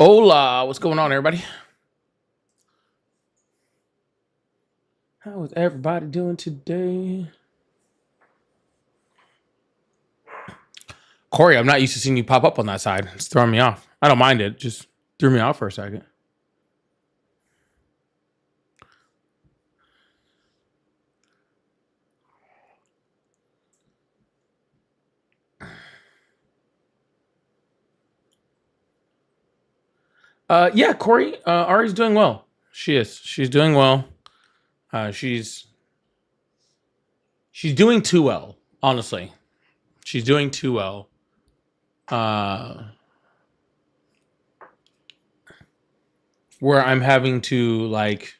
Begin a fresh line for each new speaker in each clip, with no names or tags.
Hola, what's going on, everybody? How is everybody doing today? Corey, I'm not used to seeing you pop up on that side. It's throwing me off. I don't mind it. Just threw me off for a second. Yeah, Corey, Ari's doing well. She is. She's doing well. She's doing too well. Honestly, she's doing too well. Uh, where I'm having to like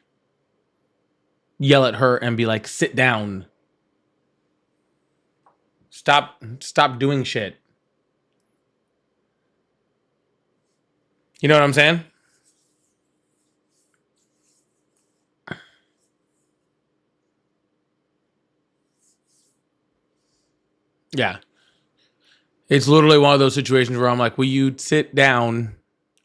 yell at her and be like, "Sit down. Stop doing shit." You know what I'm saying? Yeah. It's literally one of those situations where I'm like, will you sit down?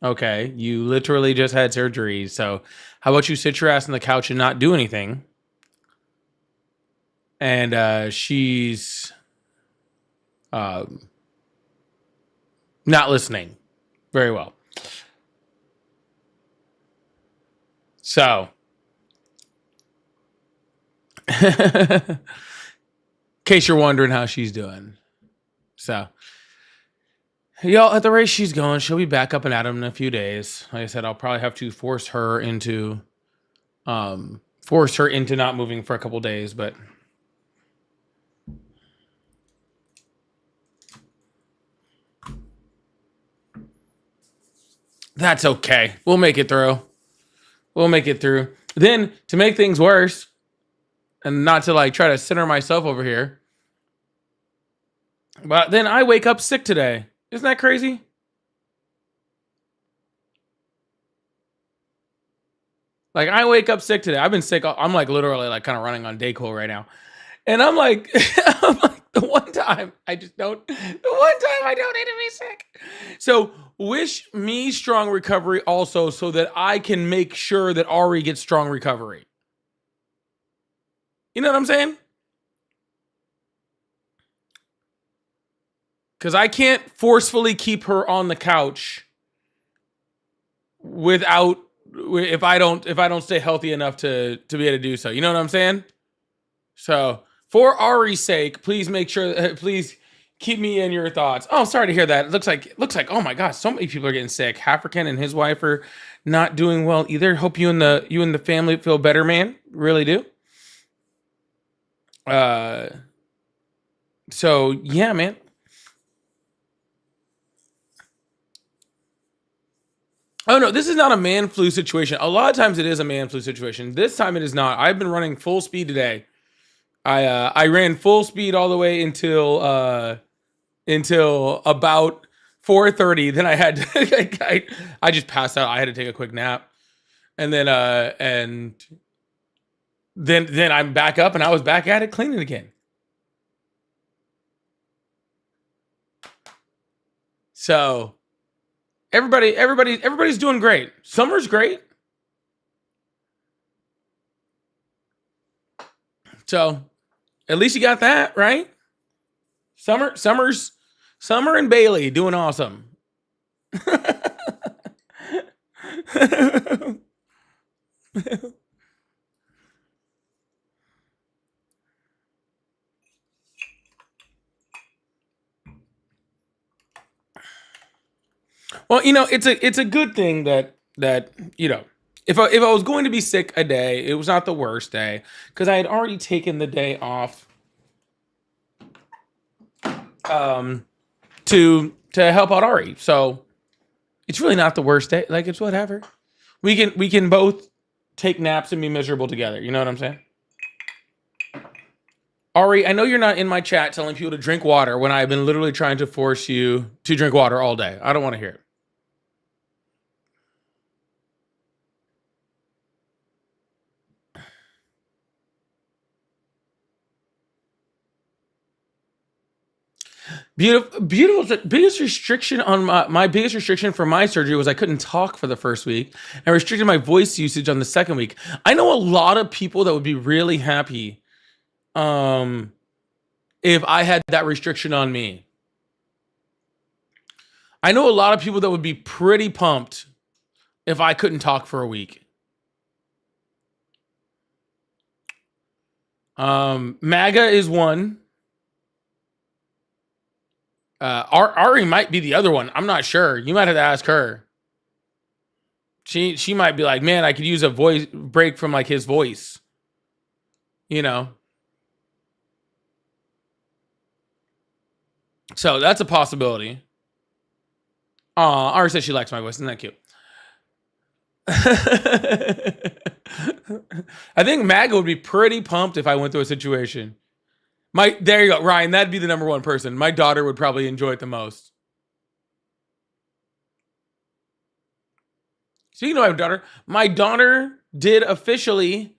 Okay. You literally just had surgery. So how about you sit your ass on the couch and not do anything? And she's um, not listening very well. So, in case you're wondering how she's doing. So, y'all, at the rate she's going, she'll be back up and at him in a few days. Like I said, I'll probably have to force her into not moving for a couple days, but that's okay. We'll make it through. We'll make it through. Then to make things worse, and not to like try to center myself over here, but then I wake up sick today. Isn't that crazy? Like I wake up sick today. I've been sick. I'm like literally like kind of running on Dayquil right now, and I'm like, I'm like the one time I just don't. The one time I don't need to be sick. So wish me strong recovery also, so that I can make sure that Ari gets strong recovery. You know what I'm saying? Because I can't forcefully keep her on the couch without if I don't stay healthy enough to be able to do so. You know what I'm saying? So for Ari's sake, please make sure please keep me in your thoughts. Oh, sorry to hear that. It looks like oh my gosh, so many people are getting sick. African and his wife are not doing well either. Hope you and the family feel better, man. Really do. Uh so yeah, man. Oh no, this is not a man flu situation. A lot of times it is a man flu situation. This time it is not. I've been running full speed today. I ran full speed all the way until about 4:30. Then I had to, I just passed out. I had to take a quick nap, and then I'm back up, and I was back at it cleaning again. So everybody's doing great. Summer's great. So at least you got that right. Summer and Bailey doing awesome. Well, it's a good thing that if I was going to be sick a day, it was not the worst day because I had already taken the day off um to help out Ari. So it's really not the worst day. Like it's whatever. We can both take naps and be miserable together. You know what I'm saying? Ari, I know you're not in my chat telling people to drink water when I've been literally trying to force you to drink water all day. I don't want to hear it. Beautiful. Biggest restriction on my biggest restriction for my surgery was I couldn't talk for the first week and restricted my voice usage on the second week. I know a lot of people that would be really happy if I had that restriction on me. I know a lot of people that would be pretty pumped if I couldn't talk for a week. MAGA is one. Ari might be the other one. I'm not sure. You might have to ask her. She might be like, man, I could use a voice break from like his voice. You know. So that's a possibility. Ari says she likes my voice. Isn't that cute? I think MAGA would be pretty pumped if I went through a situation. There you go, Ryan. That'd be the number one person. My daughter would probably enjoy it the most. Speaking of my daughter did officially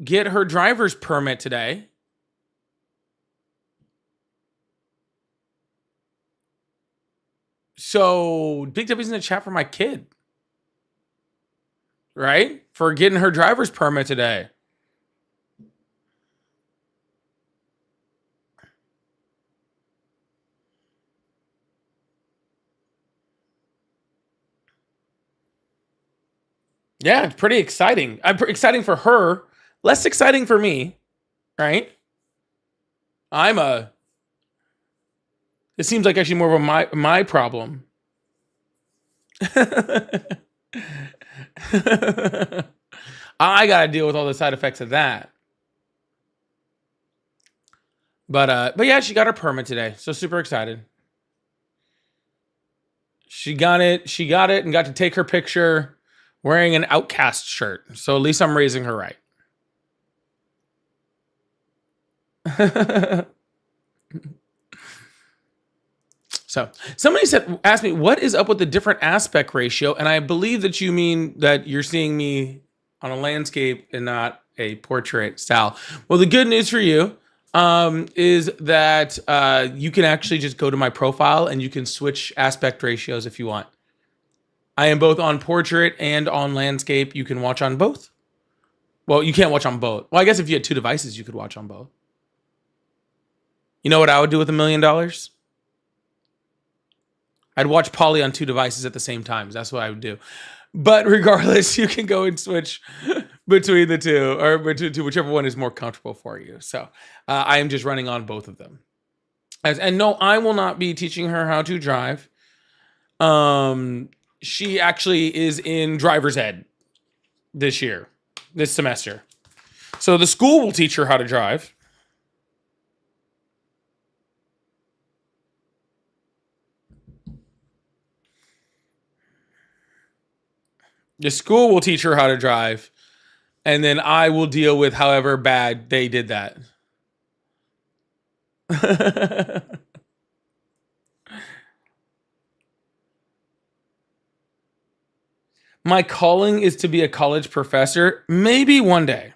get her driver's permit today. So Big W's in the chat for my kid, right? For getting her driver's permit today. Yeah, it's pretty exciting. Exciting for her, less exciting for me, right? It seems like actually more of a my problem. I gotta deal with all the side effects of that. But yeah, she got her permit today, so super excited. She got it and got to take her picture wearing an Outcast shirt. So at least I'm raising her right. So somebody asked me, what is up with the different aspect ratio? And I believe that you mean that you're seeing me on a landscape and not a portrait style. Well, the good news for you is that you can actually just go to my profile and you can switch aspect ratios if you want. I am both on portrait and on landscape. You can watch on both. Well, you can't watch on both. Well, I guess if you had two devices, you could watch on both. You know what I would do with $1 million? I'd watch Polly on two devices at the same time. That's what I would do. But regardless, you can go and switch between the two, or to whichever one is more comfortable for you. So I am just running on both of them. And no, I will not be teaching her how to drive. She actually is in driver's ed this semester. So the school will teach her how to drive. The school will teach her how to drive, and then I will deal with however bad they did that. My calling is to be a college professor. Maybe one day.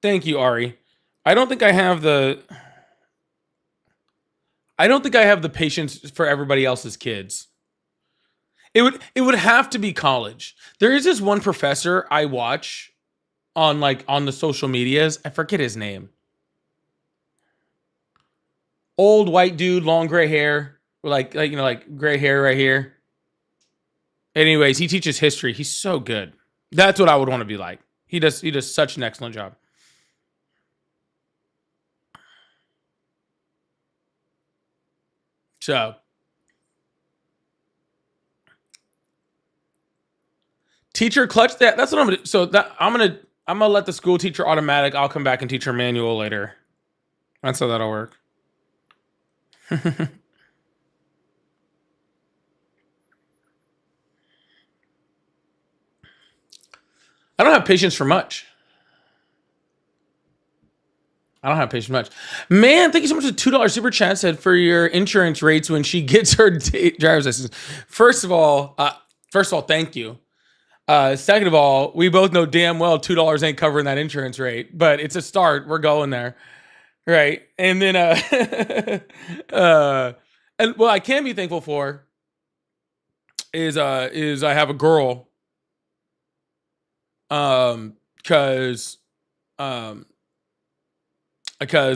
Thank you, Ari. I don't think I have the patience for everybody else's kids. It would have to be college. There is this one professor I watch on the social medias. I forget his name. Old white dude, long gray hair, like gray hair right here. Anyways, he teaches history. He's so good. That's what I would want to be like. He does such an excellent job. So teacher clutch that. That's what I'm gonna do. So that I'm gonna let the school teacher automatic. I'll come back and teach her manual later. That's how that'll work. I don't have patience for much. I don't have patience much. Man, thank you so much for the $2 super chat. Said for your insurance rates when she gets her driver's license. First of all, thank you. Second of all, we both know damn well $2 ain't covering that insurance rate, but it's a start. We're going there, right? And then, and what I can be thankful for is I have a girl, because the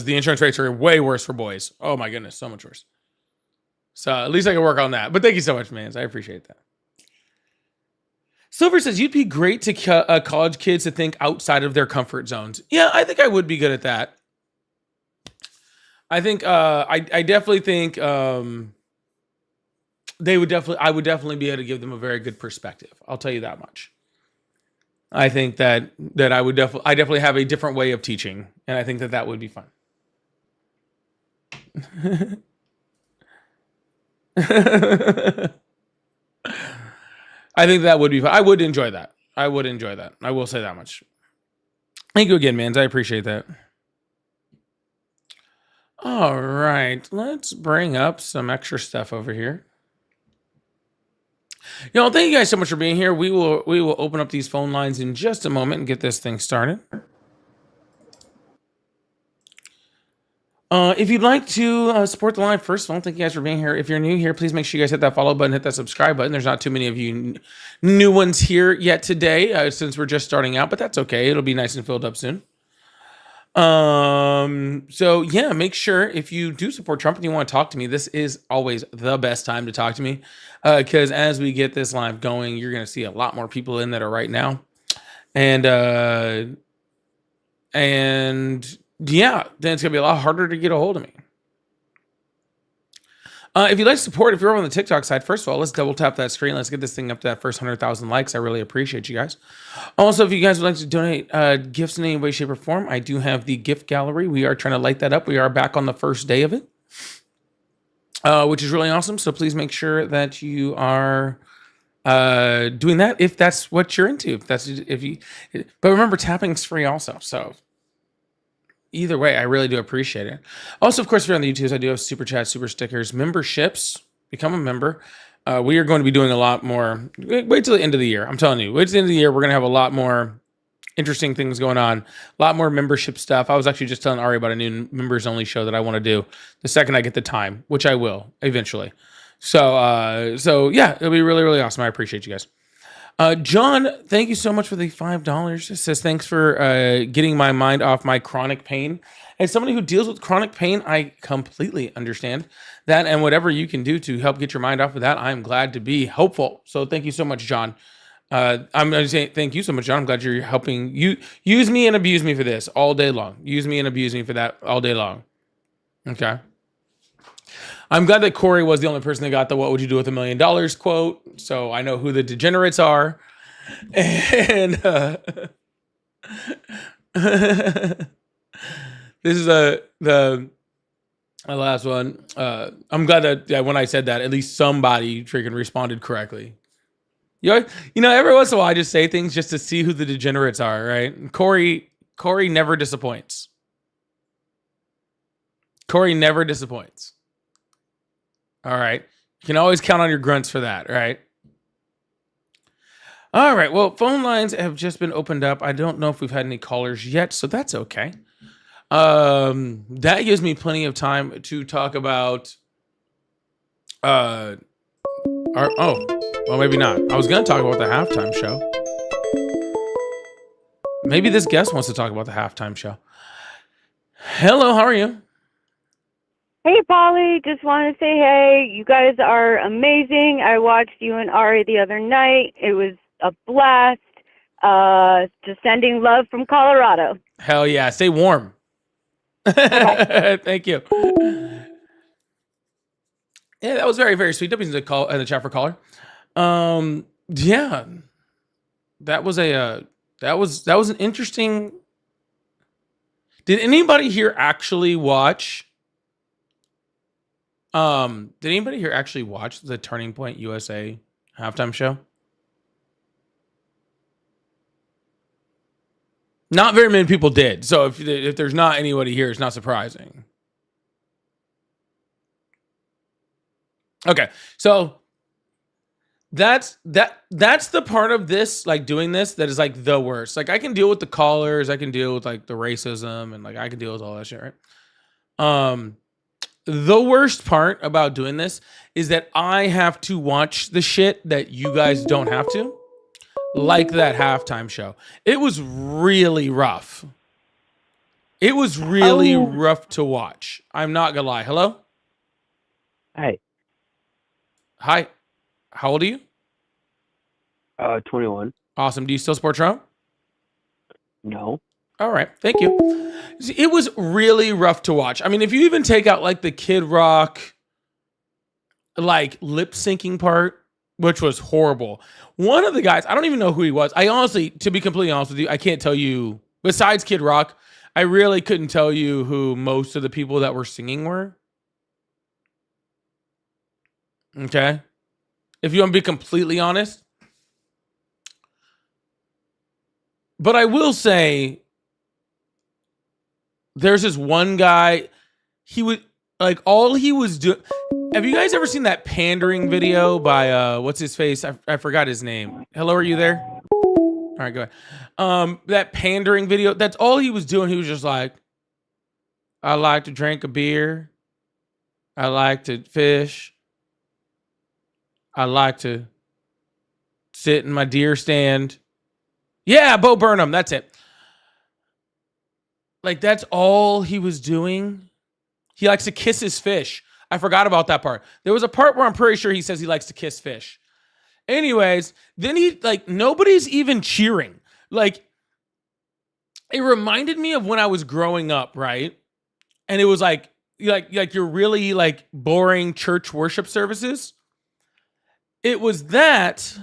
insurance rates are way worse for boys. Oh my goodness, so much worse. So at least I can work on that. But thank you so much, man. I appreciate that. Silver says you'd be great to college kids to think outside of their comfort zones. Yeah, I think I would be good at that. I think I definitely think I would definitely be able to give them a very good perspective. I'll tell you that much. I think that I definitely have a different way of teaching, and I think that would be fun. I think that would be fun. I would enjoy that. I will say that much. Thank you again, Mans. I appreciate that. All right, let's bring up some extra stuff over here. Thank you guys so much for being here. We will open up these phone lines in just a moment and get this thing started. If you'd like to support the live, first of all, thank you guys for being here. If you're new here, please make sure you guys hit that follow button, hit that subscribe button. There's not too many of you new ones here yet today, since we're just starting out, but that's okay. It'll be nice and filled up soon. So yeah, make sure if you do support Trump and you want to talk to me, this is always the best time to talk to me. Because as we get this live going, you're going to see a lot more people in that are right now. And yeah, then it's going to be a lot harder to get a hold of me. If you'd like to support, if you're over on the TikTok side, first of all, let's double tap that screen. Let's get this thing up to that first 100,000 likes. I really appreciate you guys. Also, if you guys would like to donate gifts in any way, shape, or form, I do have the gift gallery. We are trying to light that up. We are back on the first day of it, which is really awesome. So please make sure that you are doing that if that's what you're into. But remember, tapping's free also. So either way, I really do appreciate it. Also, of course, if you're on the YouTubes, I do have super chats, super stickers, memberships. Become a member. We are going to be doing a lot more. Wait till the end of the year. I'm telling you, wait till the end of the year. We're going to have a lot more interesting things going on. A lot more membership stuff. I was actually just telling Ari about a new members only show that I want to do the second I get the time, which I will eventually. So yeah, it'll be really, really awesome. I appreciate you guys. John, thank you so much for the $5. It says, thanks for getting my mind off my chronic pain. As somebody who deals with chronic pain, I completely understand that. And whatever you can do to help get your mind off of that, I'm glad to be helpful. So thank you so much, John. I'm going to say thank you so much, John. I'm glad you're helping you use me and abuse me for this all day long. Use me and abuse me for that all day long. Okay. I'm glad that Corey was the only person that got the "What would you do with $1 million" quote, so I know who the degenerates are. And this is the last one. I'm glad that when I said that, at least somebody freaking responded correctly. Every once in a while I just say things just to see who the degenerates are, right? And Corey never disappoints. Corey never disappoints. All right. You can always count on your grunts for that, right? All right. Well, phone lines have just been opened up. I don't know if we've had any callers yet, so that's okay. That gives me plenty of time to talk about well, maybe not. I was going to talk about the halftime show. Maybe this guest wants to talk about the halftime show. Hello, how are you?
Hey, Polly, just want to say hey. You guys are amazing. I watched you and Ari the other night. It was a blast. Just sending love from Colorado.
Hell yeah. Stay warm. Okay. Thank you. Yeah, that was very, very sweet. W's in the chat for caller. Yeah. That was an interesting. Did anybody here actually watch? Did anybody here actually watch the Turning Point USA halftime show? Not very many people did. So if there's not anybody here, it's not surprising. Okay, so that's the part of this, like doing this, that is like the worst. Like I can deal with the callers, I can deal with like the racism, and like I can deal with all that shit, right? The worst part about doing this is that I have to watch the shit that you guys don't have to. Like that halftime show. It was really rough. It was really rough to watch. I'm not gonna lie. Hello?
Hey.
Hi. How old are you?
21.
Awesome. Do you still support Trump?
No.
All right. Thank you. It was really rough to watch. I mean, if you even take out like the Kid Rock, like lip syncing part, which was horrible. One of the guys, I don't even know who he was. I honestly, to be completely honest with you, I can't tell you, besides Kid Rock, I really couldn't tell you who most of the people that were singing were. Okay. If you want to be completely honest. But I will say, there's this one guy, he would, like, all he was doing. Have you guys ever seen that pandering video by, what's his face? I forgot his name. Hello, are you there? All right, go ahead. That pandering video, that's all he was doing. He was just like, I like to drink a beer. I like to fish. I like to sit in my deer stand. Yeah, Bo Burnham, that's it. Like, that's all he was doing. He likes to kiss his fish. I forgot about that part. There was a part where I'm pretty sure he says he likes to kiss fish. Anyways, then he, like, nobody's even cheering. Like, it reminded me of when I was growing up, right? And it was like you're really, like, boring church worship services. It was that,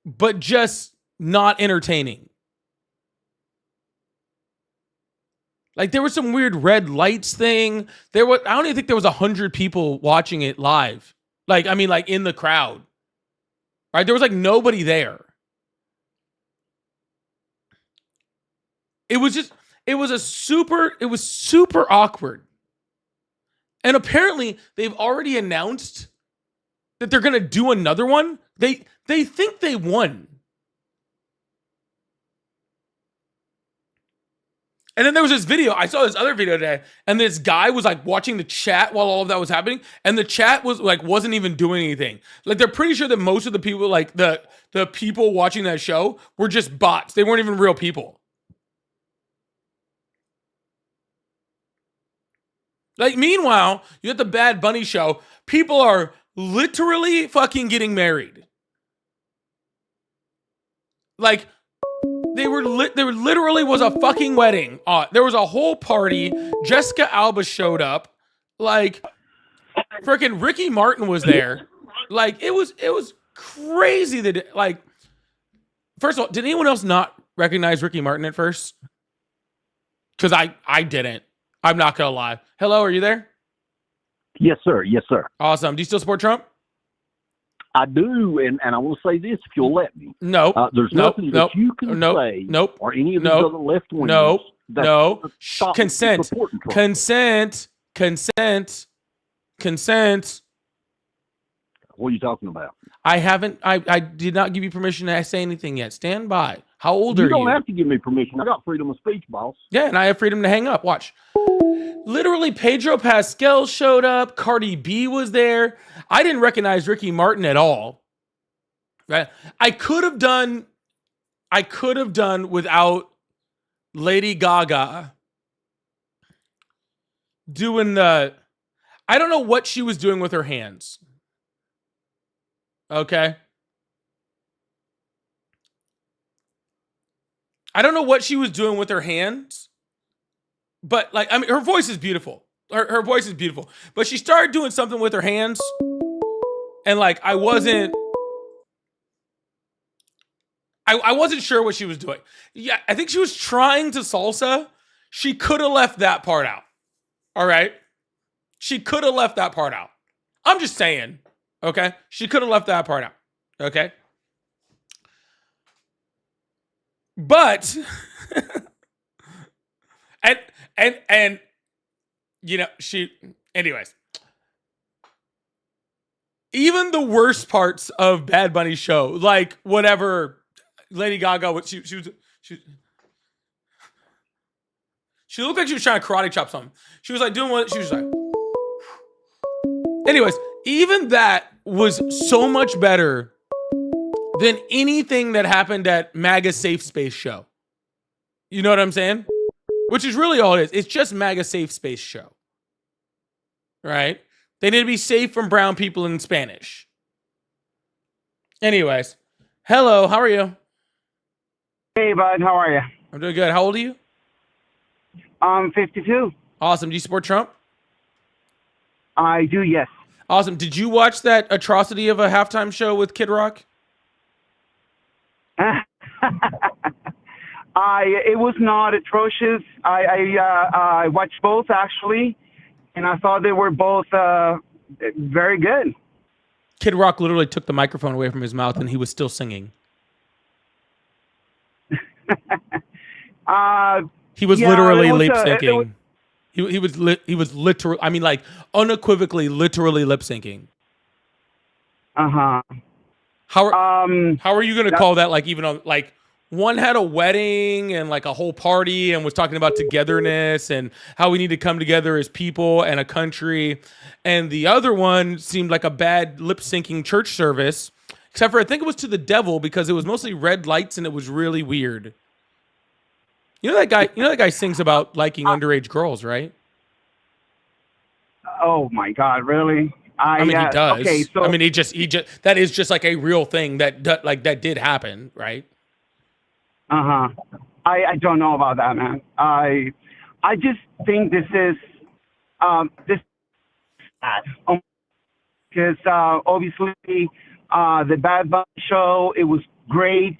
but just not entertaining. Like, there was some weird red lights thing. I don't even think there was 100 people watching it live. Like, I mean, like in the crowd. Right? There was like nobody there. It was super awkward. And apparently they've already announced that they're going to do another one. They think they won. And then there was this video. I saw this other video today, and this guy was like watching the chat while all of that was happening, and the chat was like wasn't even doing anything. Like, they're pretty sure that most of the people, like the people watching that show, were just bots. They weren't even real people. Like, meanwhile, you at the Bad Bunny show, people are literally fucking getting married. Like, there literally was a fucking wedding. There was a whole party. Jessica Alba showed up. Like, freaking Ricky Martin was there. Like, it was crazy that, like, first of all, did anyone else not recognize Ricky Martin at first? Because I didn't. I'm not gonna lie. Hello, are you there?
Yes, sir. Yes, sir.
Awesome. Do you still support Trump?
I do, and I will say this, if you'll let me.
No.
There's nothing that you can say, or any of these other left-wingers.
Consent.
What are you talking about?
I did not give you permission to say anything yet. Stand by. How old are you?
You don't have to give me permission. I got freedom of speech, boss.
Yeah, and I have freedom to hang up. Watch. Literally, Pedro Pascal showed up. Cardi B was there. I didn't recognize Ricky Martin at all. Right? I could have done without Lady Gaga doing the, I don't know what she was doing with her hands. Okay. I don't know what she was doing with her hands, but, like, I mean, her voice is beautiful. Her voice is beautiful, but she started doing something with her hands, and, like, I wasn't sure what she was doing. Yeah, I think she was trying to salsa. She could have left that part out. All right, she could have left that part out. I'm just saying. Okay, she could have left that part out. Okay. But and you know, anyways. Even the worst parts of Bad Bunny's show, like whatever Lady Gaga, she looked like she was trying to karate chop something. She was like doing what she was like. Anyways, even that was so much better than anything that happened at MAGA Safe Space Show. You know what I'm saying? Which is really all it is. It's just MAGA Safe Space Show. Right? They need to be safe from brown people in Spanish. Anyways, hello, how are you?
Hey, bud, how are you?
I'm doing good. How old are you?
I'm 52.
Awesome. Do you support Trump?
I do, yes.
Awesome. Did you watch that atrocity of a halftime show with Kid Rock?
It was not atrocious. I watched both, actually, and I thought they were both very good.
Kid Rock literally took the microphone away from his mouth, and he was still singing. He was literally lip syncing. He was literally, I mean, like unequivocally, literally lip syncing.
Uh-huh.
How are you gonna call that? Like, even on, like, one had a wedding and like a whole party and was talking about togetherness and how we need to come together as people and a country, and the other one seemed like a bad lip syncing church service, except for I think it was to the devil because it was mostly red lights and it was really weird. You know that guy sings about liking underage girls, right?
Oh my God, really?
I mean, he does.
Okay, so
I mean, he just that is just like a real thing that did happen, right?
Uh-huh. I don't know about that, man. I just think this is sad. Because obviously the Bad Bunny show, it was great.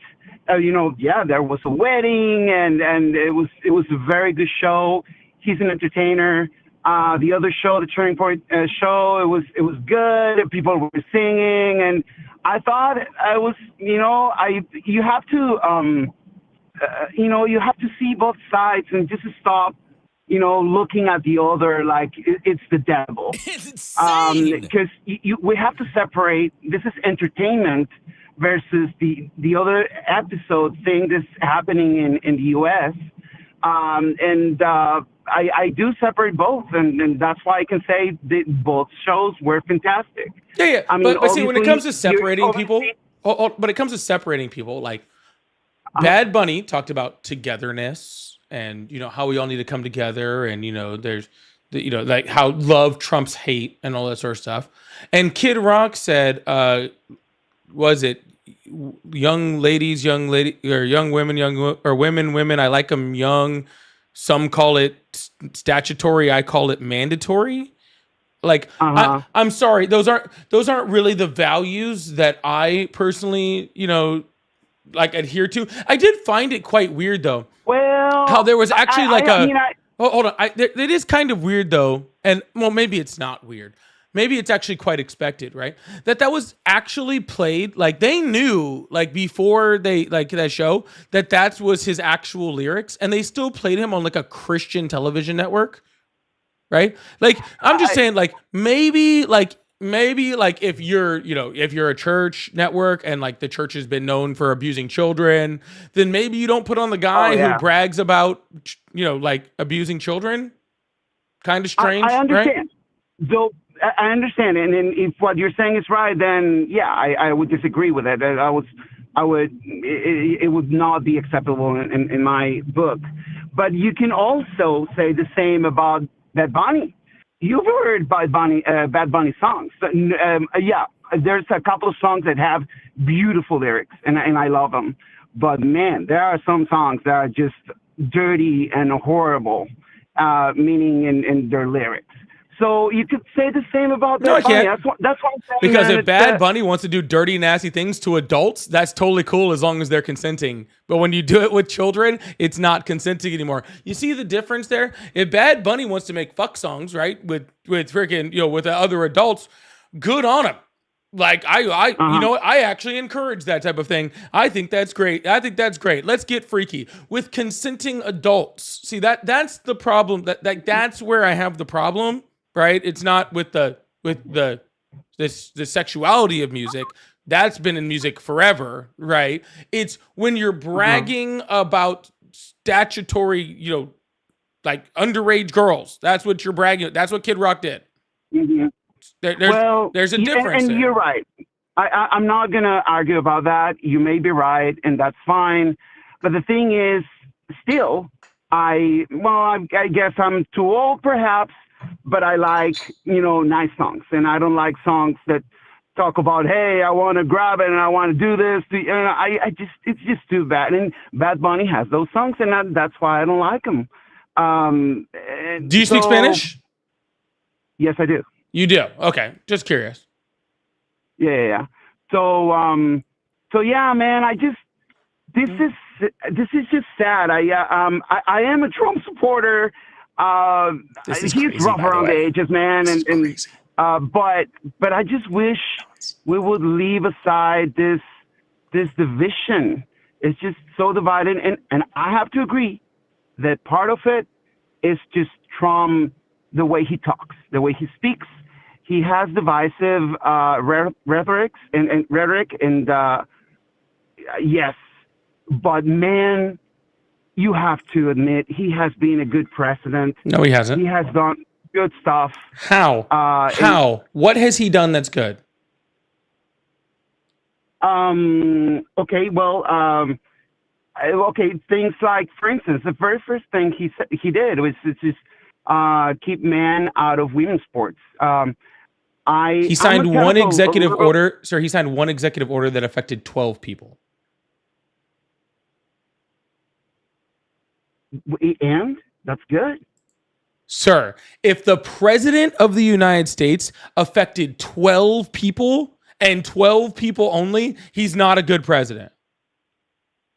There was a wedding and it was a very good show. He's an entertainer. The other show, the Turning Point show, it was good. People were singing, and I thought I was, you have to, you have to see both sides and just stop, looking at the other like it's the devil.
It's insane.
Because we have to separate. This is entertainment versus the other episode thing that's happening in the U.S. I do separate both, and that's why I can say that both shows were fantastic.
Yeah.
I mean,
but see, when it comes to separating people, like Bad Bunny talked about togetherness and, how we all need to come together, and, there's like how love trumps hate and all that sort of stuff. And Kid Rock said, was it young women, I like them young. Some call it statutory, I call it mandatory. Like, I'm sorry, those aren't really the values that I personally, like adhere to. I did find it quite weird though.
Well,
how there was actually hold on. It is kind of weird though, and well, maybe it's not weird. Maybe it's actually quite expected, right? That was actually played. Like, they knew, like, before they, like, that show, that was his actual lyrics, and they still played him on, like, a Christian television network, right? Like, I'm just saying, like, maybe if you're a church network and, like, the church has been known for abusing children, then maybe you don't put on the guy who brags about, like, abusing children. Kind of strange,
I understand.
Right?
Though, I understand, and if what you're saying is right, then yeah, I would disagree with it. It would not be acceptable in my book. But you can also say the same about Bad Bunny. You've heard Bad Bunny songs. Yeah, there's a couple of songs that have beautiful lyrics, and I love them. But man, there are some songs that are just dirty and horrible, meaning in their lyrics. So you could say the same about Bad Bunny. That's what I'm saying.
Because if Bad Bunny wants to do dirty, nasty things to adults, that's totally cool as long as they're consenting. But when you do it with children, it's not consenting anymore. You see the difference there? If Bad Bunny wants to make fuck songs, right, with freaking, with other adults, good on him. Like you know what? I actually encourage that type of thing. I think that's great. Let's get freaky with consenting adults. See, that's the problem. That's where I have the problem, right? It's not with the sexuality of music. That's been in music forever, right? It's when you're bragging about statutory, like underage girls. That's what you're bragging. That's what Kid Rock did.
Mm-hmm.
There's a difference.
And you're right. I'm not going to argue about that. You may be right, and that's fine. But the thing is, still, I guess I'm too old, perhaps, but I like, nice songs. And I don't like songs that talk about, hey, I want to grab it and I want to do this. It's just too bad. And Bad Bunny has those songs, and that's why I don't like them.
Do you speak Spanish?
Yes, I do.
You do? Okay. Just curious.
Yeah. So yeah, man, this is just sad. I am a Trump supporter. He's rough around the edges, man. But I just wish we would leave aside this division. It's just so divided. And I have to agree that part of it is just Trump, the way he talks, the way he speaks. He has divisive rhetoric, and yes, but man, you have to admit he has been a good president.
No, he hasn't.
He has done good stuff.
How? How? What has he done that's good?
Okay. Well. Okay. Things like, for instance, the very first thing he did was just keep men out of women's sports.
He signed one executive order, sir. He signed one executive order that affected 12 people.
And that's good.
Sir, if the president of the United States affected 12 people and 12 people only, he's not a good president.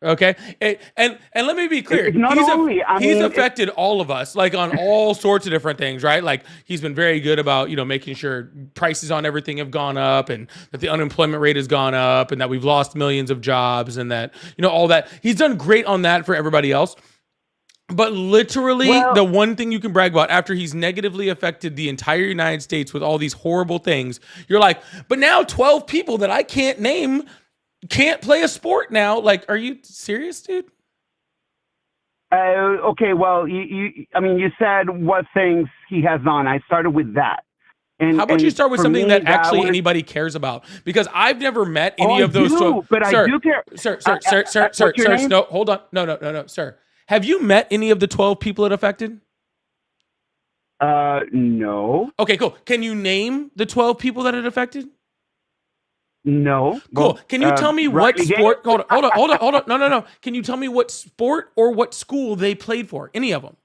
Okay, and let me be clear. He's affected all of us, like on all sorts of different things, right? Like he's been very good about making sure prices on everything have gone up, and that the unemployment rate has gone up, and that we've lost millions of jobs, and that all that. He's done great on that for everybody else. But literally, the one thing you can brag about after he's negatively affected the entire United States with all these horrible things, you're like, but now 12 people that I can't name can't play a sport now. Like, are you serious, dude?
Okay, well, you said what things he has done. I started with that. And,
how about you start with something that actually anybody cares about? Because I've never met any of those.
But I do care.
Sir. No, hold on. No, sir. Have you met any of the 12 people it affected?
No.
Okay, cool. Can you name the 12 people that it affected?
No.
Cool. Can you tell me what sport? Hold on. No. Can you tell me what sport or what school they played for? Any of them?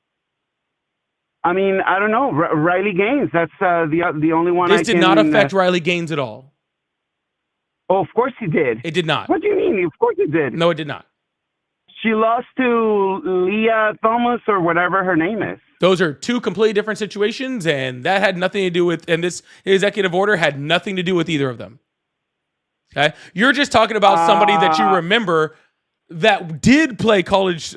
I mean, I don't know. Riley Gaines. That's the only one.
This did not affect Riley Gaines at all.
Oh, of course he did.
It did not.
What do you mean? Of course it did.
No, it did not.
She lost to Leah Thomas or whatever her name is.
Those are two completely different situations, and that had nothing to do with. And this executive order had nothing to do with either of them. Okay, you're just talking about somebody that you remember that did play college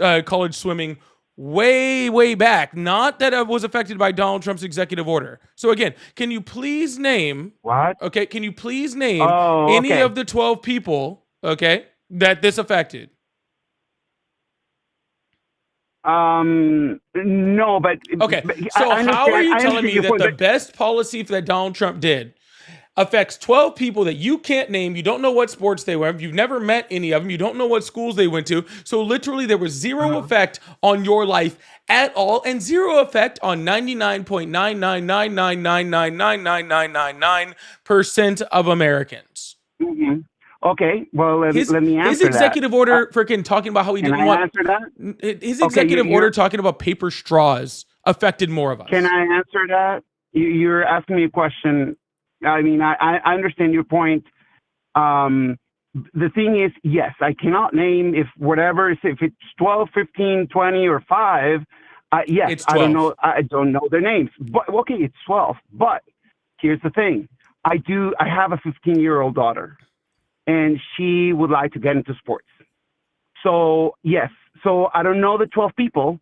swimming way back, not that it was affected by Donald Trump's executive order. So again, can you please name
what?
Okay, can you please name any of the 12 people, okay, that this affected?
No, but
okay. So how are you telling me that the best policy that Donald Trump did affects 12 people that you can't name? You don't know what sports they were. You've never met any of them. You don't know what schools they went to. So literally there was zero effect on your life at all, and zero effect on 99.999999999% of Americans.
Mm-hmm. Okay, well, let me answer that.
His executive order freaking talking about how he didn't want...
Can I answer that?
His executive order talking about paper straws affected more of us.
Can I answer that? You're asking me a question. I mean, I understand your point. The thing is, yes, I cannot name if it's 12, 15, 20, or 5. Yes,
it's 12.
I don't know their names. But okay, it's 12. But here's the thing. I do. I have a 15-year-old daughter, and she would like to get into sports. So yes. So I don't know the 12 people,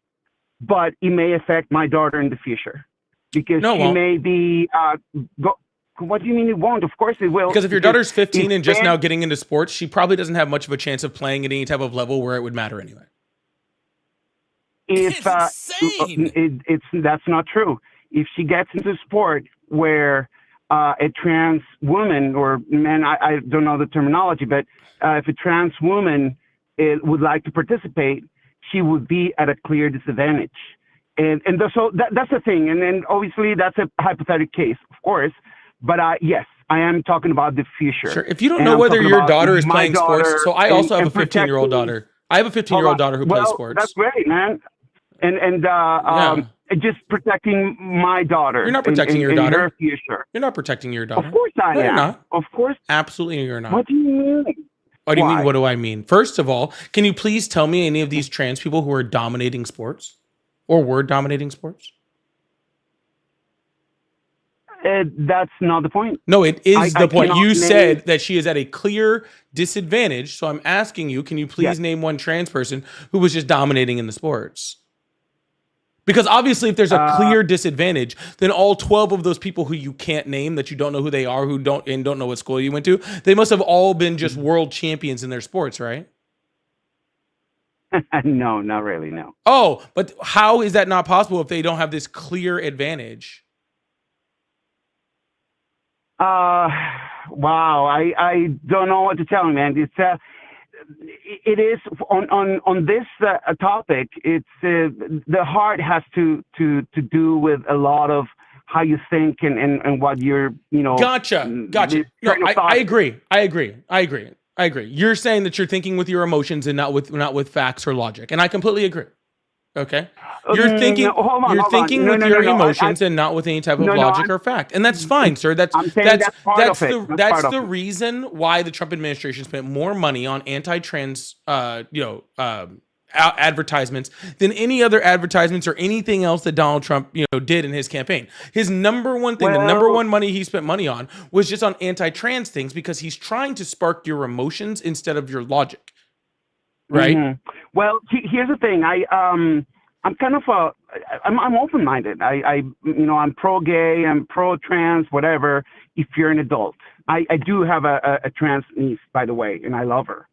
but it may affect my daughter in the future because she may be. What do you mean it won't? Of course it will.
Because if your daughter's 15 and just now getting into sports, she probably doesn't have much of a chance of playing at any type of level where it would matter anyway.
If that's not true. If she gets into sport where a trans woman or man, I don't know the terminology, but if a trans woman would like to participate, she would be at a clear disadvantage. And so that's the thing. And then obviously that's a hypothetical case, of course. But yes, I am talking about the future.
Sure. If you don't know whether your daughter is playing sports, so I also have a 15-year-old daughter. I have a 15-year-old daughter who plays sports.
That's great, man. And just protecting my daughter.
You're not protecting your daughter.
In her future.
You're not protecting your daughter.
Of course I am.
You're not.
Of course.
Absolutely you're not.
What do you mean?
What do you mean? What do I mean? First of all, can you please tell me any of these trans people who are dominating sports or were dominating sports?
That's not the point.
No, it is the point. You said that she is at a clear disadvantage. So I'm asking you, can you please name one trans person who was just dominating in the sports? Because obviously if there's a clear disadvantage, then all 12 of those people who you can't name, that you don't know who they are, who don't know what school you went to, they must have all been just world champions in their sports, right?
No, not really, no.
Oh, but how is that not possible if they don't have this clear advantage?
Wow, I don't know what to tell you, man. It is on this topic. It's the heart has to do with a lot of how you think and what you're,
Gotcha. No, I agree. You're saying that you're thinking with your emotions and not with facts or logic, and I completely agree. Okay, you're thinking with your emotions and not with any type of logic or fact, and that's fine, sir. That's the reason why the Trump administration spent more money on anti-trans, advertisements than any other advertisements or anything else that Donald Trump, did in his campaign. His number one thing, the number one money he spent money on was just on anti-trans things because he's trying to spark your emotions instead of your logic. Right.
Mm-hmm. Well, here's the thing. I'm kind of I'm open-minded. I'm pro-gay, I'm pro-trans, whatever. If you're an adult, I do have a trans niece, by the way, and I love her,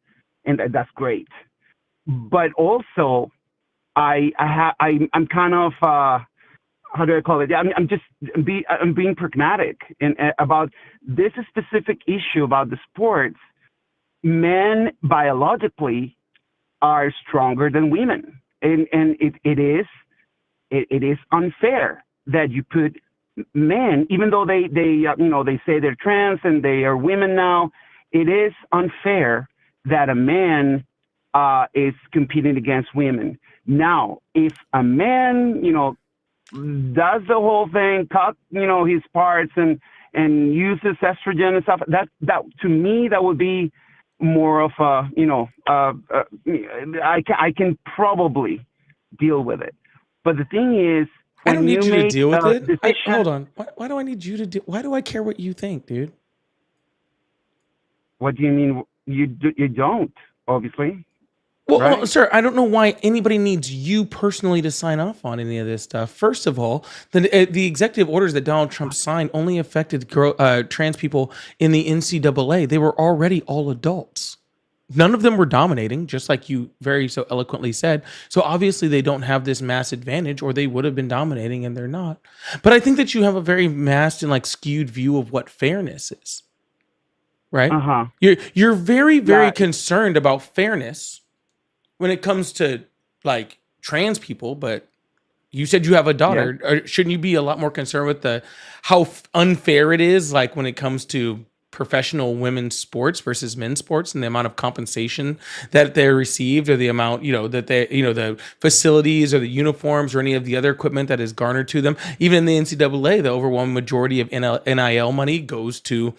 and that's great. But also, I'm kind of how do I call it? I'm being pragmatic about this specific issue about the sports. Men biologically are stronger than women, and it is unfair that you put men, even though they say they're trans and they are women now. It is unfair that a man is competing against women. Now, if a man does the whole thing, cut his parts and uses estrogen and stuff, that to me that would be more of I can probably deal with it. But the thing is,
I don't need you to deal with it. Hold on. Why do I need you to do? Why do I care what you think, dude?
What do you mean? You don't, obviously.
Well, sir, I don't know why anybody needs you personally to sign off on any of this stuff. First of all, the executive orders that Donald Trump signed only affected trans people in the NCAA. They were already all adults. None of them were dominating, just like you very so eloquently said. So obviously they don't have this mass advantage, or they would have been dominating, and they're not. But I think that you have a very masked and skewed view of what fairness is. Right?
Uh-huh.
You're very, very concerned about fairness when it comes to trans people, but you said you have a daughter. Yeah. Or shouldn't you be a lot more concerned with how unfair it is, when it comes to professional women's sports versus men's sports and the amount of compensation that they received, or the amount, that they, the facilities or the uniforms or any of the other equipment that is garnered to them? Even in the NCAA, the overwhelming majority of NIL money goes to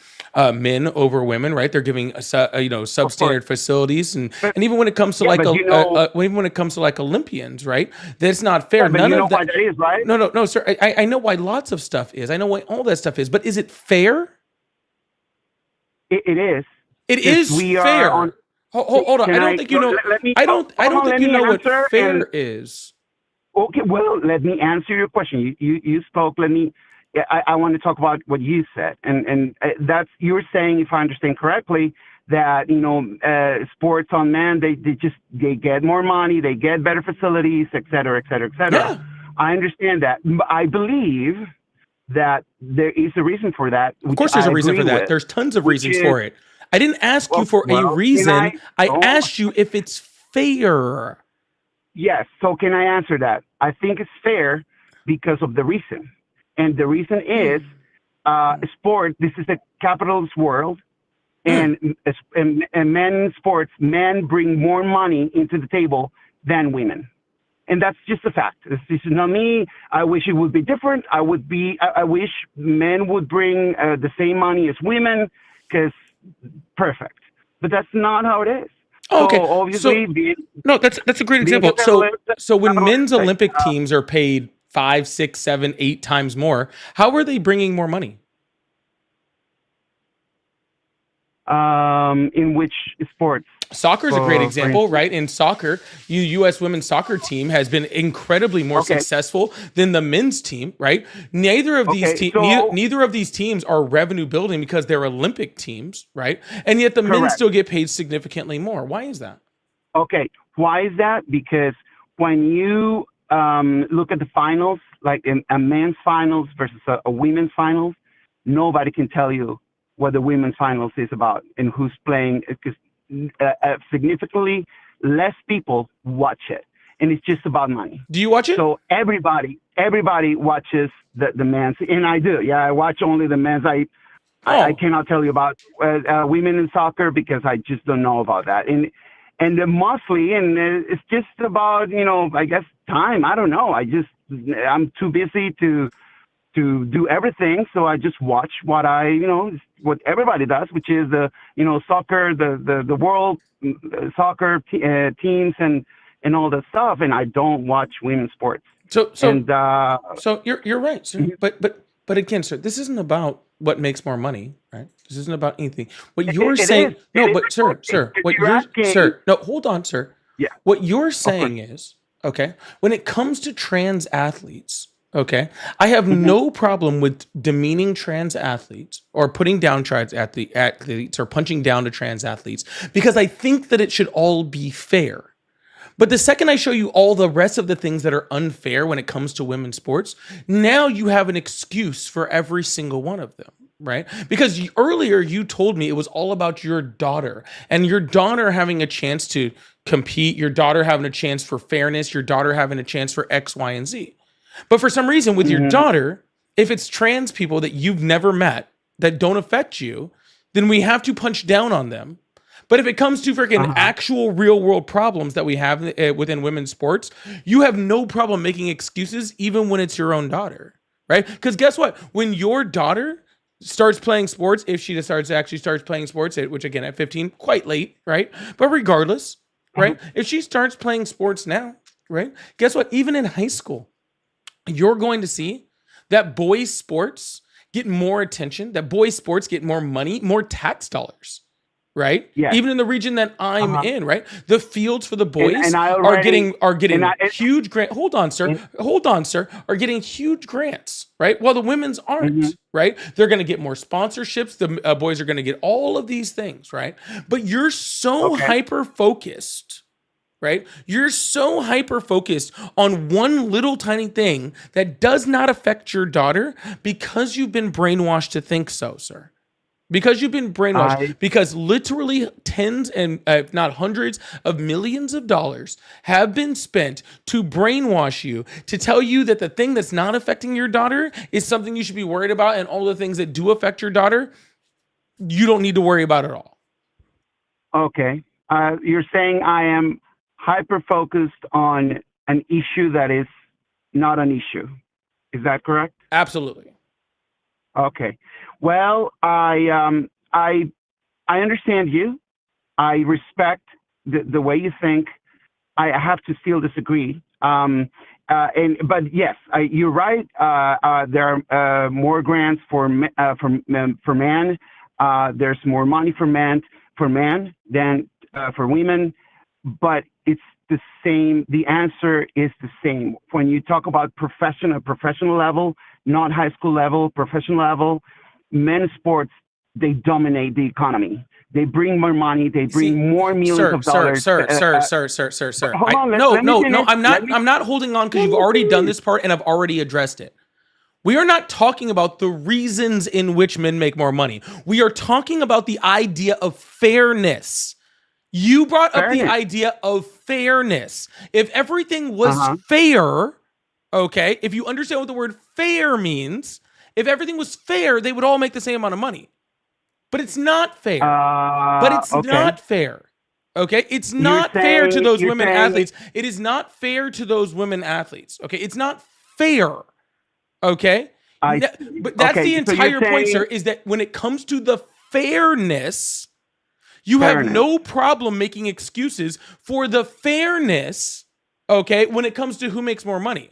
men over women, right? They're giving substandard facilities, and even when it comes to even when it comes to Olympians, right? That's not fair.
Yeah,
None of
that is, right?
No, sir. I know why lots of stuff is. I know why all that stuff is, but is it fair?
It is.
It is fair. Hold on. I don't think you know. I don't think you know what fair is.
Okay. Well, let me answer your question. You spoke. I want to talk about what you said, and that's you're saying, if I understand correctly, that sports on men they get more money, they get better facilities, et cetera, et cetera, et cetera.
Yeah.
I understand that. I believe that there is a reason for that.
Of course, there's a reason for that. There's tons of reasons for it. I didn't ask you for a reason. I asked you if it's fair.
Yes. So can I answer that? I think it's fair because of the reason. And the reason is sport. This is a capitalist world. And men's sports, men bring more money into the table than women. And that's just a fact. This is not me. I wish it would be different. I wish men would bring the same money as women, because perfect. But that's not how it is.
Oh, okay.
So obviously,
that's a great example. So when men's Olympic teams are paid 5, 6, 7, 8 times more, how are they bringing more money?
In which sports?
Soccer is a great example, right? In soccer, U.S. women's soccer team has been incredibly more successful than the men's team, right? Neither of these teams are revenue building because they're Olympic teams, right? And yet the men still get paid significantly more. Why is that?
Okay, why is that? Because when you look at the finals, like in a men's finals versus a women's finals, nobody can tell you what the women's finals is about and who's playing, because significantly less people watch it, and it's just about money.
Do you watch it?
So everybody watches the men's, and I do. Yeah, I watch only the men's. I cannot tell you about women in soccer because I just don't know about that. And mostly, and it's just about I guess time. I don't know. I'm too busy to do everything, so I just watch what what everybody does, which is the soccer, the world soccer teams and all that stuff, and I don't watch women's sports. So
you're right, sir. But again, sir, this isn't about what makes more money, right? This isn't about anything. What you're saying, hold on, sir.
Yeah.
What you're saying is, okay, when it comes to trans athletes. Okay, I have no problem with demeaning trans athletes or putting down trans athletes or punching down to trans athletes, because I think that it should all be fair. But the second I show you all the rest of the things that are unfair when it comes to women's sports, now you have an excuse for every single one of them, right? Because earlier you told me it was all about your daughter and your daughter having a chance to compete, your daughter having a chance for fairness, your daughter having a chance for X, Y, and Z. But for some reason with your daughter, if it's trans people that you've never met that don't affect you, then we have to punch down on them. But if it comes to freaking actual real world problems that we have within women's sports, you have no problem making excuses even when it's your own daughter, right? Because guess what? When your daughter starts playing sports, if she actually starts playing sports, which again at 15, quite late, right? But regardless, right? If she starts playing sports now, right? Guess what? Even in high school, you're going to see that boys' sports get more attention, that boys' sports get more money, more tax dollars, right?
Yeah.
Even in the region that I'm in, right? The fields for the boys are getting huge grants. Hold on, sir. Are getting huge grants, right? While the women's aren't, right? They're going to get more sponsorships. The boys are going to get all of these things, right? But you're so hyper-focused, right? You're so hyper-focused on one little tiny thing that does not affect your daughter because you've been brainwashed to think so, sir. Because you've been brainwashed. Because literally tens and if not hundreds of millions of dollars have been spent to brainwash you, to tell you that the thing that's not affecting your daughter is something you should be worried about, and all the things that do affect your daughter, you don't need to worry about at all.
Okay. You're saying I am hyper-focused on an issue that is not an issue. Is that correct?
Absolutely.
Okay. Well, I understand you. I respect the way you think. I have to still disagree. But yes, you're right. There are more grants for men. There's more money for men than for women, but it's the same. The answer is the same. When you talk about professional level, not high school level, professional level, men's sports, they dominate the economy. They bring more money. They bring more millions of dollars.
Sir.
Hold on,
No. I'm not holding on because you've already done this part and I've already addressed it. We are not talking about the reasons in which men make more money. We are talking about the idea of fairness. You brought up the idea of fairness. If everything was fair, okay, if you understand what the word fair means, if everything was fair, they would all make the same amount of money. But it's not fair. Not fair. Okay? It's not fair to those women athletes. It is not fair to those women athletes. Okay? It's not fair. Okay? But that's the entire point, sir, is that when it comes to the fairness, you have no problem making excuses for the fairness, okay, when it comes to who makes more money.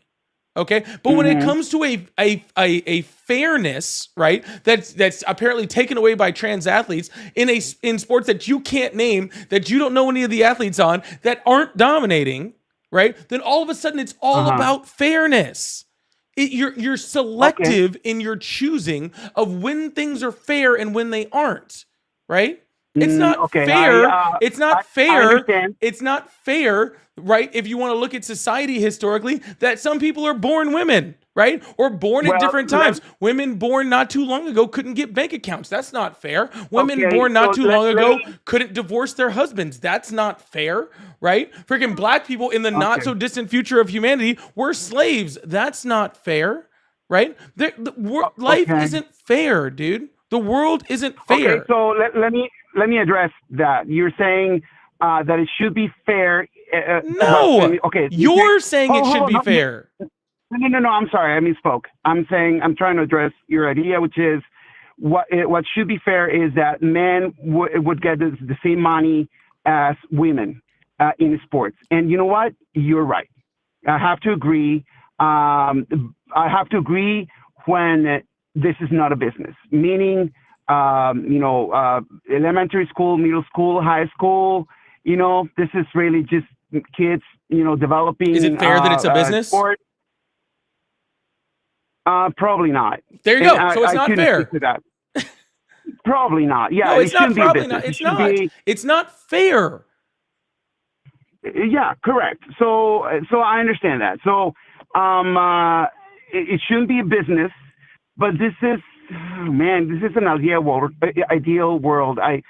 Okay, but when it comes to a fairness, right, that's apparently taken away by trans athletes in sports that you can't name, that you don't know any of the athletes on, that aren't dominating, right? Then all of a sudden it's all about fairness. You're selective in your choosing of when things are fair and when they aren't, right? It's not fair. It's not fair. It's not fair, right? If you want to look at society historically, that some people are born women, right? Or born at different times. Women born not too long ago couldn't get bank accounts. That's not fair. Women born not too long ago couldn't divorce their husbands. That's not fair, right? Freaking black people in the not so distant future of humanity were slaves. That's not fair, right? Life isn't fair, dude. The world isn't fair.
Okay, so let me address that. You're saying that it should be fair.
No. Okay. You're saying it should be fair.
No. I'm sorry. I misspoke. I'm trying to address your idea, which is what should be fair is that men would get the same money as women in sports. And you know what? You're right. I have to agree. When this is not a business, meaning, elementary school, middle school, high school, this is really just kids, developing.
Is it fair that it's a business?
Sport. Probably not.
There you go. So it's not fair.
Probably not. Yeah,
no, it's not. Probably not. It's not. It's not fair.
Yeah, correct. So I understand that. So, it shouldn't be a business. But this is an ideal world. I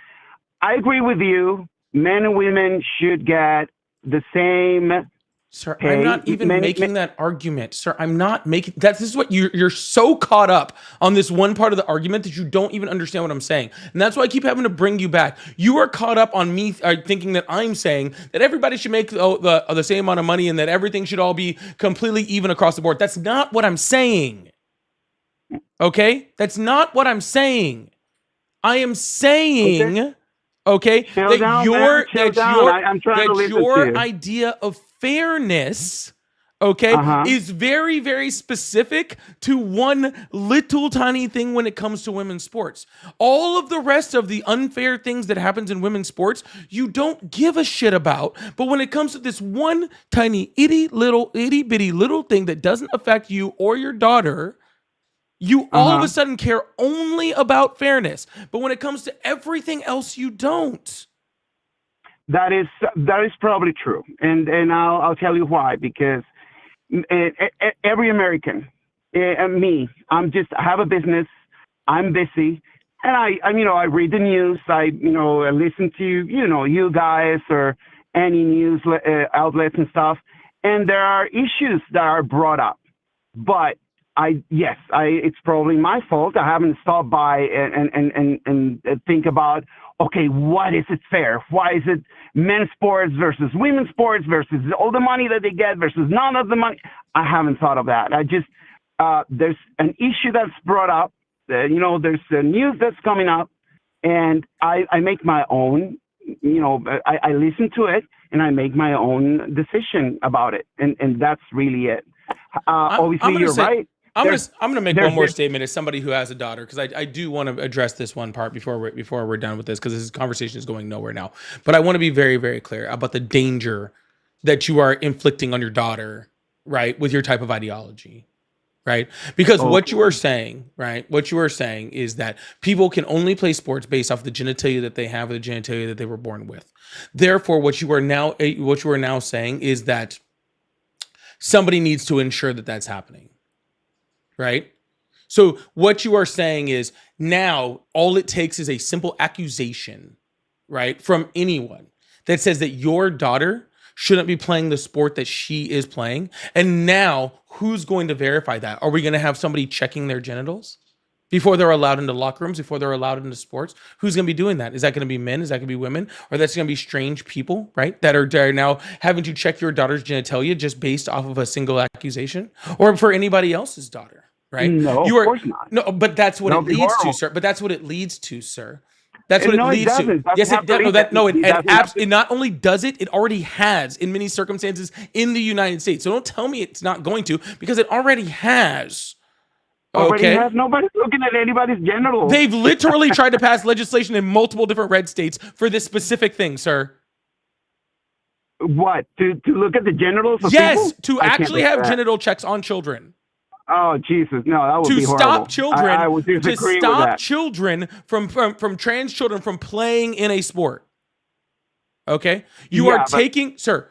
agree with you. Men and women should get the same.
Sir, pay. I'm not even making that argument. Sir, I'm not making that. This is what you're so caught up on this one part of the argument that you don't even understand what I'm saying. And that's why I keep having to bring you back. You are caught up on me thinking that I'm saying that everybody should make the same amount of money and that everything should all be completely even across the board. That's not what I'm saying. Okay? That's not what I'm saying. I am saying, that your idea of fairness, is very, very specific to one little tiny thing when it comes to women's sports. All of the rest of the unfair things that happens in women's sports, you don't give a shit about. But when it comes to this one tiny itty bitty little thing that doesn't affect you or your daughter, you all of a sudden care only about fairness, but when it comes to everything else, you don't.
That is probably true, and I'll tell you why. Because every American, me, I have a business, I'm busy, and I read the news, I listen to you guys or any news outlets and stuff, and there are issues that are brought up, but it's probably my fault. I haven't stopped by and think about, okay, what is it fair? Why is it men's sports versus women's sports versus all the money that they get versus none of the money? I haven't thought of that. I just, there's an issue that's brought up, there's a news that's coming up, and I make my own, I listen to it and I make my own decision about it. And that's really it. Obviously, you're right.
gonna make one more statement as somebody who has a daughter, because I do want to address this one part before we're done with this, because this conversation is going nowhere now. But I want to be very, very clear about the danger that you are inflicting on your daughter, right, with your type of ideology. Right? Because what you are saying, right? What you are saying is that people can only play sports based off the genitalia that they have or the genitalia that they were born with. Therefore, what you are now saying is that somebody needs to ensure that that's happening. Right? So what you are saying is now all it takes is a simple accusation, right, from anyone that says that your daughter shouldn't be playing the sport that she is playing. And now who's going to verify that? Are we going to have somebody checking their genitals before they're allowed into locker rooms, before they're allowed into sports? Who's going to be doing that? Is that going to be men? Is that going to be women? Or that's going to be strange people, right? That are now having to check your daughter's genitalia just based off of a single accusation, or for anybody else's daughter, right?
No, of course not.
No, but that's what it leads to, sir. But that's what it leads to, sir. That's what it leads to. Yes, it does. It not only does it, it already has in many circumstances in the United States. So don't tell me it's not going to, because it already has. Okay.
Nobody's looking at anybody's genitals.
They've literally tried to pass legislation in multiple different red states for this specific thing, sir.
What? To look at the genitals of
yes,
people?
To actually have genital checks on children.
Oh, Jesus. No, that would be horrible.
Stop children,
I would disagree
to stop
with that.
children from trans children from playing in a sport. Okay? You are taking, sir,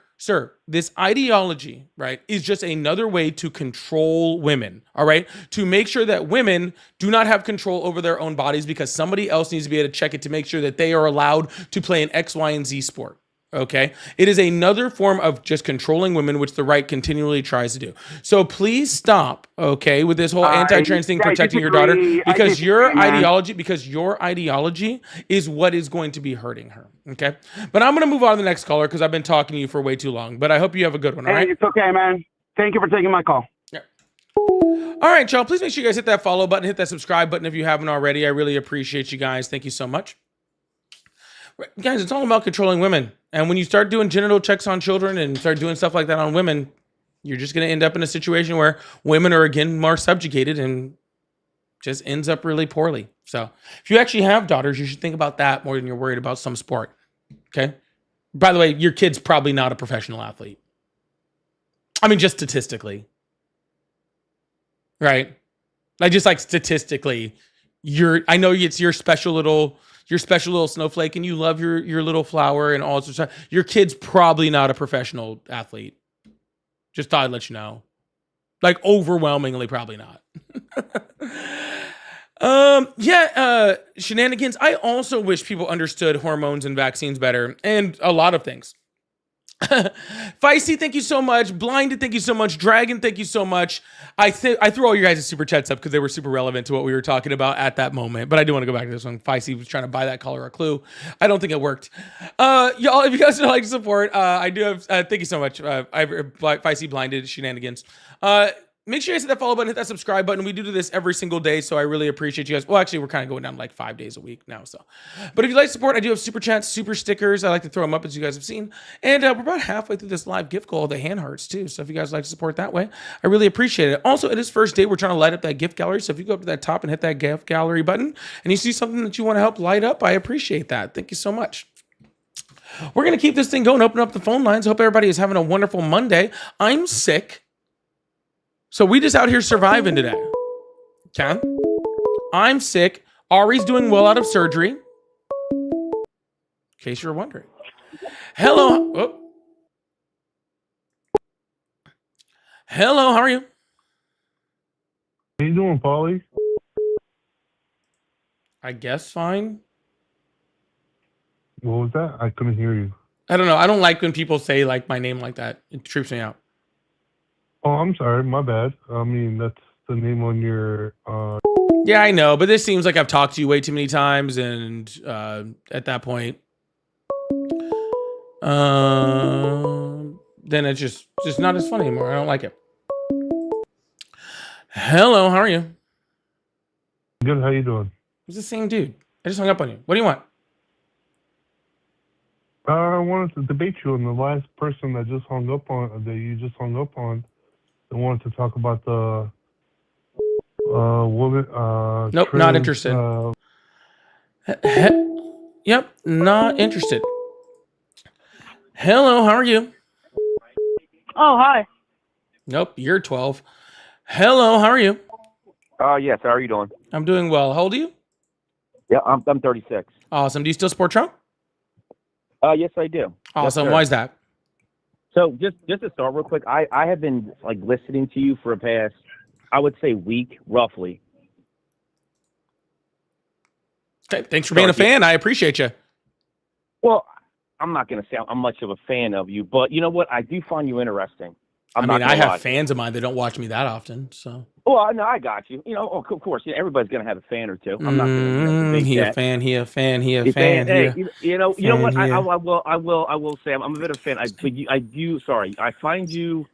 this ideology, right, is just another way to control women, all right? To make sure that women do not have control over their own bodies because somebody else needs to be able to check it to make sure that they are allowed to play an X, Y, and Z sport. Okay. It is another form of just controlling women, which the right continually tries to do. So please stop, okay, with this whole anti-trans thing, protecting your daughter, because your ideology is what is going to be hurting her. Okay. But I'm going to move on to the next caller because I've been talking to you for way too long, but I hope you have a good one. All right.
It's okay, man. Thank you for taking my call.
Yeah. All right, y'all. Please make sure you guys hit that follow button, hit that subscribe button if you haven't already. I really appreciate you guys. Thank you so much. Guys, it's all about controlling women. And when you start doing genital checks on children and start doing stuff like that on women, you're just going to end up in a situation where women are, again, more subjugated and just ends up really poorly. So if you actually have daughters, you should think about that more than you're worried about some sport. Okay? By the way, your kid's probably not a professional athlete. I mean, just statistically. Right? Like statistically, I know it's your special little snowflake and you love your little flower and all sorts of stuff. Your kid's probably not a professional athlete. Just thought I'd let you know. Like overwhelmingly probably not. Shenanigans. I also wish people understood hormones and vaccines better and a lot of things. Feisty, thank you so much. Blinded, thank you so much. Dragon, thank you so much. I threw all your guys' super chats up because they were super relevant to what we were talking about at that moment. But I do want to go back to this one. Feisty was trying to buy that caller a clue. I don't think it worked. Y'all, if you guys would like to support, I do have. Thank you so much. Feisty, Blinded, Shenanigans. Make sure you guys hit that follow button, hit that subscribe button. We do this every single day, so I really appreciate you guys. Well, actually, we're kind of going down like 5 days a week now. So, but if you'd like to support, I do have super chats, super stickers. I like to throw them up, as you guys have seen. And we're about halfway through this live gift goal, the hand hearts too. So if you guys would like to support that way, I really appreciate it. Also, it is first day. We're trying to light up that gift gallery. So if you go up to that top and hit that gift gallery button, and you see something that you want to help light up, I appreciate that. Thank you so much. We're gonna keep this thing going. Open up the phone lines. Hope everybody is having a wonderful Monday. I'm sick. So we just out here surviving today. Okay? I'm sick. Ari's doing well out of surgery. In case you're wondering. Hello. Oh. Hello, how are you?
How you doing, Paulie?
I guess fine.
What was that? I couldn't hear you.
I don't know. I don't like when people say like my name like that. It trips me out.
Oh, I'm sorry. My bad. I mean, that's the name on your...
Yeah, I know. But this seems like I've talked to you way too many times. And at that point... then it's just not as funny anymore. I don't like it. Hello, how are you?
Good, how you doing?
It's the same dude. I just hung up on you. What do you want?
I wanted to debate you on the last person that you just hung up on. They wanted to talk about the woman.
Nope, not interested. Yep, not interested. Hello, how are you?
Oh, hi.
Nope, you're 12. Hello, how are you?
Yes. How are you doing?
I'm doing well. How old are you?
Yeah, I'm 36.
Awesome. Do you still support Trump?
Yes, I do.
Awesome.
Yes,
why is that?
So just to start real quick, I have been like listening to you for a past, I would say, week roughly.
Okay, thanks for being a fan. I appreciate you.
Well, I'm not going to say I'm much of a fan of you, but you know what? I do find you interesting.
I have fans of mine that don't watch me that often. So.
Well, no, I got you. You know, of course, everybody's going to have a fan or two. I'm not going to
he a fan. Hey,
you know what? I will say I'm a bit of a fan. I find you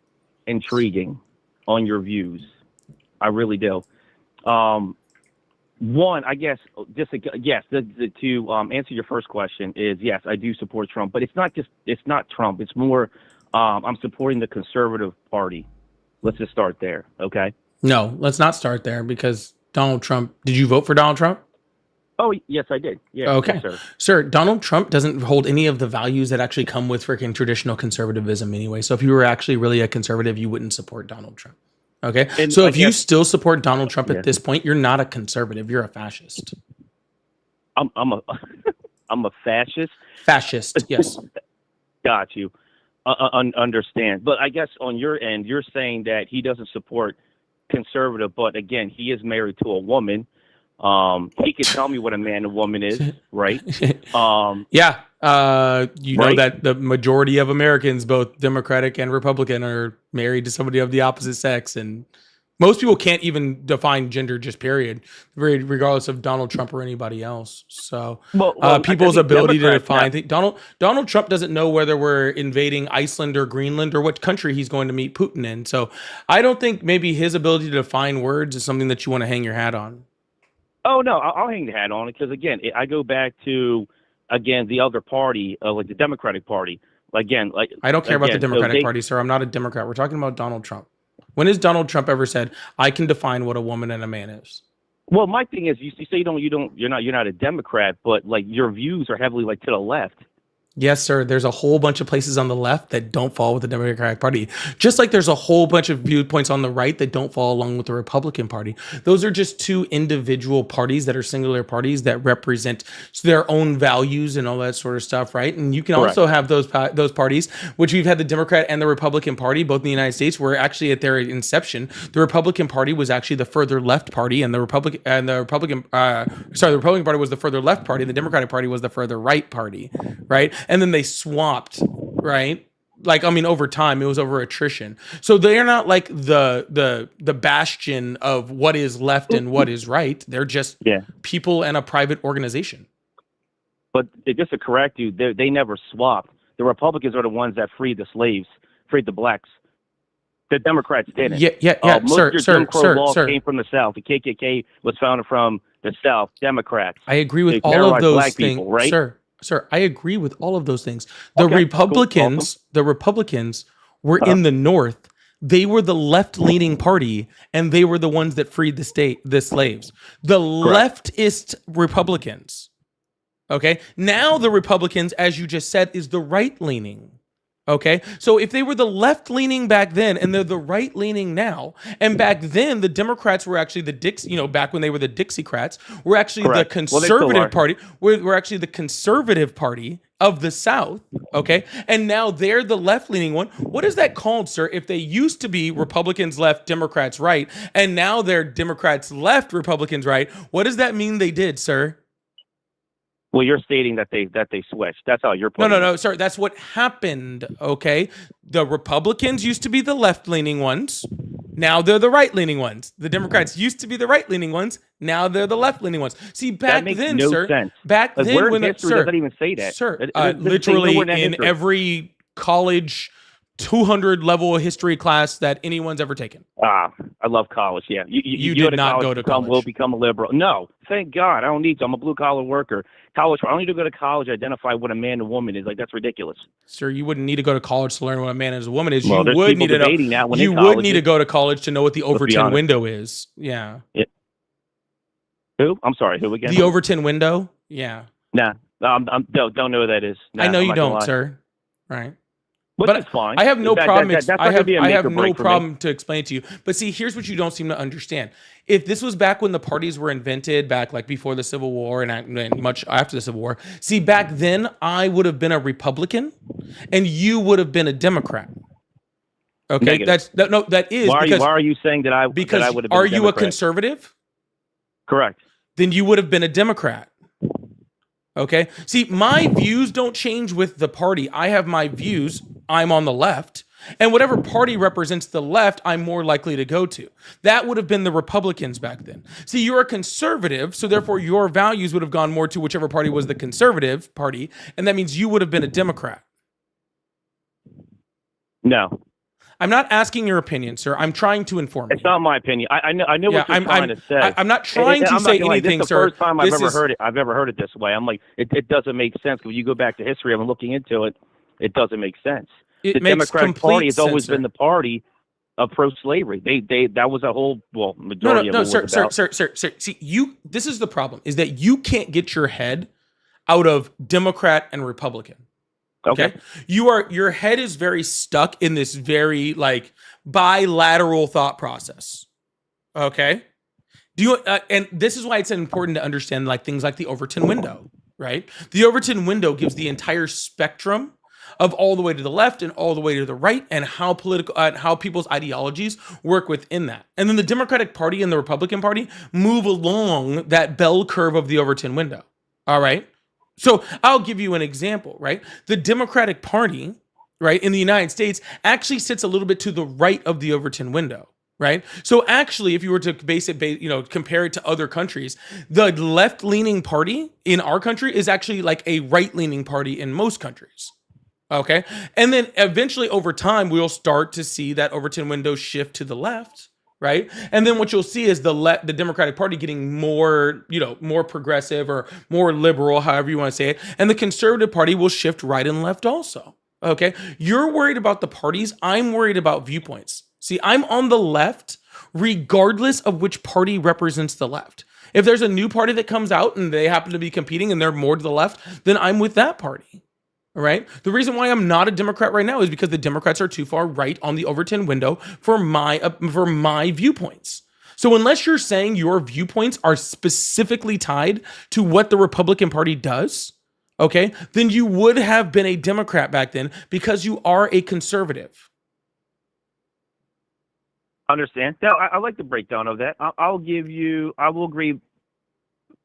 intriguing on your views. I really do. One, I guess, to answer your first question is yes, I do support Trump, but it's not Trump. It's more, I'm supporting the conservative party. Let's just start there, okay?
No, let's not start there because Donald Trump. Did you vote for Donald Trump?
Oh, yes, I did. Yeah.
Okay,
yes,
sir. Donald Trump doesn't hold any of the values that actually come with freaking traditional conservatism anyway. So if you were actually really a conservative, you wouldn't support Donald Trump. Okay. And so if you still support Donald Trump at this point, you're not a conservative. You're a fascist.
I'm a fascist.
Fascist. Yes.
Got you. Understand. But I guess on your end, you're saying that he doesn't support conservative, but again, he is married to a woman. He can tell me what a man and woman is, right?
Yeah. Know that the majority of Americans, both Democratic and Republican, are married to somebody of the opposite sex, and most people can't even define gender, just period, regardless of Donald Trump or anybody else. So, people's ability to define Donald Trump doesn't know whether we're invading Iceland or Greenland or what country he's going to meet Putin in. So, I don't think maybe his ability to define words is something that you want to hang your hat on.
Oh no, I'll hang the hat on it because again, I go back to the other party, like the Democratic Party. I don't
care about the Democratic Party, sir. I'm not a Democrat. We're talking about Donald Trump. When has Donald Trump ever said, "I can define what a woman and a man is"?
Well, my thing is, you say you're not a Democrat, but like your views are heavily like to the left.
Yes, sir. There's a whole bunch of places on the left that don't fall with the Democratic Party. Just like there's a whole bunch of viewpoints on the right that don't fall along with the Republican Party. Those are just two individual parties that are singular parties that represent their own values and all that sort of stuff, right? And you can also have those parties, which we've had the Democrat and the Republican Party, both in the United States, where actually at their inception, the Republican Party was actually the further left party, and the Republican Party was the further left party, and the Democratic Party was the further right party, right? And then they swapped, right? Over time, it was over attrition. So they're not like the bastion of what is left and what is right. They're just people and a private organization.
But just to correct you, they never swapped. The Republicans are the ones that freed the slaves, freed the blacks. The Democrats didn't.
Most of your Jim Crow law
came from the South. The KKK was founded from the South. Democrats.
I agree with all of those things, right? Sir, I agree with all of those things. The Republicans were in the North. They were the left-leaning party, and they were the ones that freed the slaves. The leftist Republicans. Okay? Now the Republicans, as you just said, is the right-leaning. Okay, so if they were the left-leaning back then and they're the right-leaning now, and back then the Democrats were actually back when they were the Dixiecrats, were actually the conservative party. We're actually the conservative party of the South. Okay, and now they're the left-leaning one. What is that called, sir? If they used to be Republicans left, Democrats right, and now they're Democrats left, Republicans right, what does that mean they did, sir?
Well, you're stating that they switched. That's how you're putting it.
No, sir. That's what happened, okay? The Republicans used to be the left-leaning ones. Now they're the right-leaning ones. The Democrats used to be the right-leaning ones. Now they're the left-leaning ones. See, back then, sir.
Sense.
Back then,
when history doesn't even say that.
Sir, literally in every college 200 level history class that anyone's ever taken.
I love college. Yeah,
you did not go to college.
Will become a liberal. No, thank God. I don't need to. I'm a blue collar worker. College. I don't need to go to college to identify what a man and woman is. Like, that's ridiculous.
Sir, you wouldn't need to go to college to learn what a man and a woman is.
Well,
you would need to know. You would need to go to college to know what the Overton window is. Yeah.
Who? I'm sorry. Who again?
The Overton window. Yeah.
Nah. Don't know what that is. Nah,
I know you don't, sir. Right.
But it's fine.
I have no problem. I have no problem
me.
to explain to you. But see, here's what you don't seem to understand. If this was back when the parties were invented, back like before the Civil War and much after the Civil War, see, back then I would have been a Republican, and you would have been a Democrat. Okay,
Negative.
that is.
Why are you saying that I?
Because
that I would have been
are
a
you a conservative?
Correct.
Then you would have been a Democrat. Okay. See, my views don't change with the party. I have my views. I'm on the left. And whatever party represents the left, I'm more likely to go to. That would have been the Republicans back then. See, you're a conservative, so therefore your values would have gone more to whichever party was the conservative party. And that means you would have been a Democrat.
No.
I'm not asking your opinion, sir. I'm trying to inform you.
It's not my opinion. I know what you're trying to say.
I'm not trying to say anything,
this is the
sir.
First time I've ever heard it this way. I'm like, it doesn't make sense. When you go back to history, I'm looking into it. It doesn't make sense. The Democratic Party has always been the party of pro-slavery. That was a whole majority of it.
No, sir. See, this is the problem: is that you can't get your head out of Democrat and Republican. Okay. Your head is very stuck in this very like bilateral thought process. Okay. And this is why it's important to understand like things like the Overton window, right? The Overton window gives the entire spectrum of all the way to the left and all the way to the right, and how how people's ideologies work within that. And then the Democratic Party and the Republican Party move along that bell curve of the Overton window. All right. So I'll give you an example, right? The Democratic Party, right, in the United States actually sits a little bit to the right of the Overton window, right? So actually, if you were to compare it to other countries, the left-leaning party in our country is actually like a right-leaning party in most countries. Okay. And then eventually over time, we'll start to see that Overton window shift to the left. Right. And then what you'll see is the Democratic Party getting more, more progressive or more liberal, however you want to say it. And the Conservative Party will shift right and left also. OK, you're worried about the parties. I'm worried about viewpoints. See, I'm on the left, regardless of which party represents the left. If there's a new party that comes out and they happen to be competing and they're more to the left, then I'm with that party. All right. The reason why I'm not a Democrat right now is because the Democrats are too far right on the Overton window for my viewpoints. So unless you're saying your viewpoints are specifically tied to what the Republican Party does, okay, then you would have been a Democrat back then because you are a conservative.
Understand? No, I like the breakdown of that. I will agree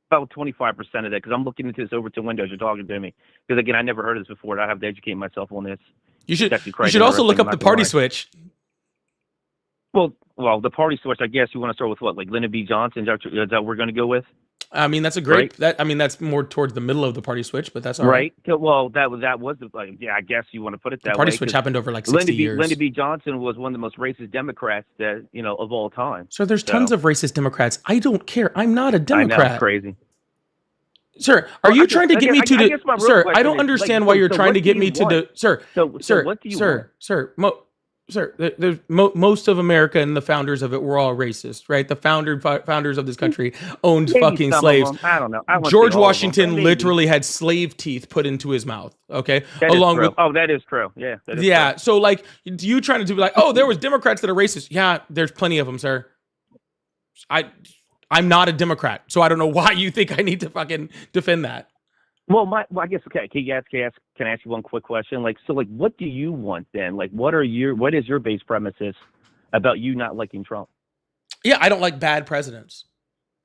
about 25% of that, because I'm looking into this Overton window as you're talking to me. Because again, I never heard of this before. I have to educate myself on this.
You should also look up the party switch.
Well, the party switch. I guess you want to start with what, like Lyndon B. Johnson? Is that what we're going to go with?
I mean, that's a great. Right? That's more towards the middle of the party switch, but that's all right.
Well, that was I guess you want to put it that way.
The party switch happened over like 60 years.
Lyndon B. Johnson was one of the most racist Democrats that of all time.
So there's tons of racist Democrats. I don't care. I'm not a Democrat.
I know, it's crazy.
Sir, are you trying to get me to the? Sir, I don't understand why you're trying to get me to the. Sir,
what do you want?
Sir, most of America and the founders of it were all racist, right? The founders of this country owned fucking slaves.
I don't know.
George Washington literally had slave teeth put into his mouth. Okay,
that is true. Yeah.
True. So like, you trying to do like, oh, there was Democrats that are racist. Yeah, there's plenty of them, sir. I'm not a Democrat, so I don't know why you think I need to fucking defend that.
Well, I guess okay. Can I ask you one quick question? What do you want then? Like, what is your base premises about you not liking Trump?
Yeah, I don't like bad presidents.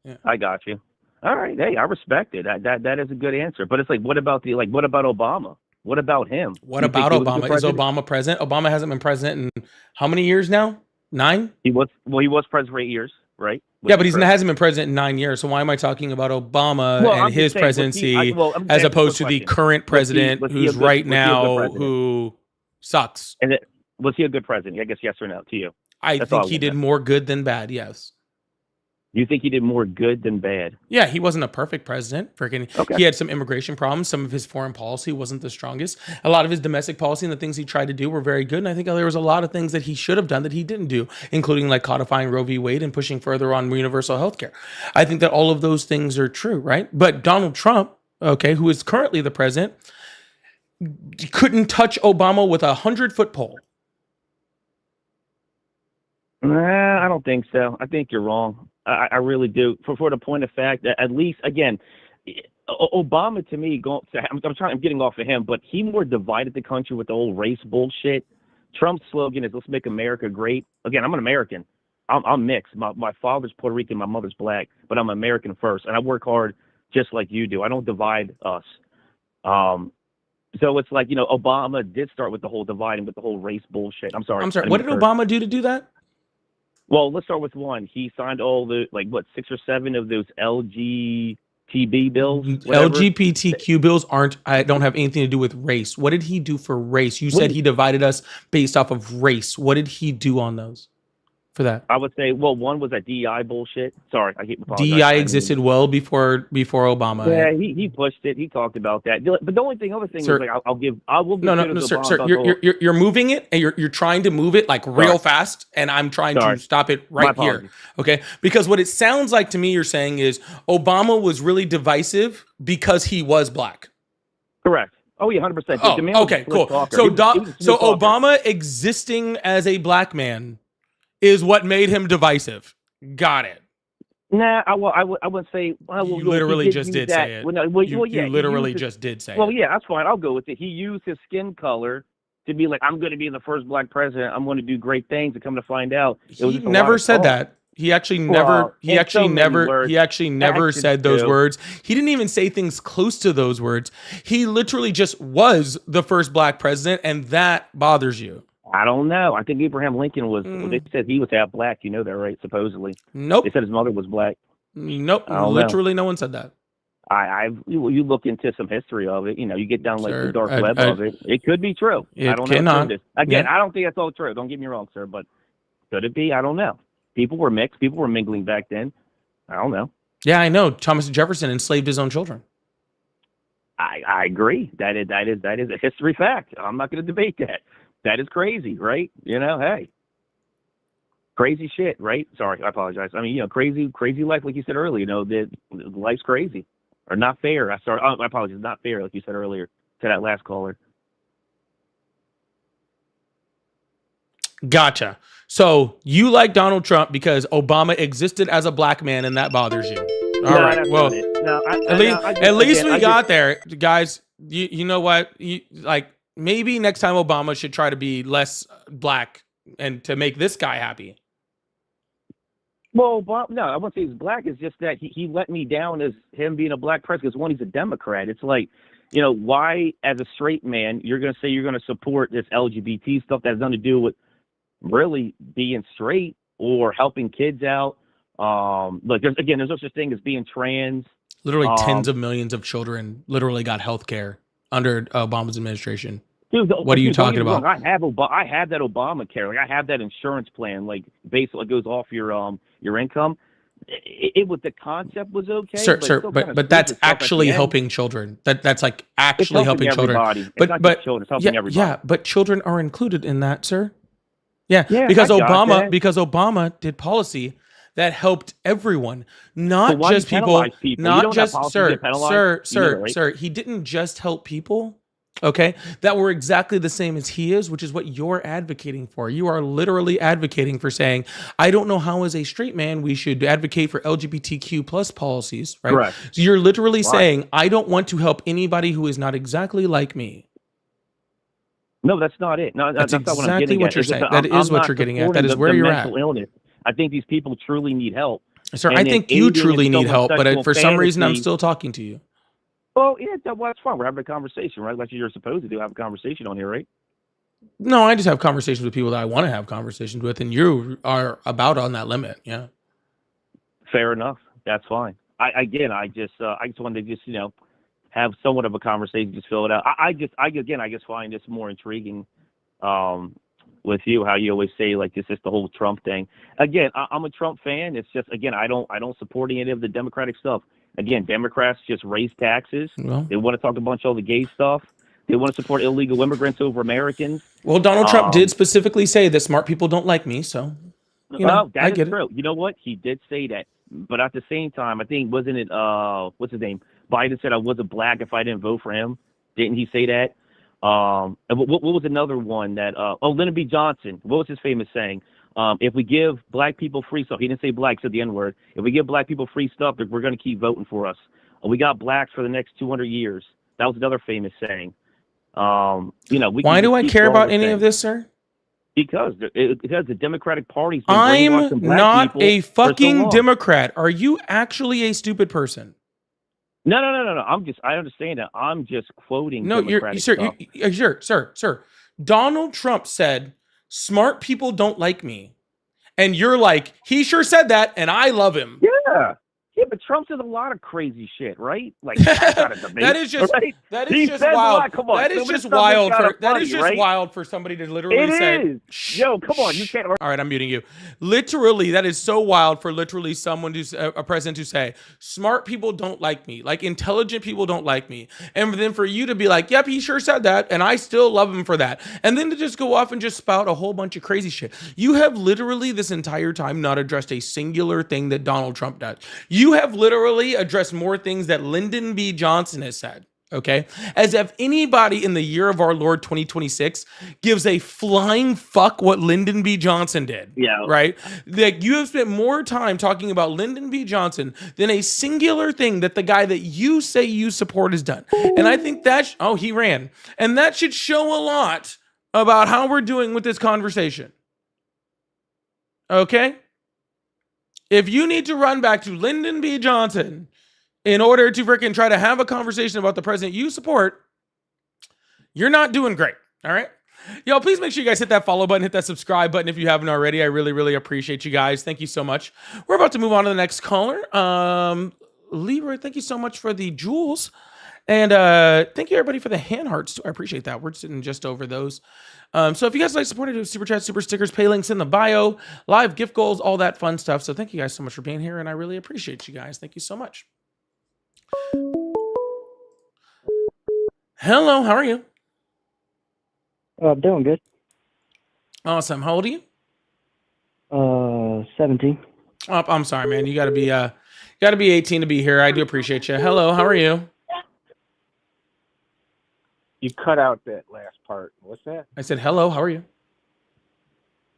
Yeah.
I got you. All right, hey, I respect it. That is a good answer. But it's like, what about Obama? What about him?
What about Obama? Is Obama president? Obama hasn't been president in how many years now? 9?
He was president for 8 years, right?
Yeah, but he hasn't been president in 9 years. So why am I talking about Obama and his presidency as opposed to the current president who's right now who sucks?
Was he a good president? I guess yes or no to you.
I think he did more good than bad. Yes.
You think he did more good than bad?
Yeah, he wasn't a perfect president.
Okay.
He had some immigration problems. Some of his foreign policy wasn't the strongest. A lot of his domestic policy and the things he tried to do were very good. And I think there was a lot of things that he should have done that he didn't do, including like codifying Roe v. Wade and pushing further on universal health care. I think that all of those things are true, right? But Donald Trump, okay, who is currently the president, couldn't touch Obama with a 100-foot pole.
Nah, I don't think so. I think you're wrong. I really do. For the point of fact that at least, again, Obama to me, I'm getting off of him, but he more divided the country with the whole race bullshit. Trump's slogan is "Let's make America great." Again, I'm an American. I'm mixed. My father's Puerto Rican, my mother's black, but I'm American first, and I work hard just like you do. I don't divide us. So it's like, Obama did start with the whole dividing, with the whole race bullshit. I'm sorry.
What did Obama do to do that?
Well, let's start with one. He signed all the 6 or 7 of those LGTB bills. Whatever.
LGBTQ bills don't have anything to do with race. What did he do for race? You said he divided us based off of race. What did he do on those? For that,
I would say, one was that DEI bullshit. Sorry, I keep apologizing.
DEI existed well before Obama.
Yeah, he pushed it. He talked about that. But the other thing
sir,
is I will give
no, sir. You're moving it, and you're trying to move it like real fast, and I'm trying to stop it right here. Okay, because what it sounds like to me, you're saying is Obama was really divisive because he was black.
Correct. Oh yeah, 100%.
Oh, okay, cool. So Obama existing as a black man is what made him divisive. Got it.
Nah, I wouldn't say.
You literally just did say it. You literally just did say it.
Well, yeah, that's fine. I'll go with it. He used his skin color to be like, I'm going to be the first black president. I'm going to do great things. And come to find out,
he never said that. He actually never. He actually never said those words. He didn't even say things close to those words. He literally just was the first black president, and that bothers you.
I don't know. I think Abraham Lincoln was. They said he was half black. You know that, right? Supposedly.
Nope.
They said his mother was black.
Nope. Literally, no one said that.
You look into some history of it. You get down the dark web of it. It could be true. I don't know. Again, I don't think that's all true. Don't get me wrong, sir. But could it be? I don't know. People were mixed. People were mingling back then. I don't know.
Yeah, I know. Thomas Jefferson enslaved his own children.
I agree. That is a history fact. I'm not going to debate that. That is crazy, right? Hey, crazy shit, right? Sorry, I apologize. I mean, crazy life, like you said earlier. That life's crazy or not fair. I apologize, not fair, like you said earlier to that last caller.
Gotcha. So you like Donald Trump because Obama existed as a black man, and that bothers you. All right. Well, at least we got there, guys. You know what? Maybe next time Obama should try to be less black and to make this guy happy.
Well, no, I wouldn't say he's black. It's just that he let me down as him being a black president. Because one, he's a Democrat. It's like, why as a straight man you're going to say you're going to support this LGBT stuff that has nothing to do with really being straight or helping kids out. There's no such thing as being trans.
Literally tens of millions of children literally got health care under Obama's administration.
Dude,
what are you talking about?
I have that Obamacare. I have that insurance plan. Basically, it goes off your income. It was, the concept was okay.
Sir, but that's actually helping children. That's like actually helping children. But
children, it's helping everybody.
Yeah, but children are included in that, sir. Yeah, because Obama did policy that helped everyone, not just people. Not just sir. He didn't just help people, okay, that were exactly the same as he is, which is what you're advocating for. You are literally advocating for saying, I don't know how as a straight man we should advocate for LGBTQ plus policies, right?
Correct.
So you're literally saying, I don't want to help anybody who is not exactly like me.
No, that's not it. No, that's
exactly
not what I'm getting
what you're saying. That is what you're getting at. That is where you're at.
Illness. I think these people truly need help.
Sir, I think you truly need help, but for some reason I'm still talking to you.
Well, yeah, that's fine. We're having a conversation, right? Like you're supposed to do, have a conversation on here, right?
No, I just have conversations with people that I want to have conversations with, and you are about on that limit. Yeah.
Fair enough. That's fine. I just wanted to just, have somewhat of a conversation, just fill it out. I just find this more intriguing. with you, how you always say like this is the whole Trump thing. Again, I'm a Trump fan. It's just again, I don't support any of the Democratic stuff. Again, Democrats just raise taxes.
Well,
they want to talk a bunch of all the gay stuff. They want to support illegal immigrants over Americans.
Well, Donald Trump did specifically say that smart people don't like me, so
that is true. You know what? He did say that, but at the same time, I think wasn't it what's his name? Biden said I wasn't black if I didn't vote for him. Didn't he say that? And what was another one that? Lyndon B. Johnson. What was his famous saying? If we give black people free stuff, he didn't say black, he said the N-word. If we give black people free stuff, we're going to keep voting for us. We got blacks for the next 200 years. That was another famous saying.
Why do I care about any of this, sir?
Because the Democratic Party's been
I'm
brainwashing black
not
people
a
for so
fucking
long.
Democrat. Are you actually a stupid person?
No. I understand that. I'm just quoting.
No,
Democratic stuff.
sir. Donald Trump said, "Smart people don't like me," and you're like, "He sure said that, and I love him."
Yeah, but Trump says a lot of crazy shit, right? Like that's not a debate.
That is just
right?
that
He
is just
says a
wild.
lot. Come on,
That is
some of
just
this stuff
wild.
kinda
That
funny,
is just
right?
wild for somebody to literally
It
say.
is. Yo, come on, you can't.
All right, I'm muting you. Literally, that is so wild for literally someone to a president to say, "Smart people don't like me, like intelligent people don't like me," and then for you to be like, "Yep, he sure said that, and I still love him for that," and then to just go off and just spout a whole bunch of crazy shit. You have literally this entire time not addressed a singular thing that Donald Trump does. You have literally addressed more things that Lyndon B. Johnson has said. Okay, as if anybody in the year of our Lord 2026 gives a flying fuck what Lyndon B. Johnson did.
Yeah.
Right? Like you have spent more time talking about Lyndon B. Johnson than a singular thing that the guy that you say you support has done. And I think that, he ran. And that should show a lot about how we're doing with this conversation. Okay? If you need to run back to Lyndon B. Johnson in order to freaking try to have a conversation about the president you support, you're not doing great. All right. Yo, please make sure you guys hit that follow button, hit that subscribe button if you haven't already. I really, really appreciate you guys. Thank you so much. We're about to move on to the next caller. Leroy, thank you so much for the jewels. And thank you everybody for the hand hearts too. I appreciate that. We're sitting just over those. So if you guys like supporting, do super chat, super stickers, pay links in the bio, live gift goals, all that fun stuff. So thank you guys so much for being here. And I really appreciate you guys. Thank you so much. Hello, how are you?
I'm doing good.
Awesome. How old are you?
17.
Oh, I'm sorry, man. You gotta be 18 to be here. I do appreciate you. Hello, how are you?
You cut out that last part. What's that?
I said hello, how are you?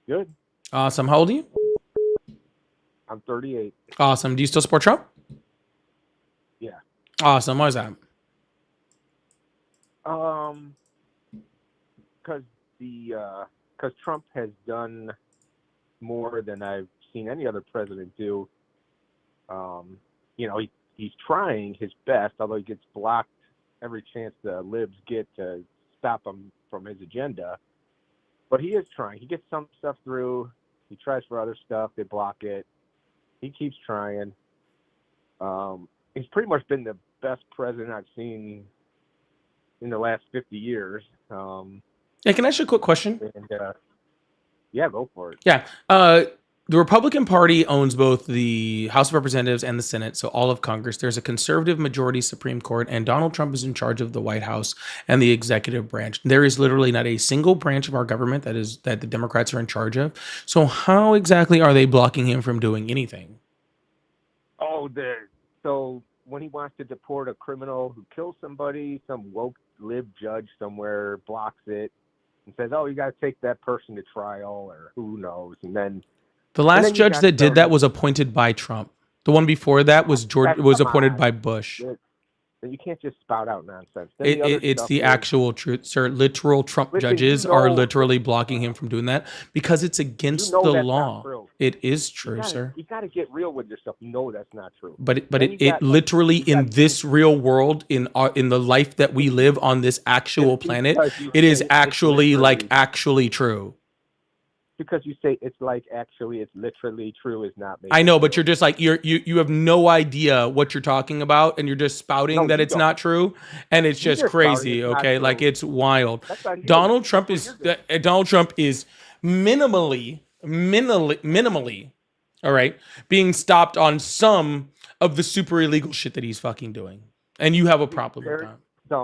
Good.
Awesome. How old are you?
I'm 38.
Awesome. Do you still support Trump?
Yeah.
Awesome. Why is that?
Because Trump has done more than I've seen any other president do. He's trying his best, although he gets blocked every chance the libs get to stop him from his agenda. But he is trying. He gets some stuff through. He tries for other stuff. They block it. He keeps trying. He's pretty much been the best president I've seen in the last 50 years.
Yeah, can I ask you a quick question?
And, yeah, go for it.
Yeah. The Republican Party owns both the House of Representatives and the Senate, so all of Congress. There's a conservative majority Supreme Court, and Donald Trump is in charge of the White House and the executive branch. There is literally not a single branch of our government that the Democrats are in charge of. So how exactly are they blocking him from doing anything?
So when he wants to deport a criminal who kills somebody, some woke lib judge somewhere blocks it and says, "Oh, you got to take that person to trial," or who knows, and then.
The last judge that did that was appointed by Trump. The one before that was appointed by Bush.
You can't just spout out nonsense.
It's the actual truth, sir. Literal Trump judges are literally blocking him from doing that because it's against the law. It is true, sir.
You got to get real with yourself. No, that's not true.
But it literally in this real world, in the life that we live on this actual planet, it is actually actually true.
Because you say it's literally true is not.
I know, but you're just like you have no idea what you're talking about, and you're just spouting that it's not true, and it's just crazy. Okay, like it's wild. Donald Trump is minimally, all right, being stopped on some of the super illegal shit that he's fucking doing. And you have a problem with that.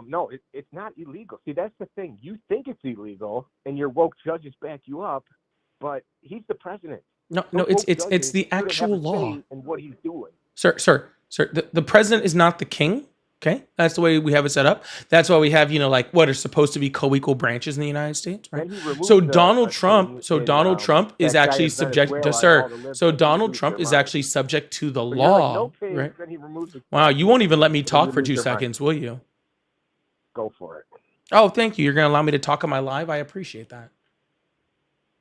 No, it's not illegal. See, that's the thing. You think it's illegal, and your woke judges back you up, but he's the president.
No, it's the actual law.
And what he's doing.
Sir, the president is not the king. Okay, that's the way we have it set up. That's why we have, like what are supposed to be co-equal branches in the United States, right? So Donald Trump is actually subject to So Donald Trump is actually subject to the law, right? Wow, you won't even let me talk for 2 seconds, will you?
Go for it.
Oh, thank you. You're going to allow me to talk on my live? I appreciate that.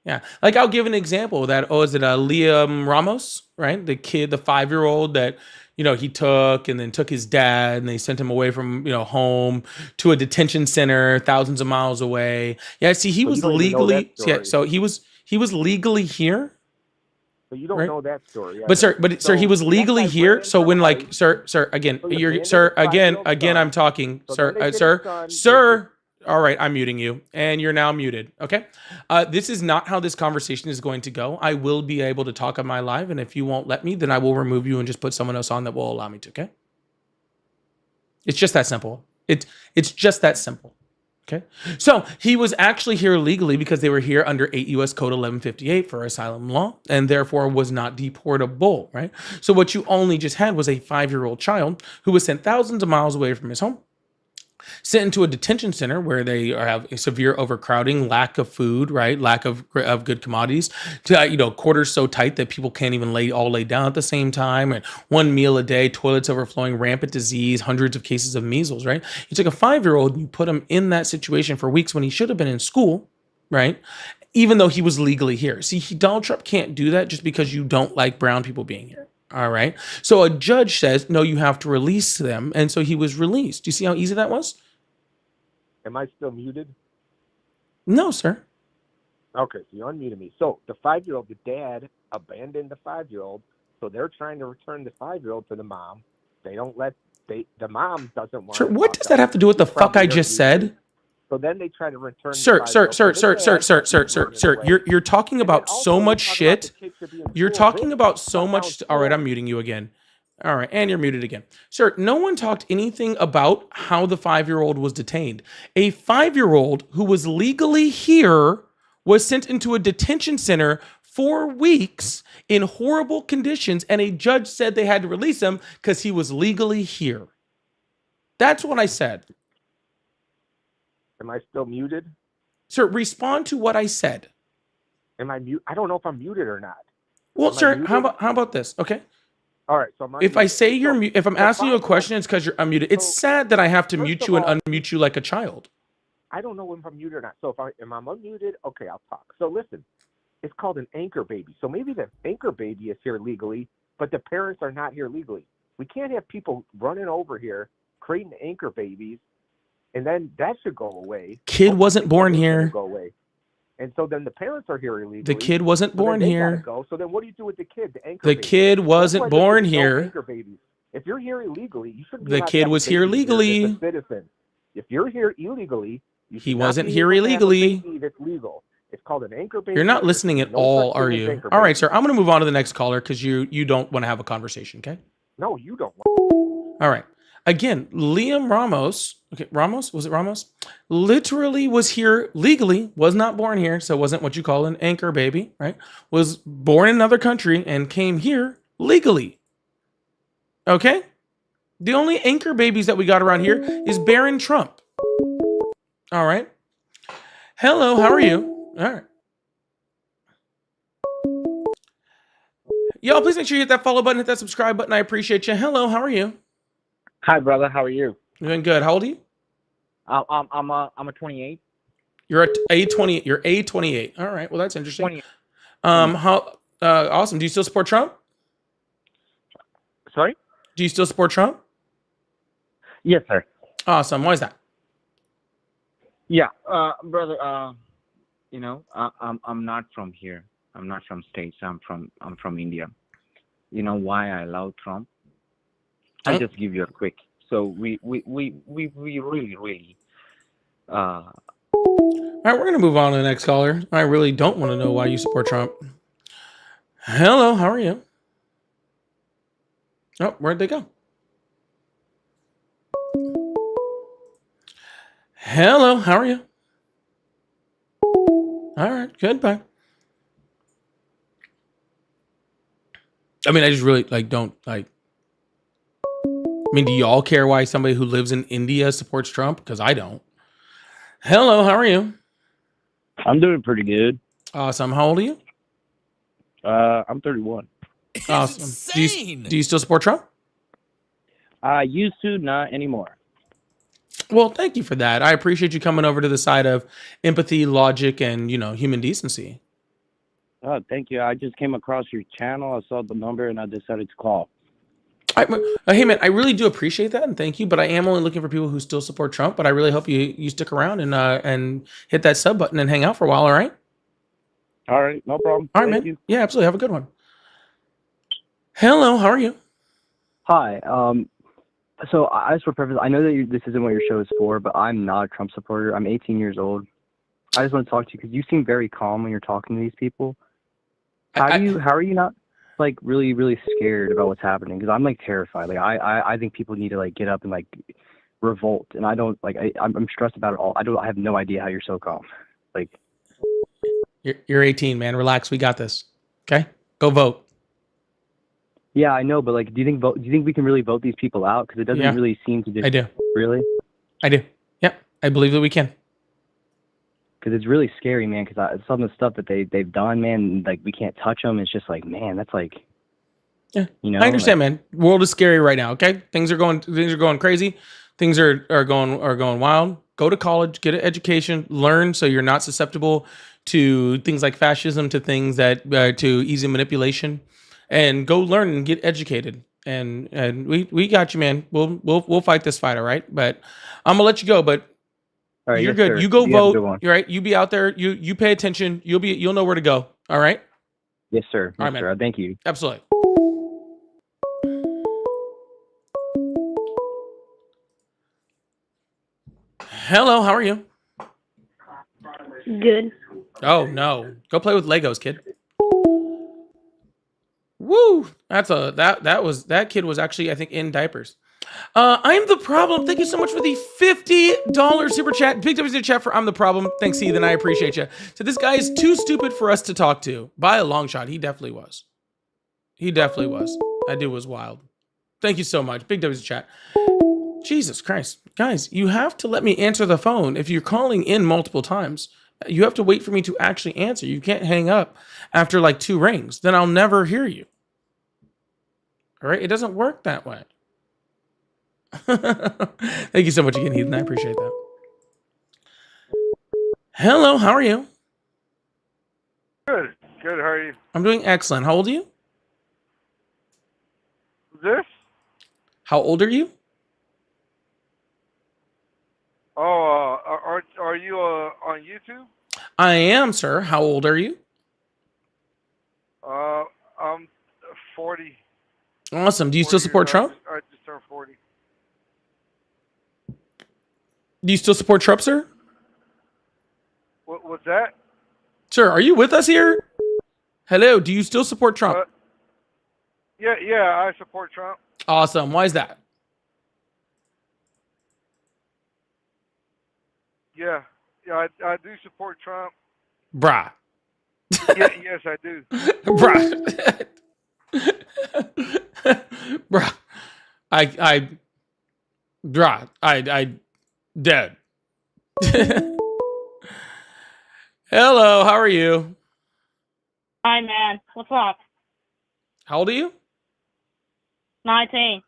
Yeah. Like I'll give an example that, is it Liam Ramos, right? The kid, the 5-year-old that, he took and then took his dad and they sent him away from, home to a detention center thousands of miles away. Yeah. See, he was legally, so he was legally here.
But you don't know that story. Yeah.
But sir, he was legally here. So when again, I'm talking, sir. All right, I'm muting you, and you're now muted. Okay, this is not how this conversation is going to go. I will be able to talk on my live, and if you won't let me, then I will remove you and just put someone else on that will allow me to. Okay, it's just that simple. It's just that simple. Okay, so he was actually here legally because they were here under 8 U.S. Code 1158 for asylum law, and therefore was not deportable. Right. So what you only just had was a 5-year-old child who was sent thousands of miles away from his home, sent into a detention center where they have a severe overcrowding, lack of food, right? Lack of good commodities, to, quarters so tight that people can't even lay down at the same time, and 1 meal a day, toilets overflowing, rampant disease, hundreds of cases of measles, right? You took a 5-year-old and you put him in that situation for weeks when he should have been in school, right? Even though he was legally here. See, Donald Trump can't do that just because you don't like brown people being here. All right. So a judge says, no, you have to release them. And so he was released. Do you see how easy that was?
Am I still muted?
No, sir.
Okay, so you unmuted me. So the 5-year-old, the dad abandoned the 5-year-old. So they're trying to return the 5-year-old to the mom. They don't let, the mom doesn't want.
Sir, what does that have to do with the fuck I just said?
So then they try to return.
Sir, you're talking about so much shit. You're talking about so much. All right, I'm muting you again. All right, and you're muted again. Sir, no one talked anything about how the 5-year-old was detained. A 5-year-old who was legally here was sent into a detention center for weeks in horrible conditions, and a judge said they had to release him because he was legally here. That's what I said.
Am I still muted?
Sir, respond to what I said.
Am I mute? I don't know if I'm muted or not.
Well, sir, how about this? Okay.
All right. So
if I say you're mute, if I'm asking you a question, it's because you're unmuted. It's sad that I have to mute you and unmute you like a child.
I don't know if I'm muted or not. So if I'm unmuted, okay, I'll talk. So listen, it's called an anchor baby. So maybe the anchor baby is here legally, but the parents are not here legally. We can't have people running over here creating anchor babies. And then that should go away.
Kid wasn't born here.
Go away. And so then the parents are here illegally.
The kid wasn't born here.
Go. So then what do you do with the kid?
The kid wasn't born here.
Anchor babies. If you're here illegally, you should be.
The kid was here legally.
Citizen. If you're here illegally,
he wasn't here illegally.
That's legal. It's called an anchor baby.
You're not listening at all, are you? All right, sir. I'm going to move on to the next caller because you don't want to have a conversation, okay?
No, you don't.
All right. Again, Liam Ramos, was it Ramos? Literally was here legally, was not born here, so wasn't what you call an anchor baby, right? Was born in another country and came here legally. Okay? The only anchor babies that we got around here is Barron Trump. All right. Hello, how are you? All right. Y'all, please make sure you hit that follow button, hit that subscribe button. I appreciate you. Hello, how are you?
Hi, brother. How are you?
Doing good. How old are you?
I'm a 28.
You're A28. You're A28. All right. Well, that's interesting.
28.
Awesome. Do you still support Trump?
Sorry?
Do you still support Trump?
Yes, sir.
Awesome. Why is that?
Yeah, brother. I'm not from here. I'm not from States. I'm from India. You know why I love Trump? I'll just give you a quick. So we really
All right, we're going to move on to the next caller. I really don't want to know why you support Trump. Hello, how are you? Oh, where'd they go? Hello, how are you? All right, goodbye. I mean, I just really don't like. I mean, do y'all care why somebody who lives in India supports Trump? Because I don't. Hello, how are you?
I'm doing pretty good.
Awesome. How old are you?
I'm 31.
Awesome. Do you still support Trump?
I used to, not anymore.
Well, thank you for that. I appreciate you coming over to the side of empathy, logic, and human decency.
Oh, thank you. I just came across your channel. I saw the number and I decided to call.
Hey man, I really do appreciate that and thank you. But I am only looking for people who still support Trump. But I really hope you stick around and hit that sub button and hang out for a while. All right.
All right, no problem.
All right, man. Yeah, absolutely. Have a good one. Hello, how are you?
Hi. So I just for purpose, I know that this isn't what your show is for, but I'm not a Trump supporter. I'm 18 years old. I just want to talk to you because you seem very calm when you're talking to these people. How are you not really, really scared about what's happening? Because I'm terrified. I think people need to get up and revolt, and I don't I'm stressed about it all. I have no idea how you're so calm.
You're 18, man. Relax. We got this. Okay, go vote.
Yeah, I know, but do you think we can really vote these people out? Because it doesn't really seem to just.
I do.
Really?
I do. Yep. I believe that we can.
Because it's really scary, man. Because some of the stuff that they've done, man, we can't touch them. It's just man, that's
yeah. I understand, man. World is scary right now. Okay, things are going crazy. Things are going wild. Go to college, get an education, learn so you're not susceptible to things like fascism, to things that to easy manipulation, and go learn and get educated. And we got you, man. We'll fight this fight, all right? But I'm gonna let you go. But all right, you're good. Sir. You go vote. You're right. You be out there. You pay attention. You'll know where to go. All right.
Yes, sir.
All right, man.
Thank you.
Absolutely. Hello, how are you?
Good.
Oh no. Go play with Legos, kid. Woo! That kid was actually, I think, in diapers. I'm the problem. Thank you so much for the $50 super chat. Big W chat for I'm the problem. Thanks, Ethan. I appreciate you. So this guy is too stupid for us to talk to. By a long shot. He definitely was. That dude was wild. Thank you so much. Big W chat. Jesus Christ. Guys, you have to let me answer the phone. If you're calling in multiple times, you have to wait for me to actually answer. You can't hang up after 2 rings. Then I'll never hear you. All right? It doesn't work that way. Thank you so much again, Ethan. I appreciate that. Hello, how are you?
Good. How are you?
I'm doing excellent. How old are you?
This?
How old are you?
Oh, are you on YouTube?
I am, sir. How old are you?
I'm 40.
Awesome. Do you still support Trump?
I just turned 40.
Do you still support Trump, sir?
What's that?
Sir, are you with us here? Hello. Do you still support Trump?
Yeah, I support Trump.
Awesome. Why is that?
Yeah, I do support Trump.
Bruh.
Yes, I do.
Bruh. Bruh. I dead. Hello, how are you?
Hi, man. What's up?
How old are you?
19.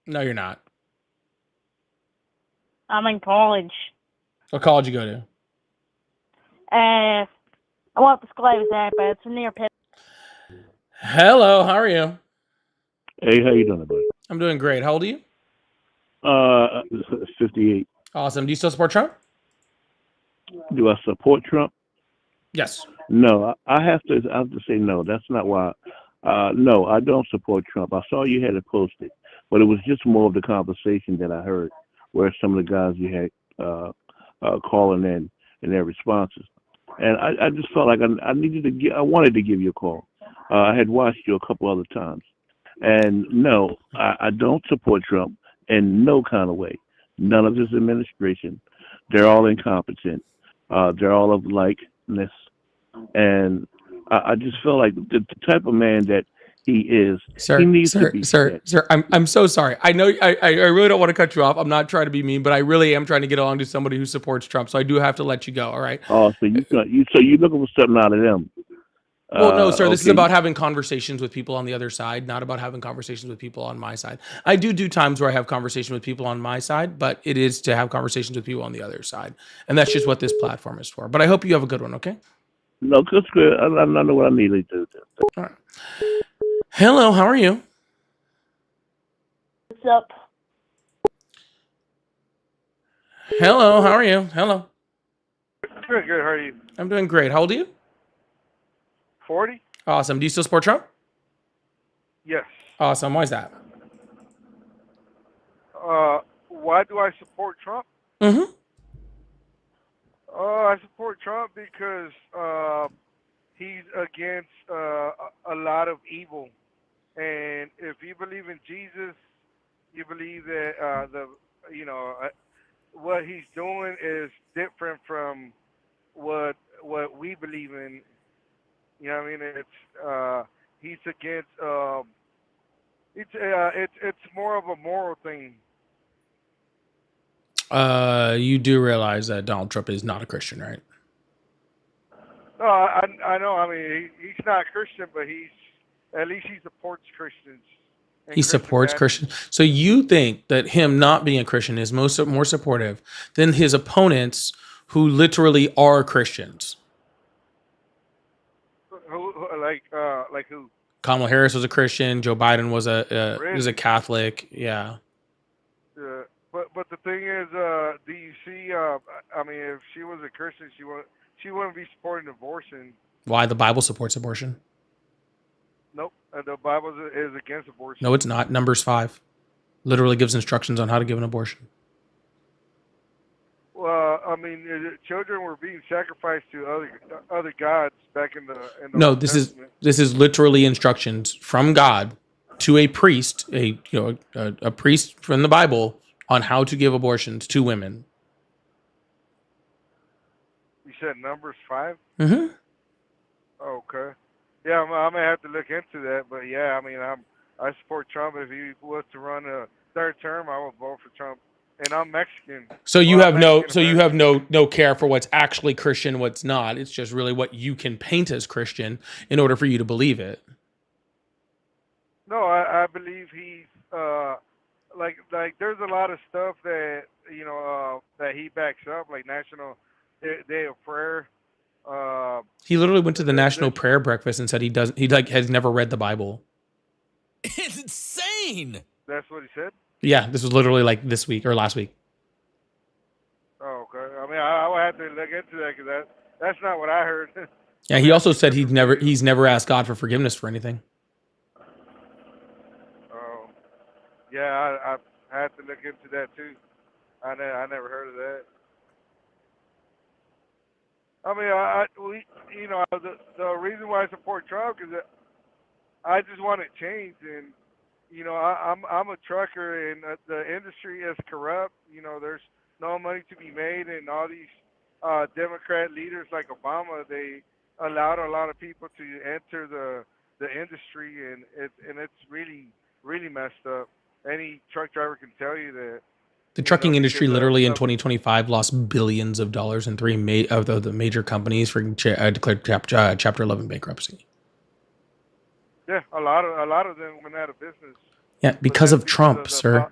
No, you're not.
I'm in college.
What college you go to?
I won't disclose that, but it's near Pitt.
Hello, how are you?
Hey, how you doing, buddy?
I'm doing great. How old are you?
58.
Awesome. Do you still support Trump?
Do I support Trump?
Yes.
No, I have to say no. That's not why. No, I don't support Trump. I saw you had it posted, but it was just more of the conversation that I heard, where some of the guys you had calling in, in their responses. And I just felt like I wanted to give you a call. I had watched you a couple other times. And no, I don't support Trump in no kind of way. None of his administration. They're all incompetent. They're all of likeness. And I just feel like the type of man that he is, he needs to be
sir, I'm so sorry. I know I really don't want to cut you off. I'm not trying to be mean, but I really am trying to get along to somebody who supports Trump. So I do have to let you go. All right.
Oh, so you're looking for something out of them.
Well, no, sir. This is
Okay.
about having conversations with people on the other side, not about having conversations with people on my side. I do times where I have conversation with people on my side, but it is to have conversations with people on the other side. And that's just what this platform is for. But I hope you have a good one, okay?
No, that's good. I know what I need to do.
All right. Hello, how are you?
What's up?
Hello, how are you? Hello.
Good, good. How are you?
I'm doing great. How old are you?
40?
Awesome. Do you still support Trump?
Yes.
Awesome. Why is that?
Why do I support Trump?
Mm-hmm.
I support Trump because he's against a lot of evil, and if you believe in Jesus, you believe that what he's doing is different from what we believe in. You know what I mean? It's he's against it's more of a moral thing.
You do realize that Donald Trump is not a Christian, right?
No, I know. I mean, he's not Christian, but at least he supports Christians. and
He supports Christians. So you think that him not being a Christian is more supportive than his opponents who literally are Christians?
Like who?
Kamala Harris was a Christian. Joe Biden was a Catholic. Yeah.
But the thing is, do you see? I mean, if she was a Christian, she wouldn't be supporting abortion.
Why? The Bible supports abortion.
Nope, the Bible is against abortion.
No, it's not. Numbers 5 literally gives instructions on how to give an abortion.
Well, I mean, children were being sacrificed to other gods back in the
No,
Old
this
Testament.
is literally instructions from God to a priest, a priest from the Bible on how to give abortions to women.
You said Numbers 5.
Mm-hmm.
Okay. Yeah, I'm gonna have to look into that. But yeah, I mean, I support Trump. If he was to run a third term, I would vote for Trump. And I'm Mexican.
So you
Well,
have
I'm
no,
Mexican
so you have
American.
no care for what's actually Christian, what's not. It's just really what you can paint as Christian in order for you to believe it.
No, I believe he's like there's a lot of stuff that that he backs up, like National Day of Prayer.
He literally went to the National Prayer Breakfast and said he has never read the Bible.
It's insane.
That's what he said.
Yeah, this was literally like this week or last week.
Oh, okay. I mean, I would have to look into that because that's not what I heard.
Yeah, he also said he's never asked God for forgiveness for anything.
Oh, yeah, I had to look into that too. I never heard of that. I mean, the reason why I support Trump is that I just want it changed, and I'm a trucker, and the industry is corrupt. There's no money to be made, and all these Democrat leaders like Obama, they allowed a lot of people to enter the industry, and it's really really messed up. Any truck driver can tell you that.
The trucking industry
because
literally in
of-
2025 lost billions of dollars in three of the major companies for declared Chapter 11 bankruptcy.
Yeah, a lot of them went out of business.
Yeah, because of Trump,
the
sir.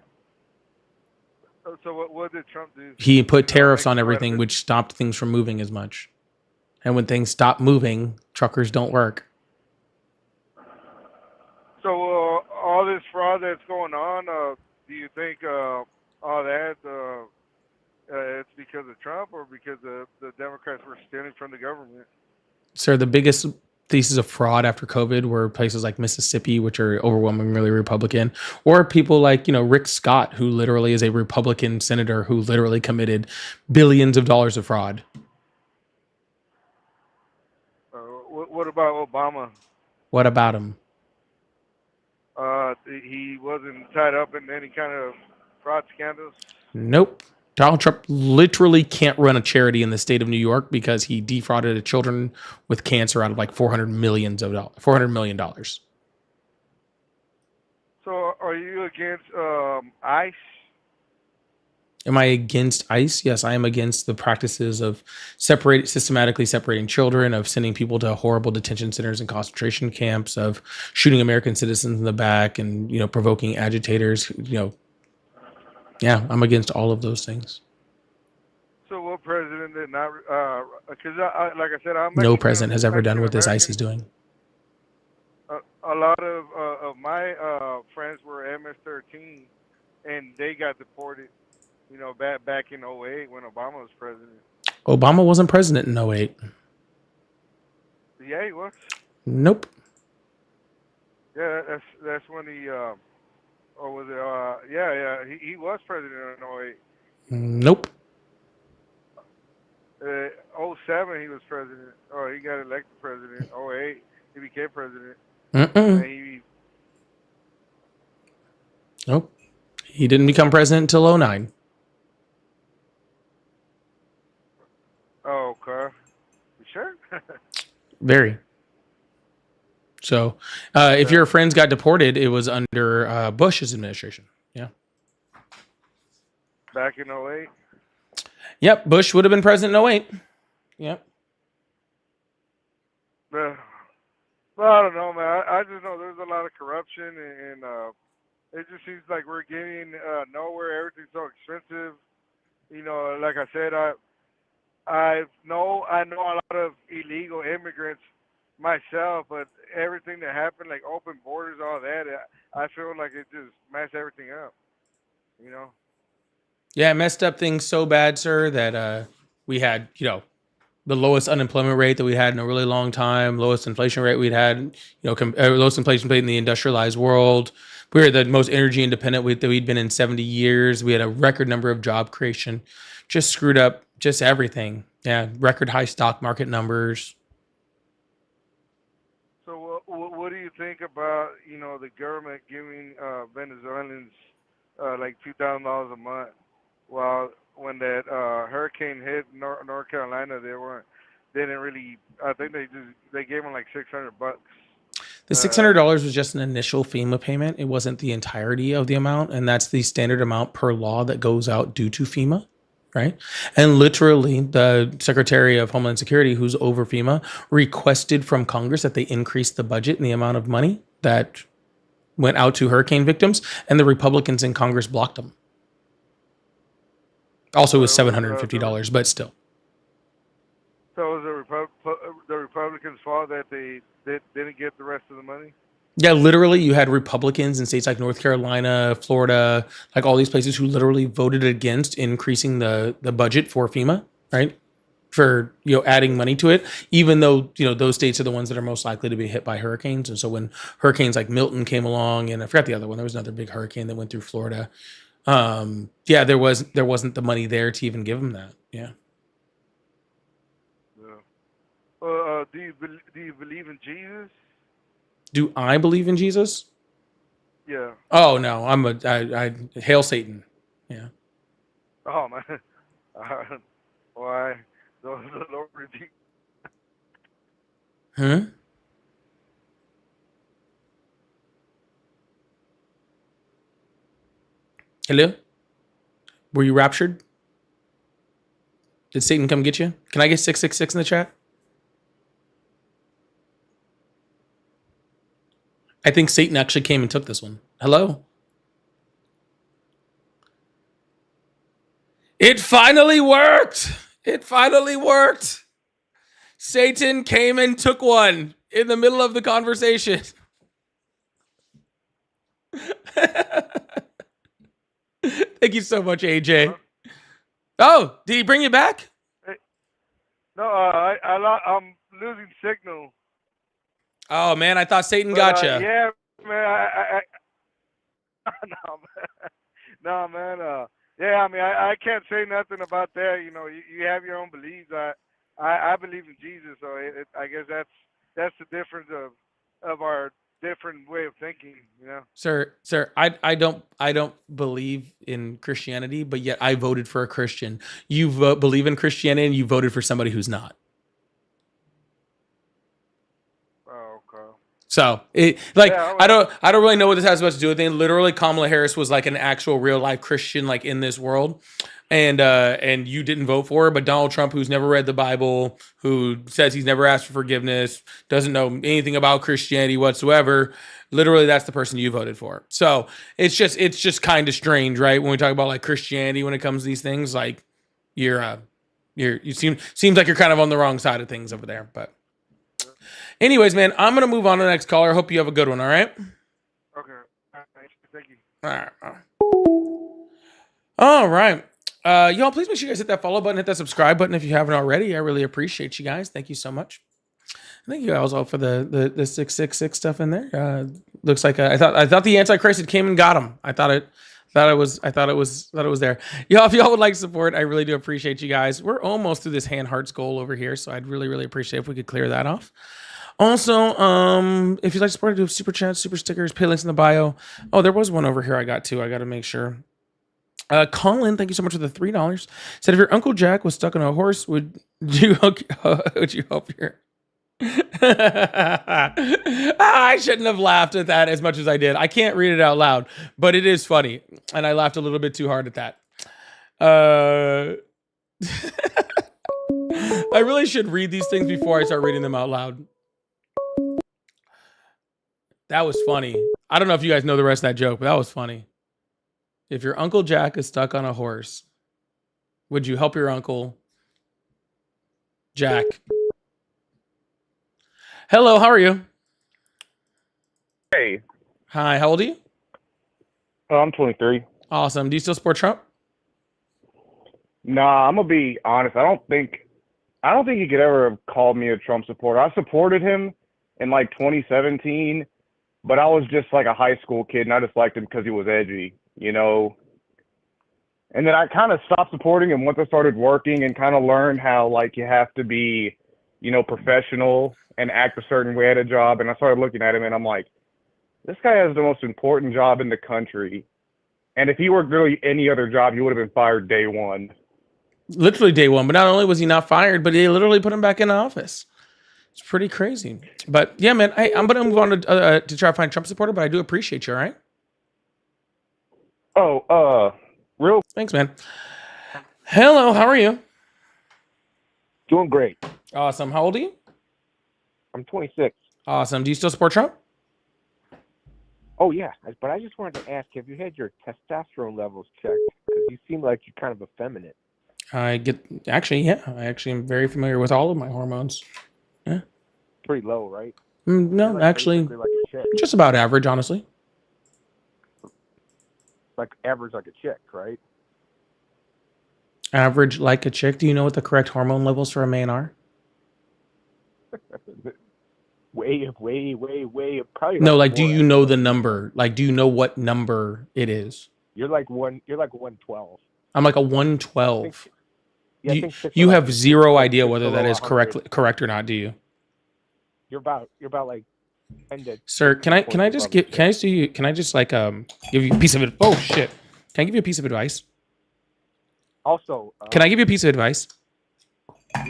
So what did Trump do?
He put tariffs on everything, which stopped things from moving as much. And when things stop moving, truckers don't work.
So all this fraud that's going on, do you think all that it's because of Trump or because the Democrats were stealing from the government?
Sir, the biggest thesis of fraud after COVID were places like Mississippi, which are overwhelmingly Republican, or people like, Rick Scott, who literally is a Republican senator who literally committed billions of dollars of fraud.
What about Obama?
What about him?
He wasn't tied up in any kind of fraud scandals.
Nope. Donald Trump literally can't run a charity in the state of New York because he defrauded children with cancer out of like $400 million.
So, are you against ICE?
Am I against ICE? Yes, I am against the practices of systematically separating children, of sending people to horrible detention centers and concentration camps, of shooting American citizens in the back, and provoking agitators. Yeah, I'm against all of those things.
So, what president did not? Because like I said, I'm
No president has ever done what this ICE is doing.
A lot of my friends were MS-13, and they got deported. Back in 08 when Obama was president.
Obama wasn't president in 08.
Yeah, he was.
Nope.
Yeah, that's when he. Or was it? Yeah. He was president in 08.
Nope.
07 he was president. Oh, he got elected president. 08 he became president.
Nope. He didn't become president until 09.
Oh, okay. You sure?
Very. So, if your friends got deported, it was under Bush's administration. Yeah.
Back in 08?
Yep. Bush would have been president in 08. Yep.
Well, I don't know, man. I just know there's a lot of corruption, and it just seems like we're getting nowhere. Everything's so expensive. Like I said, I know a lot of illegal immigrants myself, but everything that happened, like open borders, all that, I feel like it just messed everything up.
Yeah, it messed up things so bad, sir, that we had, the lowest unemployment rate that we had in a really long time, lowest inflation rate we'd had, lowest inflation rate in the industrialized world. We were the most energy independent that we'd been in 70 years. We had a record number of job creation. Just screwed up just everything. Yeah, record high stock market numbers.
So what do you think about, the government giving Venezuelans like $2,000 a month, while when that hurricane hit North Carolina, they didn't really. I think they gave them like $600.
The $600 was just an initial FEMA payment. It wasn't the entirety of the amount, and that's the standard amount per law that goes out due to FEMA, right? And literally, the Secretary of Homeland Security, who's over FEMA, requested from Congress that they increase the budget and the amount of money that went out to hurricane victims, and the Republicans in Congress blocked them. Also, it was $750, but still.
So it was the Republicans' fault that they didn't get the rest of the money?
Yeah, literally, you had Republicans in states like North Carolina, Florida, like all these places who literally voted against increasing the budget for FEMA, right? For adding money to it, even though those states are the ones that are most likely to be hit by hurricanes. And so when hurricanes like Milton came along, and I forgot the other one, there was another big hurricane that went through Florida. Yeah, there wasn't the money there to even give them that. Yeah.
Do you believe in Jesus?
Do I believe in Jesus?
Yeah.
Oh no, I hail Satan. Yeah.
Oh man. Why? The Lord rebuke.
Huh? Hello? Were you raptured? Did Satan come get you? Can I get 666 in the chat? I think Satan actually came and took this one. Hello? It finally worked! It finally worked! Satan came and took one in the middle of the conversation. Thank you so much, AJ. Oh, did he bring you back?
No, I'm losing signal.
Oh man, I thought Satan got you.
Yeah, man. No, man. Yeah, I mean, I can't say nothing about that. You have your own beliefs. I believe in Jesus, so I guess that's the difference of our different way of thinking. You know.
Sir, I don't believe in Christianity, but yet I voted for a Christian. You believe in Christianity and you voted for somebody who's not.
Oh, okay.
So it like
Yeah,
I don't really know what this has much to do with it. Literally, Kamala Harris was like an actual real life Christian like in this world. And you didn't vote for her, but Donald Trump, who's never read the Bible, who says he's never asked for forgiveness, doesn't know anything about Christianity whatsoever, literally that's the person you voted for. So it's just kind of strange, right? When we talk about like Christianity when it comes to these things, like you seems like you're kind of on the wrong side of things over there. But anyways, man, I'm gonna move on to the next caller. Hope you have a good one, all right?
Okay. Thank you.
All right. Y'all, please make sure you guys hit that follow button, hit that subscribe button if you haven't already. I really appreciate you guys. Thank you so much. Thank you guys all for the 666 stuff in there. Looks like I thought the Antichrist had came and got him. I thought it was there. Y'all, if y'all would like support, I really do appreciate you guys. We're almost through this hand hearts goal over here, so I'd really appreciate if we could clear that off. Also, if you'd like to support, do super chats, super stickers, pay links in the bio. Oh, there was one over here I got too. I got to make sure. Colin, thank you so much for the $3. Said, if your Uncle Jack was stuck on a horse, would you help your... I shouldn't have laughed at that as much as I did. I can't read it out loud, but it is funny. And I laughed a little bit too hard at that. I really should read these things before I start reading them out loud. That was funny. I don't know if you guys know the rest of that joke, but that was funny. If your Uncle Jack is stuck on a horse, would you help your Uncle Jack? Hello, how are you?
Hey.
Hi, how old are you?
I'm 23.
Awesome. Do you still support Trump?
Nah, I'm gonna be honest. I don't think he could ever have called me a Trump supporter. I supported him in like 2017, but I was just like a high school kid, and I just liked him because he was edgy, you know. And then I kind of stopped supporting him once I started working and kind of learned how like you have to be, you know, professional and act a certain way at a job. And I started looking at him, and I'm like, this guy has the most important job in the country. And if he worked really any other job, he would have been fired day one.
Literally day one. But not only was he not fired, but they literally put him back in office. It's pretty crazy. But yeah, man, I'm going to move on to try to find Trump supporter, but I do appreciate you, all right?
Oh, real.
Thanks, man. Hello, how are you?
Doing great.
Awesome. How old are you?
I'm 26.
Awesome. Do you still support Trump?
Oh, yeah. But I just wanted to ask, have you had your testosterone levels checked? Because you seem like you're kind of effeminate.
I actually am very familiar with all of my hormones. Yeah.
Pretty low, right?
No,
like,
actually,
like a chick.
just about average, honestly.
Like average like a chick, right?
Average like a chick. Do you know what the correct hormone levels for a man are?
way, probably.
No, like,
more
do you know the number? Like, do you know what number it is?
You're like 112.
I'm like a 112.
Yeah, I
You,
think chicks
you
are
have
like
zero idea
just
whether that
below
is
100.
correct or not, do you?
You're about like 10 to.
Sir, can I just give can I just like give you a piece of it? Oh shit. Can I give you a piece of advice?
Also,
Can I give you a piece of advice?
I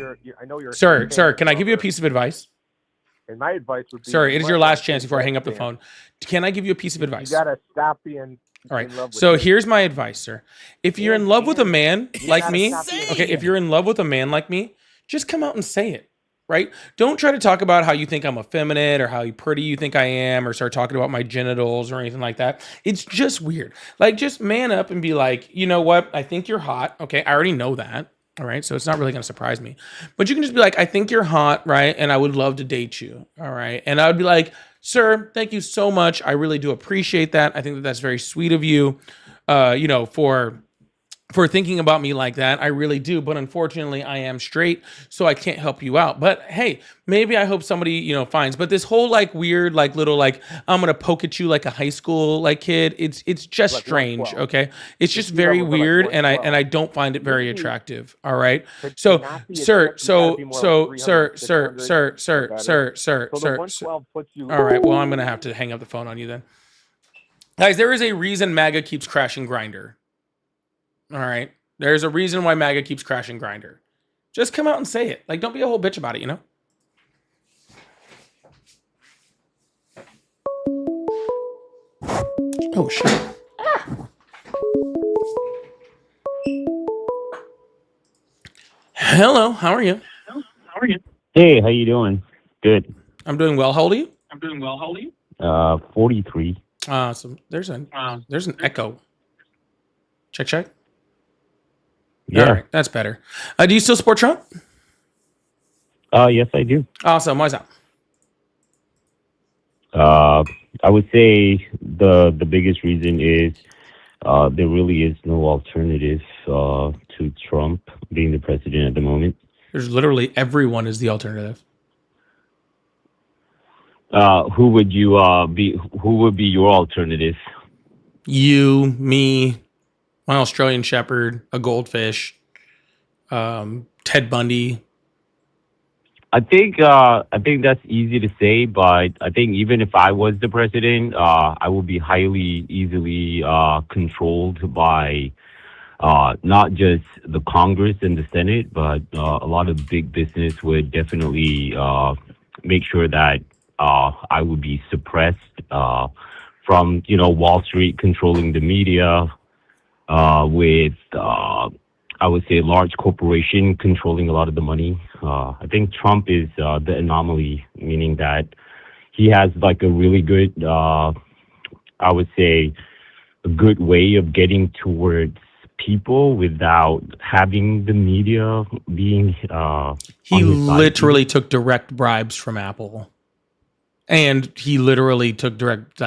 know you're.
Sir, can I give you a piece of advice?
And my advice would be.
Sir, it is your
you
last
must
chance before I hang up the
stay
phone. Can I give you a piece of
You
advice?
gotta stop being.
All right.
in love with
So
me.
here's my advice, sir. If you're in love with a man like
gotta
me,
stop being
okay, if
insane.
you're in love with a man like me, just come out and say it, right? Don't try to talk about how you think I'm effeminate or how pretty you think I am or start talking about my genitals or anything like that. It's just weird. Like, just man up and be like, you know what? I think you're hot. Okay, I already know that. All right, so it's not really going to surprise me. But you can just be like, I think you're hot, right? And I would love to date you. All right. And I would be like, sir, thank you so much. I really do appreciate that. I think that that's very sweet of you, for for thinking about me like that. I really do. But unfortunately, I am straight, so I can't help you out. But hey, maybe I hope somebody, finds. But this whole like weird, like little like I'm gonna poke at you like a high school like kid. It's just
Like
strange.
112.
Okay, it's just
If you
very
ever feel like
weird, and I
112,
don't find it very
maybe
attractive. All right.
to
So,
not be a
sir,
Trump, you gotta be more like 300, 600 or better. So the
sir.
112 puts you.
All right. Well, I'm gonna have to hang up the phone on you then, guys. There is a reason MAGA keeps crashing Grinder. All right. There's a reason why MAGA keeps crashing Grinder. Just come out and say it. Like, don't be a whole bitch about it, Oh, shit. Hello, how are you?
Hey, how you doing? Good.
I'm doing well. How old are you?
43.
So there's an echo. Check.
Yeah.
All right, that's better. Do you still support Trump?
Yes, I do.
Awesome. Why's that?
I would say the biggest reason is there really is no alternative to Trump being the president at the moment.
There's literally everyone is the alternative.
Who would you be? Who would be your alternative?
You, me, my Australian Shepherd, a goldfish, Ted Bundy.
I think that's easy to say, but I think even if I was the president, I would be highly easily controlled by not just the Congress and the Senate, but a lot of big business would definitely make sure that I would be suppressed from Wall Street controlling the media, with I would say large corporation controlling a lot of the money. I think Trump is the anomaly, meaning that he has like a really good, I would say, a good way of getting towards people without having the media being.
He literally took direct bribes from Apple, and he literally took direct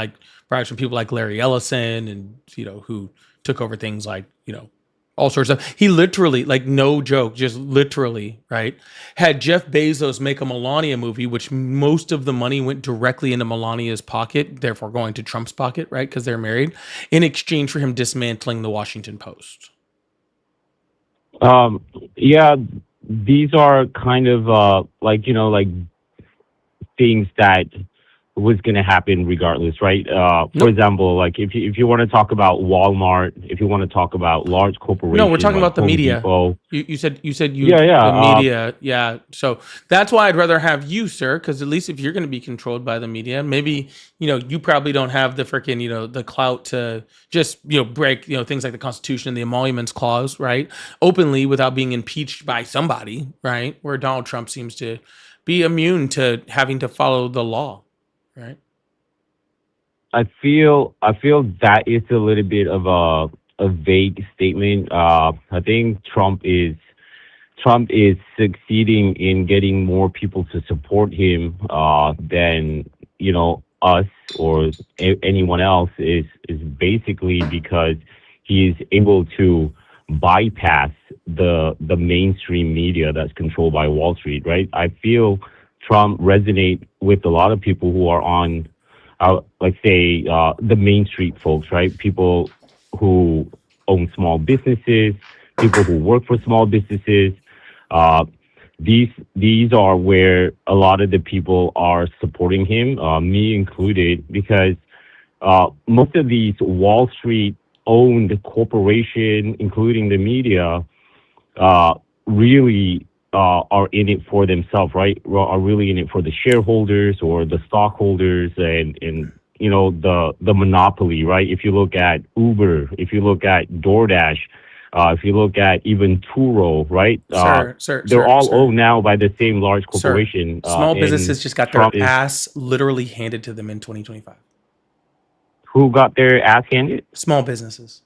bribes from people like Larry Ellison, and who took over things like all sorts of stuff. He literally, like, no joke, just literally, right, had Jeff Bezos make a Melania movie, which most of the money went directly into Melania's pocket, therefore going to Trump's pocket, right, because they're married, in exchange for him dismantling the Washington Post.
Yeah, these are kind of like things that was going to happen regardless, right? For example, like if you want to talk about Walmart, if you want to talk about large corporations,
No, we're talking
like
about the
Home
media.
Depot.
You said
Yeah.
the media, yeah. So that's why I'd rather have you, sir, because at least if you're going to be controlled by the media, maybe you probably don't have the freaking the clout to just break things like the Constitution and the Emoluments Clause, right, openly without being impeached by somebody, right? Where Donald Trump seems to be immune to having to follow the law. Right.
I feel that is a little bit of a vague statement. I think Trump is succeeding in getting more people to support him than us or anyone else is basically because he is able to bypass the mainstream media that's controlled by Wall Street, right? I feel Trump resonate with a lot of people who are on, let's say, the Main Street folks, right? People who own small businesses, people who work for small businesses. These are where a lot of the people are supporting him, me included, because most of these Wall Street owned corporation, including the media, really are in it for themselves, right? Are really in it for the shareholders or the stockholders and the monopoly, right? If you look at Uber, if you look at DoorDash, if you look at even Turo, right? They're all owned now by the same large corporation.
Small businesses just got their ass literally handed to them in 2025.
Who got their ass handed?
Small businesses.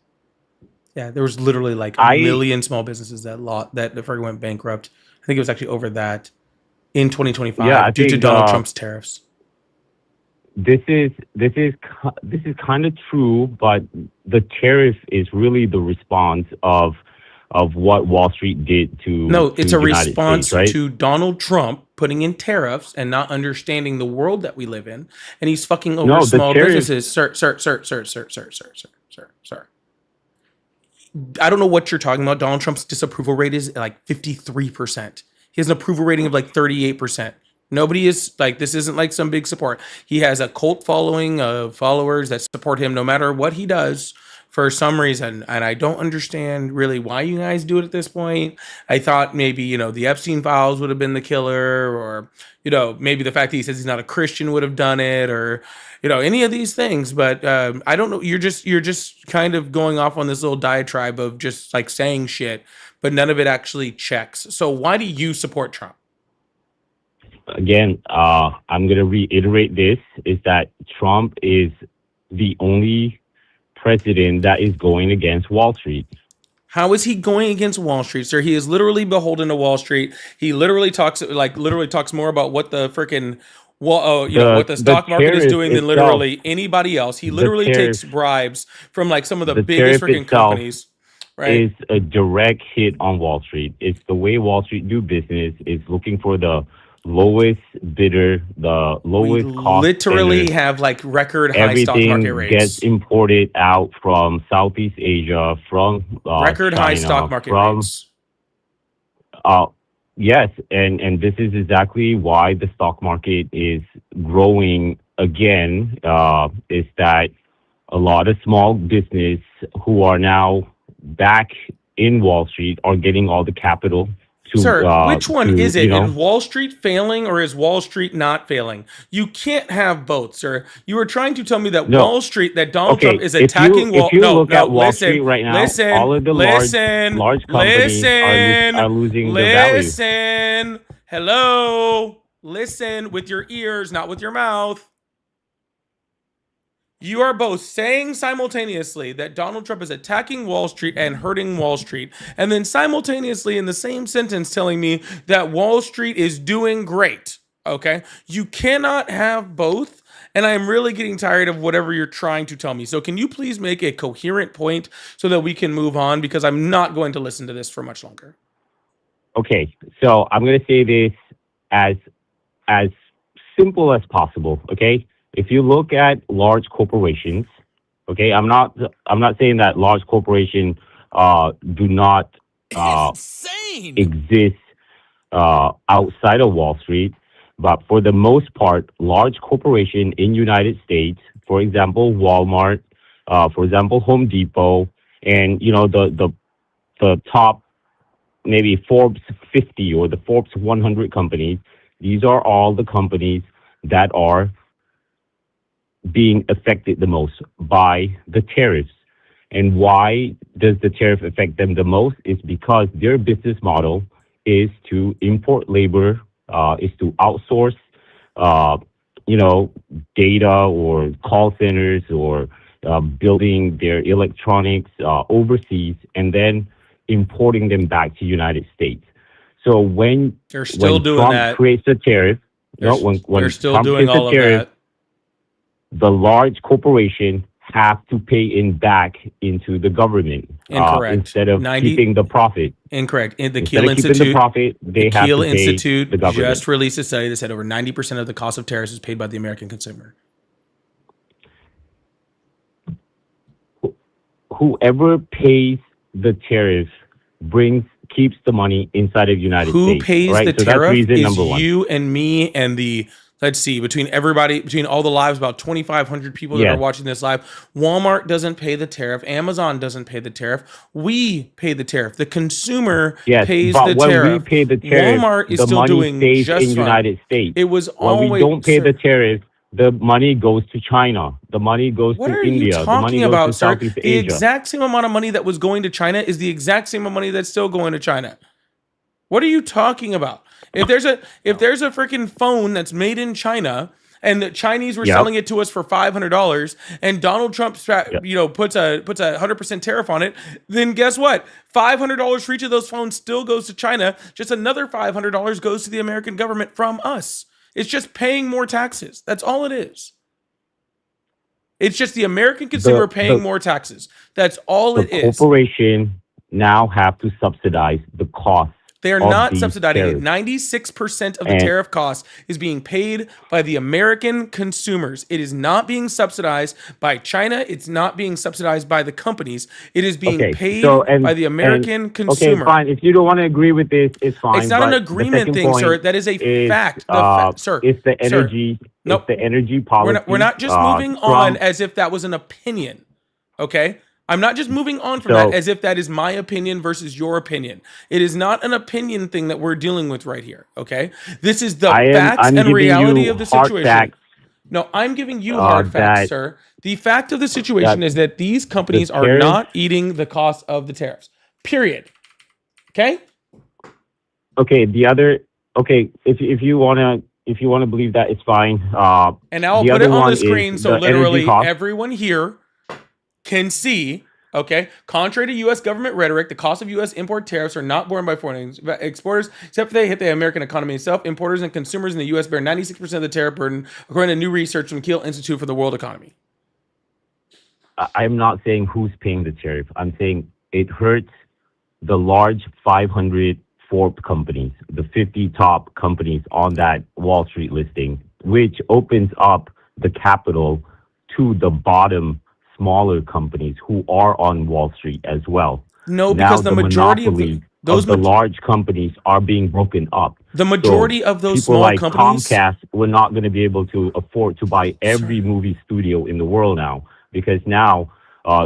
Yeah, there was literally like a million small businesses that went bankrupt. I think it was actually over that in 2025 due to Donald Trump's tariffs.
this is kind of true, but the tariff is really the response of what Wall Street did to
No, it's a
United
response
States, right?
to Donald Trump putting in tariffs and not understanding the world that we live in, and he's fucking over
No, the
small
tariff.
businesses. Sir. I don't know what you're talking about. Donald Trump's disapproval rate is like 53%. He has an approval rating of like 38%. Nobody is like, this isn't like some big support. He has a cult following of followers that support him no matter what he does for some reason. And I don't understand really why you guys do it at this point. I thought maybe, you know, the Epstein files would have been the killer, or, you know, maybe the fact that he says he's not a Christian would have done it, or, you know, any of these things. But I don't know. You're just kind of going off on this little diatribe of just like saying shit, but none of it actually checks. So why do you support Trump?
Again, I'm going to reiterate this, is that Trump is the only president that is going against Wall Street.
How is he going against Wall Street, sir? He is literally beholden to Wall Street. He literally talks more about what the freaking what the stock market is doing than literally anybody else. He literally takes bribes from like some of the biggest freaking companies. Right.
Is a direct hit on Wall Street. It's the way Wall Street do business. It's looking for the lowest bidder, the lowest cost.
Literally have like record high stock market rates.
Everything gets imported out from Southeast Asia, from
record
China,
high stock market rates.
Yes, and this is exactly why the stock market is growing again. Is that a lot of small business who are now back in Wall Street are getting all the capital.
Sir, which one is it? Is Wall Street failing or is Wall Street not failing? You can't have both, sir. You were trying to tell me that Wall Street, that Donald Trump is attacking Wall.
If you look at Wall Street right now, all of the large companies are losing their value.
Listen, hello, listen with your ears, not with your mouth. You are both saying simultaneously that Donald Trump is attacking Wall Street and hurting Wall Street, and then simultaneously in the same sentence telling me that Wall Street is doing great. Okay? You cannot have both, and I am really getting tired of whatever you're trying to tell me. So can you please make a coherent point so that we can move on, because I'm not going to listen to this for much longer.
Okay, so I'm going to say this as simple as possible, okay? If you look at large corporations, okay, I'm not saying that large corporations do not exist outside of Wall Street, but for the most part, large corporation in United States, for example, Walmart, for example, Home Depot, and you know the top maybe Forbes 50 or the Forbes 100 companies, these are all the companies that are being affected the most by the tariffs. And why does the tariff affect them the most? It's because their business model is to import labor, is to outsource, data or call centers or building their electronics overseas and then importing them back to United States. So when Trump creates a tariff, when Trump creates a tariff, the large corporation have to pay in back into the government instead of keeping the profit.
Incorrect. The
Instead
Kiel
of keeping
Institute,
the profit, they have to pay the government.
just released a study that said over 90% of the cost of tariffs is paid by the American consumer.
Whoever pays the tariff keeps the money inside of United States.
Who pays
right?
the
So
tariff
that's reason
is
number one.
you and me and the, let's see, between all the lives, about 2,500 people that are watching this live. Walmart doesn't pay the tariff. Amazon doesn't pay the tariff. We pay the tariff. The consumer pays
but
the
when
tariff.
we pay the tariff,
Walmart is
the
still
money
doing
stays
just
in
fine.
United States.
It was
when
always,
we don't pay the tariff, the money goes to China. The money goes
What
to
are
India.
you
The money
talking
goes
about,
to
sir?
Southeast
The
Asia.
exact same amount of money that was going to China is the exact same amount of money that's still going to China. What are you talking about? If there's a freaking phone that's made in China and the Chinese were selling it to us for $500 and Donald Trump puts a 100% tariff on it, then guess what? $500 for each of those phones still goes to China. Just another $500 goes to the American government from us. It's just paying more taxes. That's all it is. It's just the American consumer paying more taxes. That's all
the
it is.
corporation now have to subsidize the cost
They are
of
not
these
subsidizing it.
tariffs.
96% of the
And
tariff cost is being paid by the American consumers. It is not being subsidized by China. It's not being subsidized by the companies. It is being
okay,
paid
so
by the American
okay,
consumer.
fine. If you don't want to agree with this, it's fine.
It's not an
but the
agreement
second
thing, sir.
point
That is a
is,
fact. Sir,
it's the
sir.
energy.
Nope.
It's the energy policy.
We're not just moving on
Trump,
as if that was an opinion. Okay? I'm not just moving on from
So-
that as if that is my opinion versus your opinion. It is not an opinion thing that we're dealing with right here. Okay? This is the facts
I'm
and
giving
reality
you
of the
hard
situation.
facts.
No, I'm giving you hard facts,
that-
sir. The fact of the situation is that these companies are
tariffs-
not eating the cost of the tariffs. Period. Okay?
Okay, if you wanna believe that, it's fine.
And now I'll
the
put it
other
on
one
the
is
screen so
the energy
literally
cost.
everyone here can see, okay, contrary to U.S. government rhetoric, the cost of U.S. import tariffs are not borne by foreign exporters, except for they hit the American economy itself. Importers and consumers in the U.S. bear 96% of the tariff burden, according to new research from Kiel Institute for the World Economy.
I'm not saying who's paying the tariff. I'm saying it hurts the large 500 Forbes companies, the 50 top companies on that Wall Street listing, which opens up the capital to the bottom smaller companies who are on Wall Street as well.
No,
Now
because the majority of
the large companies are being broken up.
the majority of those
People
small
like
companies.
Comcast were not going to be able to afford to buy every movie studio in the world now, because now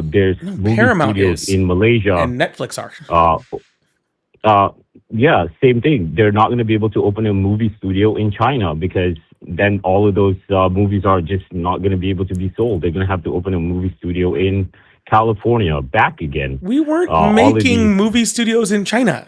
there's movie
Paramount
studios
is,
in Malaysia
and Netflix are.
Yeah, same thing. They're not going to be able to open a movie studio in China, because then all of those movies are just not going to be able to be sold. They're going to have to open a movie studio in California back again.
We weren't
all of
making
these-
movie studios in China.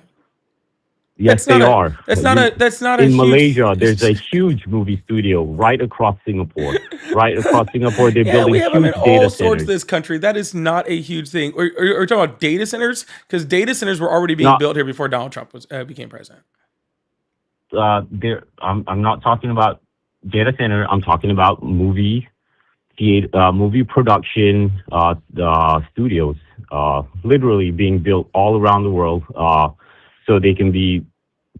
Yes, they are.
That's not a. That's not a.
In
huge-
Malaysia, there's a huge movie studio right across Singapore. Right across Singapore, they're
Yeah,
building
we have them
huge
in
data
all sorts
centers.
of this country. That is not a huge thing. Are you talking about data centers? Because data centers were already being
No.
built here before Donald Trump was became president.
I'm not talking about data center. I'm talking about movie production studios, literally being built all around the world, so they can be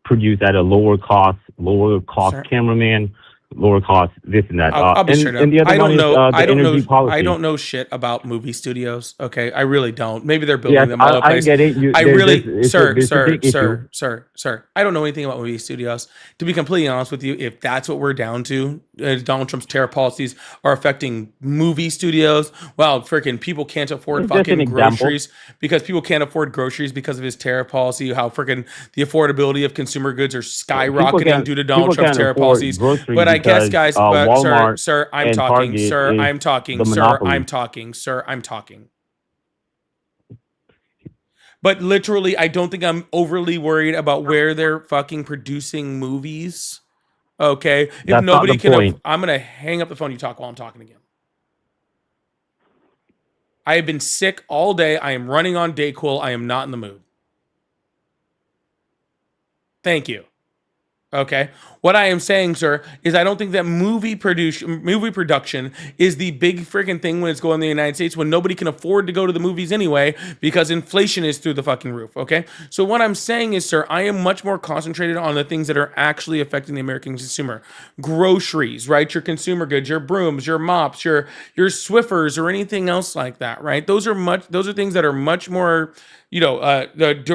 produced at a lower cost
Sure.
cameraman, lower cost this and that.
I'll be
and,
straight up.
and the other
I don't
one
know.
is the
I don't
energy
know.
policy.
I don't know shit about movie studios. Okay, I really don't. Maybe they're building
Yes,
them all over the
I
place.
get it.
I really,
there's
sir,
a big issue.
sir. I don't know anything about movie studios. To be completely honest with you, if that's what we're down to, Donald Trump's tariff policies are affecting movie studios. Well, freaking people can't afford
It's just an
fucking
example.
groceries because people can't afford groceries because of his tariff policy. How freaking the affordability of consumer goods are skyrocketing
can't-
due to Donald
people
Trump's
can't
tariff
afford
policies.
groceries
But I guess,
because,
guys,
Walmart
sir, I'm
and
talking,
Target
sir,
is
I'm talking,
the
sir,
monopoly.
I'm talking, sir, I'm talking. But literally, I don't think I'm overly worried about where they're fucking producing movies. Okay, if
That's not
nobody
the
can,
point.
I'm gonna hang up the phone. You talk while I'm talking again. I have been sick all day. I am running on Dayquil. I am not in the mood. Thank you. Okay. What I am saying, sir, is I don't think that movie production is the big freaking thing when it's going to the United States, when nobody can afford to go to the movies anyway because inflation is through the fucking roof. Okay. So what I'm saying is, sir, I am much more concentrated on the things that are actually affecting the American consumer. Groceries, right? Your consumer goods, your brooms, your mops, your Swiffers, or anything else like that, right? Those are things that are much more,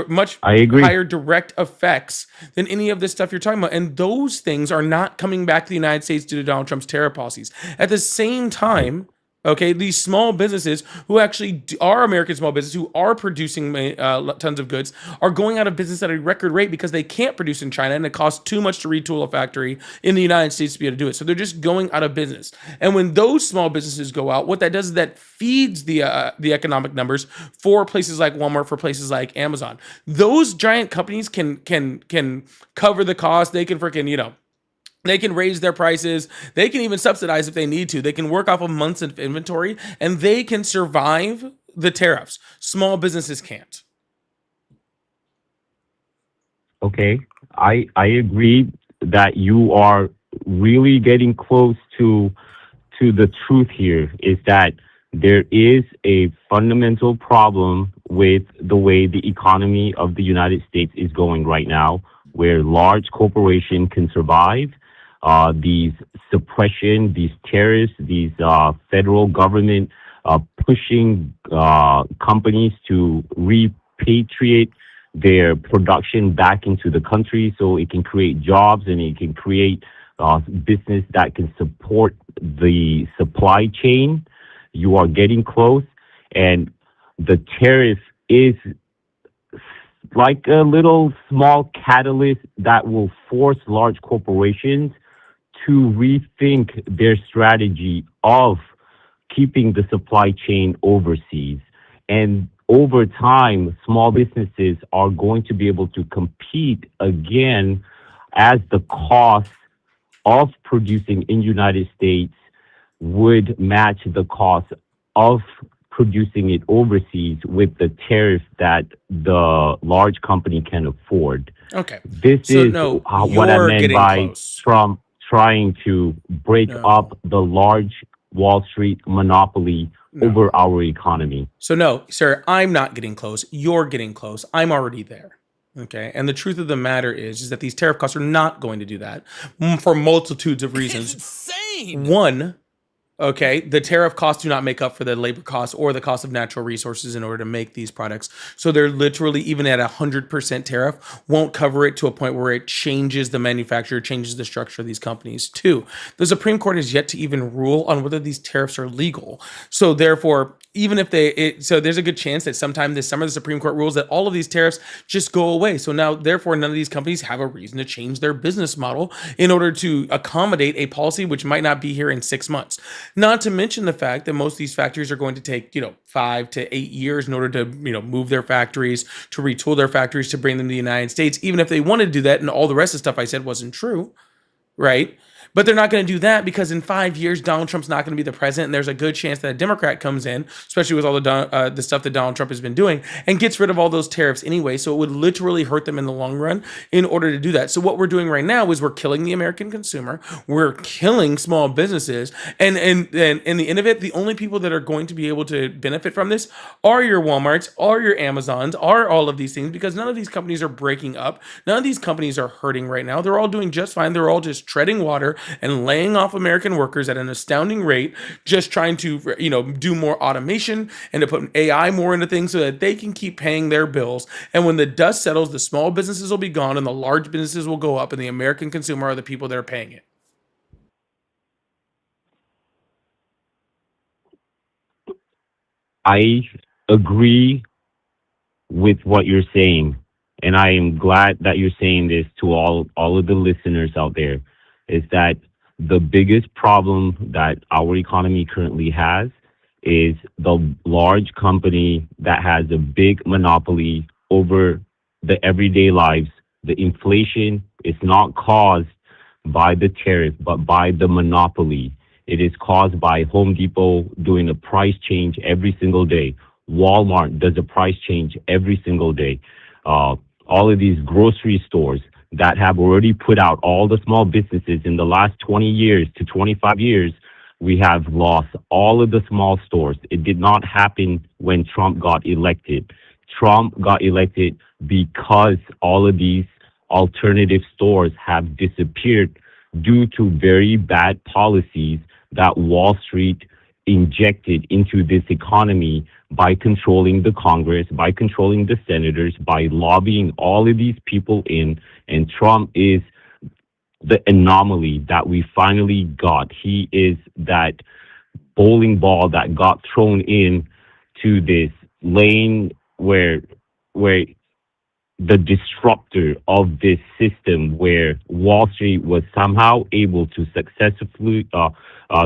much
I agree.
higher direct effects than any of this stuff you're talking about. And those things are not coming back to the United States due to Donald Trump's tariff policies. At the same time, okay, these small businesses who actually are American small businesses who are producing tons of goods are going out of business at a record rate because they can't produce in China and it costs too much to retool a factory in the United States to be able to do it. So they're just going out of business. And when those small businesses go out, what that does is that feeds the economic numbers for places like Walmart, for places like Amazon. Those giant companies can cover the cost. They can freaking, they can raise their prices. They can even subsidize if they need to. They can work off of months of inventory and they can survive the tariffs. Small businesses can't.
Okay, I agree that you are really getting close to to the truth here is that there is a fundamental problem with the way the economy of the United States is going right now, where large corporations can survive. These suppression, these tariffs, these federal government pushing companies to repatriate their production back into the country so it can create jobs and it can create business that can support the supply chain. You are getting close, and the tariff is like a little small catalyst that will force large corporations to rethink their strategy of keeping the supply chain overseas. And over time, small businesses are going to be able to compete again as the cost of producing in United States would match the cost of producing it overseas with the tariff that the large company can afford.
Okay.
This
So
is
no,
what I
you're
meant
getting
by
close.
Trump trying to break up the large Wall Street monopoly over our economy.
So no, sir, I'm not getting close. You're getting close. I'm already there. Okay. And the truth of the matter is that these tariff costs are not going to do that for multitudes of reasons.
Insane.
One, okay, the tariff costs do not make up for the labor costs or the cost of natural resources in order to make these products. So they're literally, even at 100% tariff, won't cover it to a point where it changes the manufacturer, changes the structure of these companies. Two, the Supreme Court has yet to even rule on whether these tariffs are legal. So therefore, even if so there's a good chance that sometime this summer the Supreme Court rules that all of these tariffs just go away. So now, therefore, none of these companies have a reason to change their business model in order to accommodate a policy which might not be here in 6 months. Not to mention the fact that most of these factories are going to take, 5 to 8 years in order to, move their factories, to retool their factories, to bring them to the United States, even if they wanted to do that and all the rest of the stuff I said wasn't true, right? But they're not going to do that because in 5 years, Donald Trump's not going to be the president, and there's a good chance that a Democrat comes in, especially with all the stuff that Donald Trump has been doing, and gets rid of all those tariffs anyway. So it would literally hurt them in the long run in order to do that. So what we're doing right now is we're killing the American consumer, we're killing small businesses, and in the end of it, the only people that are going to be able to benefit from this are your Walmarts, are your Amazons, are all of these things, because none of these companies are breaking up. None of these companies are hurting right now. They're all doing just fine. They're all just treading water and laying off American workers at an astounding rate, just trying to, do more automation and to put AI more into things so that they can keep paying their bills. And when the dust settles, the small businesses will be gone and the large businesses will go up, and the American consumer are the people that are paying it.
I agree with what you're saying, and I am glad that you're saying this to all of the listeners out there, is that the biggest problem that our economy currently has is the large company that has a big monopoly over the everyday lives. The inflation is not caused by the tariff, but by the monopoly. It is caused by Home Depot doing a price change every single day. Walmart does a price change every single day. All of these grocery stores that have already put out all the small businesses in the last 20 years to 25 years, we have lost all of the small stores. It did not happen when Trump got elected. Trump got elected because all of these alternative stores have disappeared due to very bad policies that Wall Street injected into this economy by controlling the Congress, by controlling the senators, by lobbying all of these people in. And Trump is the anomaly that we finally got. He is that bowling ball that got thrown in to this lane where the disruptor of this system, where Wall Street was somehow able to successfully,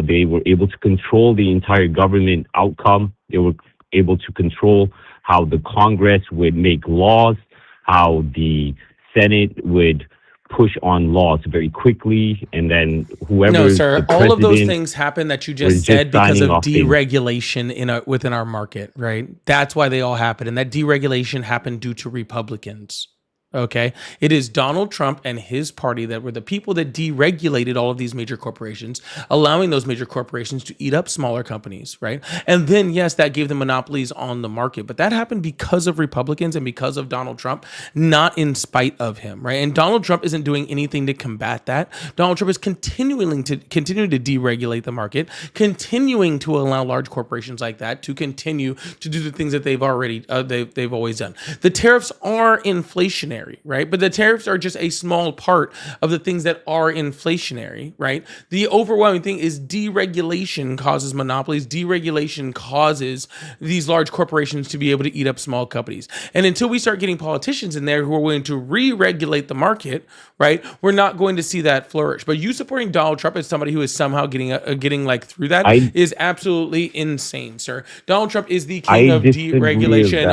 they were able to control the entire government outcome. They were able to control how the Congress would make laws, how the Senate would push on laws very quickly, and then whoever.
No, sir.
the
All of those
president
things happen that you
was
just said because
signing
of
off things.
deregulation within our market, right? That's why they all happen, and that deregulation happened due to Republicans. Okay. It is Donald Trump and his party that were the people that deregulated all of these major corporations, allowing those major corporations to eat up smaller companies, right? And then, yes, that gave them monopolies on the market, but that happened because of Republicans and because of Donald Trump, not in spite of him, right? And Donald Trump isn't doing anything to combat that. Donald Trump is continuing to deregulate the market, continuing to allow large corporations like that to continue to do the things that they've already they've always done. The tariffs are inflationary, right? But the tariffs are just a small part of the things that are inflationary, right? The overwhelming thing is deregulation causes monopolies. Deregulation causes these large corporations to be able to eat up small companies. And until we start getting politicians in there who are willing to re-regulate the market, right, we're not going to see that flourish. But you supporting Donald Trump as somebody who is somehow getting like through that is absolutely insane, sir. Donald Trump is the king of deregulation,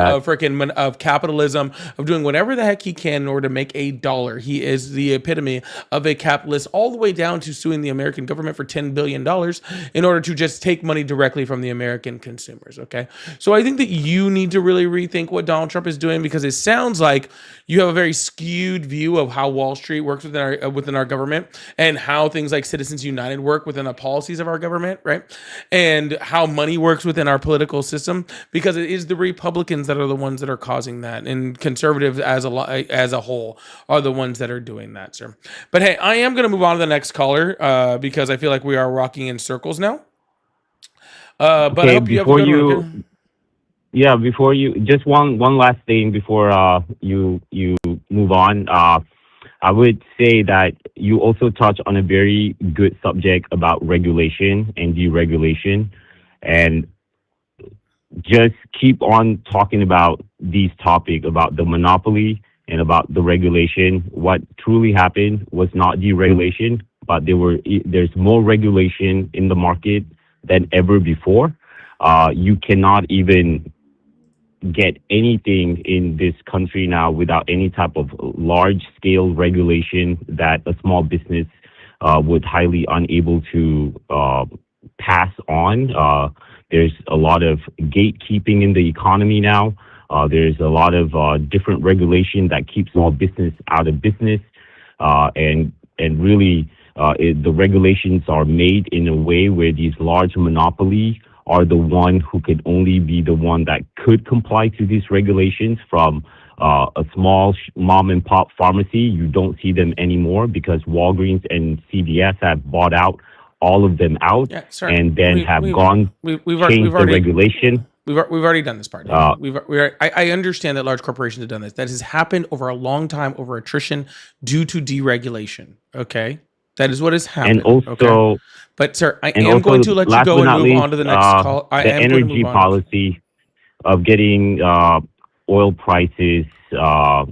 of capitalism, of doing whatever the heck he can in order to make a dollar. He is the epitome of a capitalist, all the way down to suing the American government for $10 billion in order to just take money directly from the American consumers. Okay. So I think that you need to really rethink what Donald Trump is doing, because it sounds like you have a very skewed view of how Wall Street works within our government, and how things like Citizens United work within the policies of our government, right? And how money works within our political system, because it is the Republicans that are the ones that are causing that, and conservatives as a whole are the ones that are doing that, sir. But hey, I am going to move on to the next caller because I feel like we are walking in circles now. But I hope you have a good one.
Yeah, before you, just one last thing before you move on. I would say that you also touch on a very good subject about regulation and deregulation, and just keep on talking about these topics, about the monopoly and about the regulation. What truly happened was not deregulation, but there's more regulation in the market than ever before. You cannot even get anything in this country now without any type of large scale regulation that a small business would highly unable to pass on. There's a lot of gatekeeping in the economy now. There's a lot of different regulation that keeps small business out of business, and really the regulations are made in a way where these large monopolies are the one who could only be the one that could comply to these regulations. From a small mom and pop pharmacy, you don't see them anymore because Walgreens and CVS have bought out all of them out, and then changed the regulation.
We've already done this part. I understand that large corporations have done this. That has happened over a long time, over attrition due to deregulation. Okay. That is what has happened.
And also,
okay? But sir, I am going to let you go and move on to the next call.
The energy policy of getting oil prices back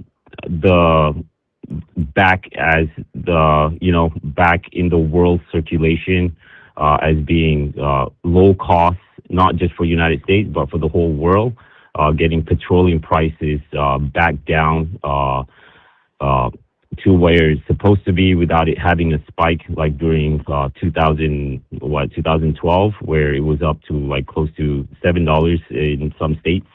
in the world circulation as being low cost, not just for United States but for the whole world. Getting petroleum prices back down to where it's supposed to be without it having a spike like during 2012, where it was up to like close to $7 in some states.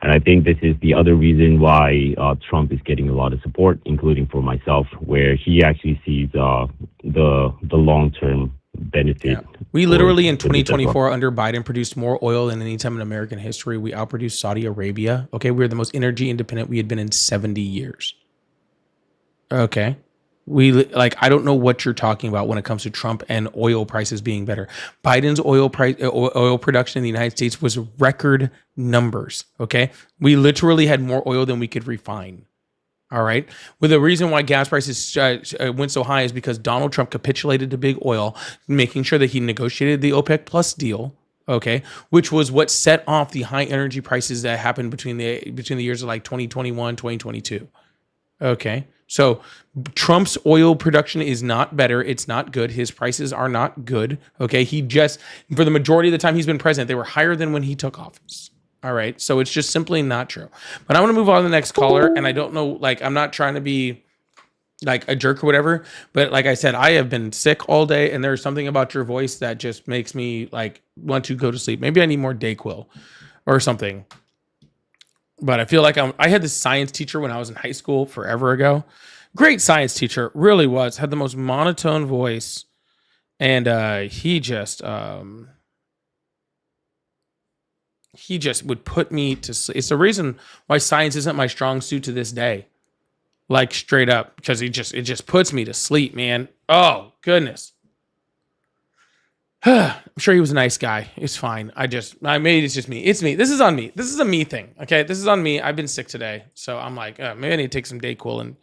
And I think this is the other reason why Trump is getting a lot of support, including for myself, where he actually sees the long-term benefit.
Yeah. We literally in 2024 under Biden produced more oil than any time in American history. We outproduced Saudi Arabia. Okay, we're the most energy independent we had been in 70 years. Okay. I don't know what you're talking about when it comes to Trump and oil prices being better. Biden's oil production in the United States was record numbers. Okay. We literally had more oil than we could refine. All right. Well, the reason why gas prices went so high is because Donald Trump capitulated to big oil, making sure that he negotiated the OPEC Plus deal. Okay, which was what set off the high energy prices that happened between the years of like 2021, 2022. Okay. So Trump's oil production is not better. It's not good. His prices are not good. Okay. He just, for the majority of the time he's been president, they were higher than when he took office. All right. So it's just simply not true. But I want to move on to the next caller. And I don't know, like, I'm not trying to be like a jerk or whatever, but like I said, I have been sick all day, and there's something about your voice that just makes me like want to go to sleep. Maybe I need more Dayquil or something. But I feel like I had this science teacher when I was in high school forever ago. Great science teacher, really was. Had the most monotone voice, and he just would put me to sleep. It's the reason why science isn't my strong suit to this day. Like straight up, because it just puts me to sleep, man. Oh goodness. I'm sure he was a nice guy. It's fine. It's just me. It's me. This is on me. This is a me thing. Okay. This is on me. I've been sick today. So I'm like, maybe I need to take some Dayquil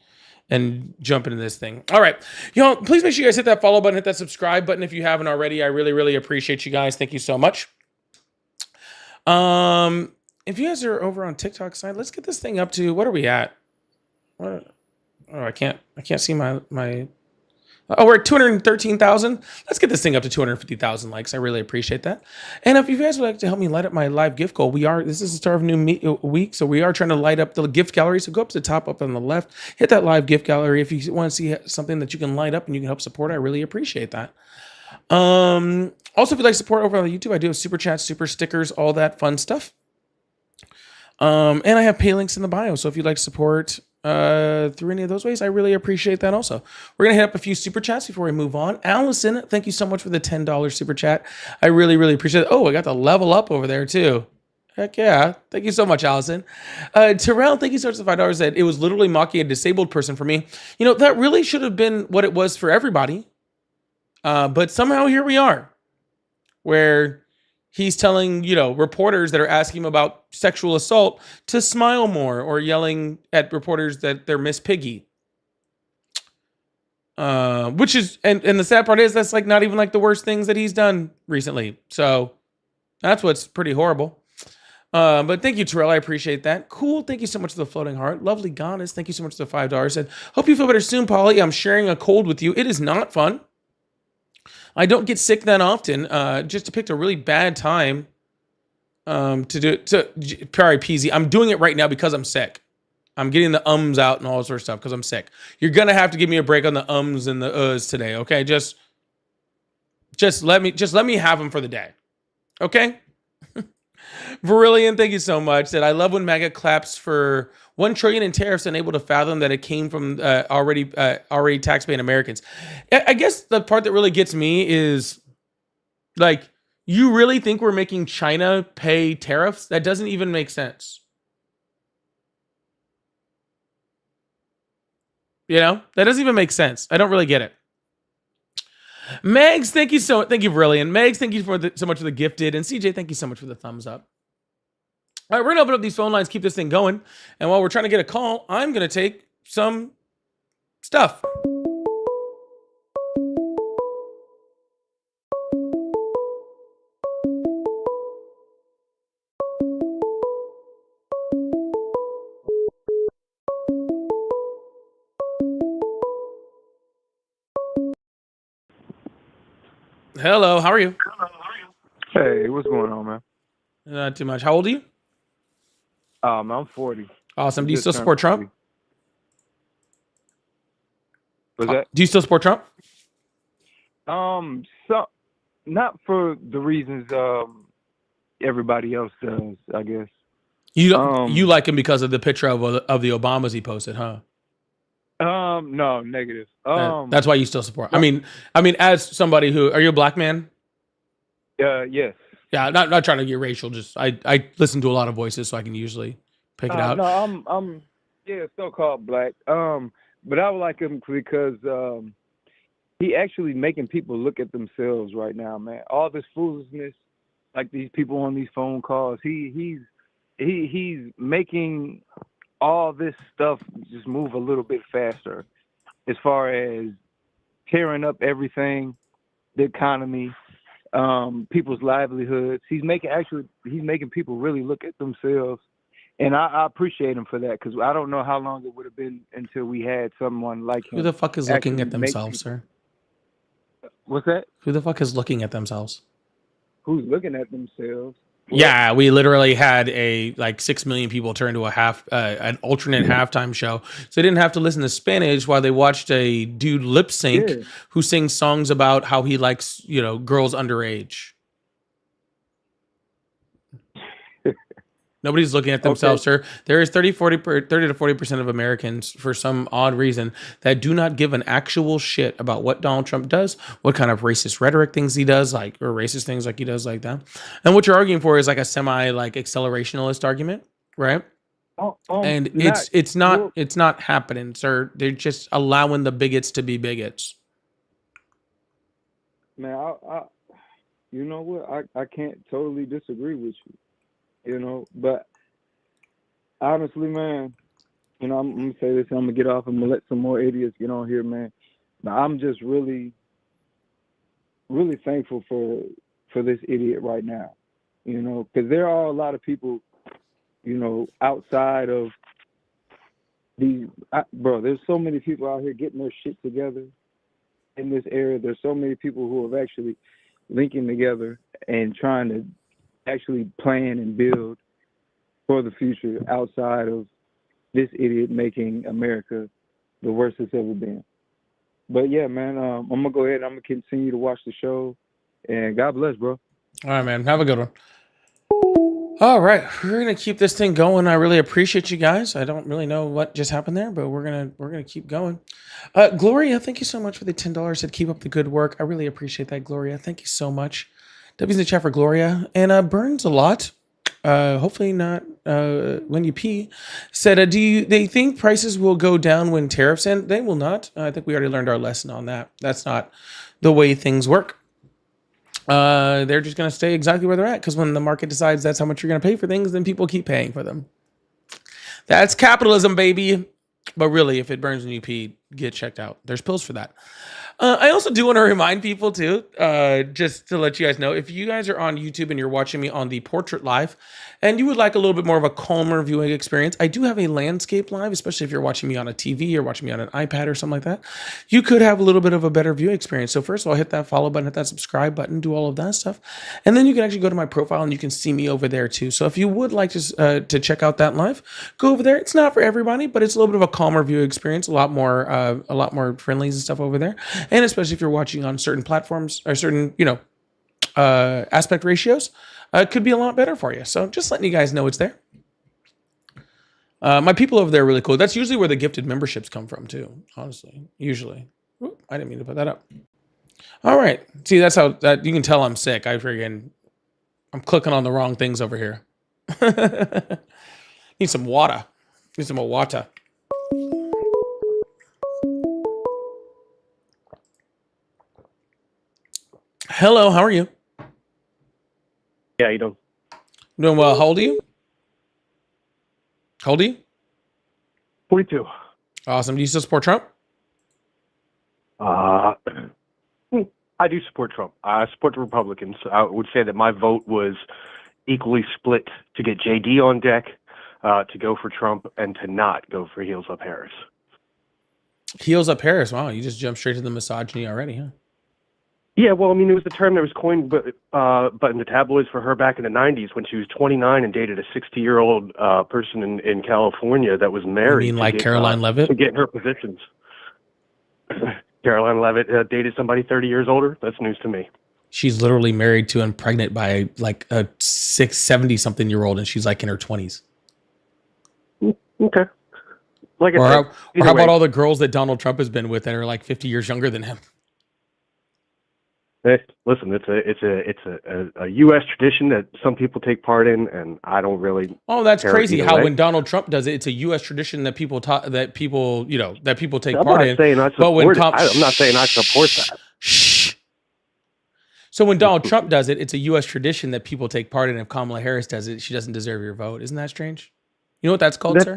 and jump into this thing. All right. Y'all, please make sure you guys hit that follow button, hit that subscribe button if you haven't already. I really, really appreciate you guys. Thank you so much. If you guys are over on TikTok side, let's get this thing up to, what are we at? What? Oh, I can't see my we're at 213,000. Let's get this thing up to 250,000 likes. I really appreciate that. And if you guys would like to help me light up my live gift goal, this is the start of a new week, so we are trying to light up the gift gallery. So go up to the top, up on the left, hit that live gift gallery. If you want to see something that you can light up and you can help support, I really appreciate that. Also, if you'd like support over on YouTube, I do have super chats, super stickers, all that fun stuff. And I have pay links in the bio. So if you'd like support through any of those ways, I really appreciate that also. We're going to hit up a few super chats before we move on. Allison, thank you so much for the $10 super chat. I really, really appreciate it. Oh, I got the level up over there too. Heck yeah. Thank you so much, Allison. Terrell, thank you so much for the $5 that it was literally mocking a disabled person for me. You know, that really should have been what it was for everybody. But somehow here we are, where he's telling, reporters that are asking him about sexual assault to smile more, or yelling at reporters that they're Miss Piggy. Which is, and the sad part is that's like not even like the worst things that he's done recently. So that's what's pretty horrible. But thank you, Terrell. I appreciate that. Cool. Thank you so much for the floating heart. Lovely goddess. Thank you so much for the $5. And hope you feel better soon, Polly. I'm sharing a cold with you. It is not fun. I don't get sick that often. Just picked a really bad time to do it. So, Perry Peasy, I'm doing it right now because I'm sick. I'm getting the ums out and all sorts of stuff because I'm sick. You're gonna have to give me a break on the ums and the uhs today, okay? Just let me have them for the day, okay? Verillion, thank you so much. That I love when MAGA claps for 1 trillion in tariffs and able to fathom that it came from already taxpaying Americans. I guess the part that really gets me is, like, you really think we're making China pay tariffs? That doesn't even make sense. That doesn't even make sense. I don't really get it. Megs, thank you, Verillion. Megs, thank you so much for the gifted. And CJ, thank you so much for the thumbs up. All right, we're going to open up these phone lines, keep this thing going. And while we're trying to get a call, I'm going to take some stuff. Hello, how are you?
Hey, what's going on, man?
Not too much. How old are you?
I'm 40.
Awesome. Do you still support Trump?
Was that?
Do you still support Trump?
So not for the reasons everybody else does, I guess.
You like him because of the picture of the Obamas he posted, huh?
No, negative.
That's why you still support. I mean, as somebody who, are you a black man?
Yes.
Yeah, not trying to get racial. Just I listen to a lot of voices, so I can usually pick it out.
No, I'm so-called black. But I would like him because he actually making people look at themselves right now, man. All this foolishness, like these people on these phone calls, he's making all this stuff just move a little bit faster, as far as tearing up everything, the economy, people's livelihoods. He's making people really look at themselves, and I appreciate him for that, because I don't know how long it would have been until we had someone like him.
Who the fuck is looking at themselves, sir?
What's that?
Who the fuck is looking at themselves?
Who's looking at themselves?
Yeah, we literally had 6 million people turn to an alternate halftime show, so they didn't have to listen to Spanish while they watched a dude lip sync who sings songs about how he likes, girls underage. Nobody's looking at themselves, sir. There is 30 to 40% of Americans, for some odd reason, that do not give an actual shit about what Donald Trump does, what kind of racist rhetoric things he does, or racist things like he does like that. And what you're arguing for is like a accelerationalist argument, right? And it's not happening, sir. They're just allowing the bigots to be bigots.
Man, I you know what? I can't totally disagree with you. You know, but honestly, man, you know, I'm gonna say this and I'm gonna get off. I'm gonna let some more idiots get on here, man. Now, I'm just really, really thankful for this idiot right now. You know, because there are a lot of people, you know, outside of these. Bro, there's so many people out here getting their shit together in this area. There's so many people who have actually linking together and trying to actually plan and build for the future outside of this idiot making America the worst it's ever been. But yeah, man, I'm gonna go ahead. I'm gonna continue to watch the show, and God bless, bro.
All right, man. Have a good one. All right, we're gonna keep this thing going. I really appreciate you guys. I don't really know what just happened there, but we're gonna keep going. Gloria, thank you so much for the $10. Said keep up the good work. I really appreciate that, Gloria. Thank you so much. W's in the chat for Gloria and Burns a lot. Hopefully not when you pee. Said, they think prices will go down when tariffs end? They will not. I think we already learned our lesson on that. That's not the way things work. They're just going to stay exactly where they're at because when the market decides that's how much you're going to pay for things, then people keep paying for them. That's capitalism, baby. But really, if it burns when you pee, get checked out. There's pills for that. I also do want to remind people too, just to let you guys know, if you guys are on YouTube and you're watching me on the Portrait Live and you would like a little bit more of a calmer viewing experience, I do have a landscape live, especially if you're watching me on a TV or watching me on an iPad or something like that. You could have a little bit of a better viewing experience. So first of all, hit that follow button, hit that subscribe button, do all of that stuff. And then you can actually go to my profile and you can see me over there too. So if you would like to check out that live, go over there. It's not for everybody, but it's a little bit of a calmer viewing experience, a lot more friendlies and stuff over there. And especially if you're watching on certain platforms or certain, aspect ratios, it could be a lot better for you. So just letting you guys know it's there. My people over there are really cool. That's usually where the gifted memberships come from too, honestly. Usually. Ooh, I didn't mean to put that up. All right. See, that's how that you can tell I'm sick. I'm clicking on the wrong things over here. Need some water. Need some more water. Hello, how are you?
Yeah, you doing?
Doing well. How old are you? How old are you?
42.
Awesome. Do you still support Trump?
I do support Trump. I support the Republicans. I would say that my vote was equally split to get JD on deck, to go for Trump, and to not go for Heels Up Harris.
Heels Up Harris. Wow, you just jumped straight to the misogyny already, huh?
Yeah, well, I mean, it was the term that was coined but in the tabloids for her back in the 90s when she was 29 and dated a 60-year-old person in California that was married.
You mean like Caroline Levitt?
To get her positions. Caroline Levitt dated somebody 30 years older? That's news to me.
She's literally married to and pregnant by like a 70-something-year-old, and she's like in her 20s.
Okay. Like
or
I said,
how about all the girls that Donald Trump has been with that are like 50 years younger than him?
Hey, listen, it's a U.S. tradition that some people take part in, and I don't really.
Oh, that's
care
crazy!
either
How
way.
when Donald Trump does it, it's a U.S. tradition that people take
I'm
part
not
in.
saying I
But when
support it. I'm not saying I support that.
So when Donald Trump does it, it's a U.S. tradition that people take part in. If Kamala Harris does it, she doesn't deserve your vote. Isn't that strange? You know what that's called, sir?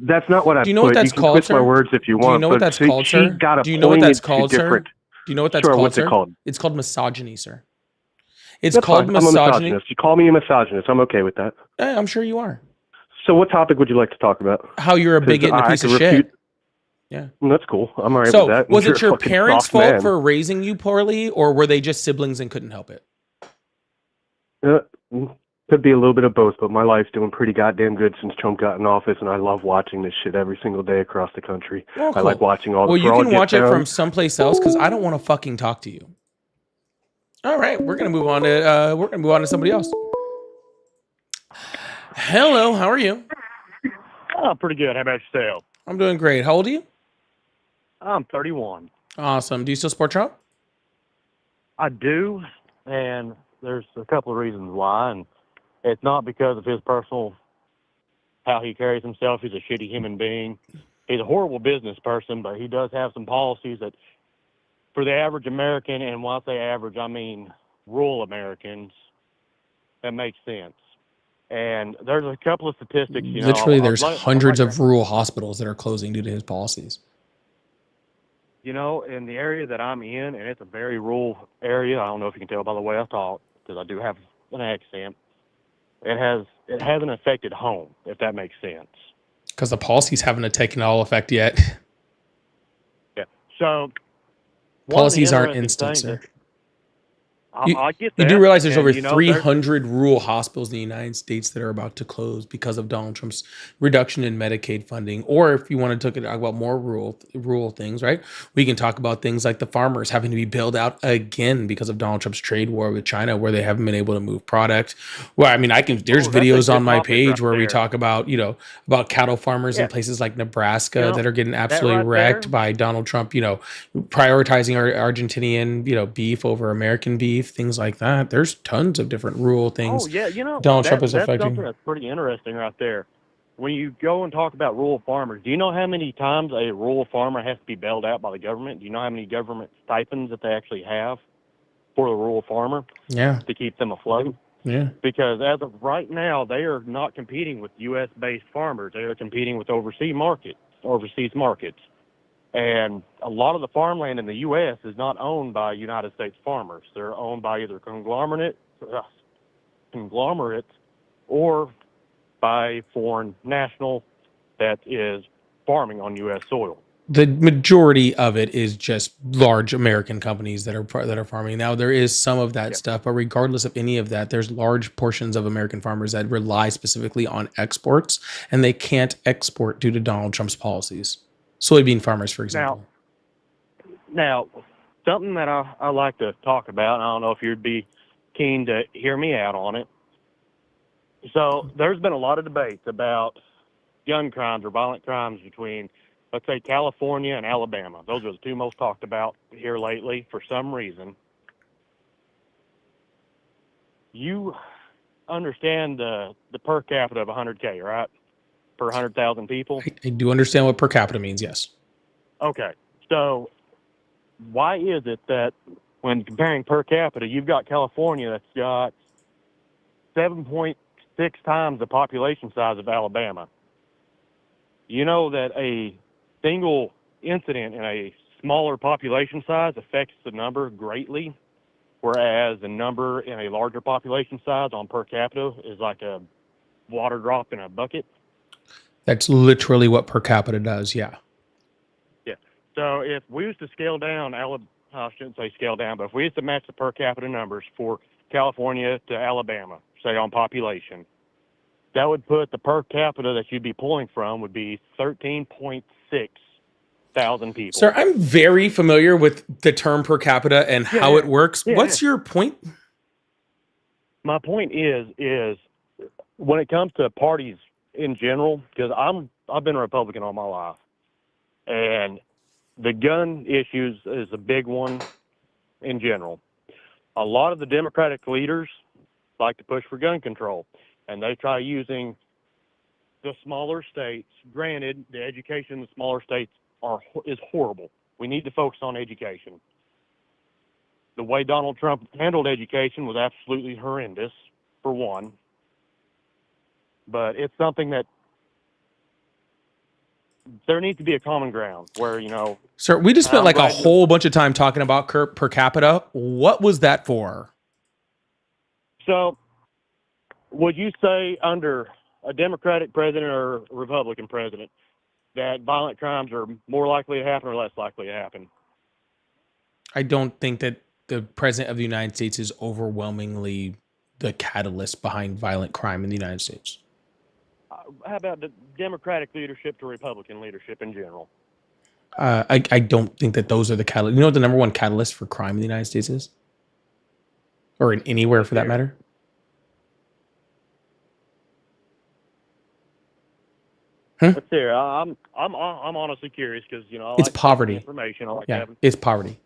That's not what I.
Do you know what that's
you can
called,
twist
sir?
my words if you want.
Do you know what
but
that's
she-
called,
she
sir?
got
Do you know what that's
appointed
called,
to
sir?
different-
Do you know what that's
Sure,
called,
what's it
sir?
called?
It's called misogyny, sir. It's
That's
called
fine. I'm a
misogyny.
misogynist. You call me a misogynist. I'm okay with that.
I'm sure you are.
So, what topic would you like to talk about?
How you're a
'Cause
bigot and a
I
piece of
could
shit.
refute-
Yeah.
That's cool. I'm all right
So
with that.
was
You're
it
a
your
fucking
parents'
soft
fault
man.
for raising you poorly, or were they just siblings and couldn't help it?
Could be a little bit of both, but my life's doing pretty goddamn good since Trump got in office, and I love watching this shit every single day across the country.
Oh,
I
cool.
like watching all the
Well, you
fraud
can
get
watch it
found.
from someplace else because I don't want to fucking talk to you. All right, we're gonna move on to somebody else. Hello, how are you?
Oh, pretty good. How about yourself?
I'm doing great. How old are you?
I'm 31.
Awesome. Do you still support Trump?
I do, and there's a couple of reasons why, and it's not because of his personal, how he carries himself. He's a shitty human being. He's a horrible business person, but he does have some policies that, for the average American, and when I say average, I mean rural Americans, that makes sense. And there's a couple of statistics, you know.
Literally, there's hundreds of rural hospitals that are closing due to his policies.
You know, in the area that I'm in, and it's a very rural area. I don't know if you can tell by the way I talk, because I do have an accent. It hasn't affected home, if that makes sense.
Because the policies haven't taken all effect yet.
Yeah. So
Policies aren't instant, sir.
I get that.
You do realize there's
and,
over
you know,
300 rural hospitals in the United States that are about to close because of Donald Trump's reduction in Medicaid funding. Or if you want to talk about more rural things, right? We can talk about things like the farmers having to be bailed out again because of Donald Trump's trade war with China, where they haven't been able to move product. Well, I mean, there's videos on my page where we talk about, about cattle farmers in places like Nebraska that are getting absolutely wrecked by Donald Trump, prioritizing Argentinian, beef over American beef. Things like that. There's tons of different rural things.
Oh yeah,
Donald Trump is
that's
affecting.
something that's pretty interesting right there. When you go and talk about rural farmers, do you know how many times a rural farmer has to be bailed out by the government? Do you know how many government stipends that they actually have for the rural farmer?
Yeah.
To keep them afloat?
Yeah.
Because as of right now, they are not competing with U.S.-based farmers. They are competing with overseas markets. And a lot of the farmland in the U.S. is not owned by United States farmers. They're owned by either conglomerates or by foreign national that is farming on U.S. soil.
The majority of it is just large American companies that are farming. Now there is some of that stuff, but regardless of any of that, there's large portions of American farmers that rely specifically on exports, and they can't export due to Donald Trump's policies. Soybean farmers, for example.
Now, something that I like to talk about, and I don't know if you'd be keen to hear me out on it. So there's been a lot of debates about gun crimes or violent crimes between, let's say, California and Alabama. Those are the two most talked about here lately for some reason. You understand the per capita of 100K, right? Per 100,000 people?
I do understand what per capita means, yes.
Okay. So why is it that when comparing per capita, you've got California that's got 7.6 times the population size of Alabama? You know that a single incident in a smaller population size affects the number greatly, whereas the number in a larger population size on per capita is like a water drop in a bucket.
That's literally what per capita does, yeah.
Yeah. So if we used to scale down, I shouldn't say scale down, but if we used to match the per capita numbers for California to Alabama, say on population, that would put the per capita that you'd be pulling from would be 13.6 thousand people.
Sir, I'm very familiar with the term per capita and how it works. What's your point?
My point is when it comes to parties in general, because I've been a Republican all my life, and the gun issues is a big one in general. A lot of the Democratic leaders like to push for gun control, and they try using the smaller states. Granted, the education in the smaller states is horrible. We need to focus on education. The way Donald Trump handled education was absolutely horrendous, for one. But it's something that there needs to be a common ground where,
Sir, we just spent like a whole bunch of time talking about per capita. What was that for?
So, would you say under a Democratic president or a Republican president that violent crimes are more likely to happen or less likely to happen?
I don't think that the president of the United States is overwhelmingly the catalyst behind violent crime in the United States.
How about the Democratic leadership to Republican leadership in general?
I don't think that those are the catalyst. You know what the number one catalyst for crime in the United States is? Or in anywhere for that matter?
Let's hear. I'm honestly curious because I
It's
like
poverty.
information. I like
Yeah,
having.
it's poverty.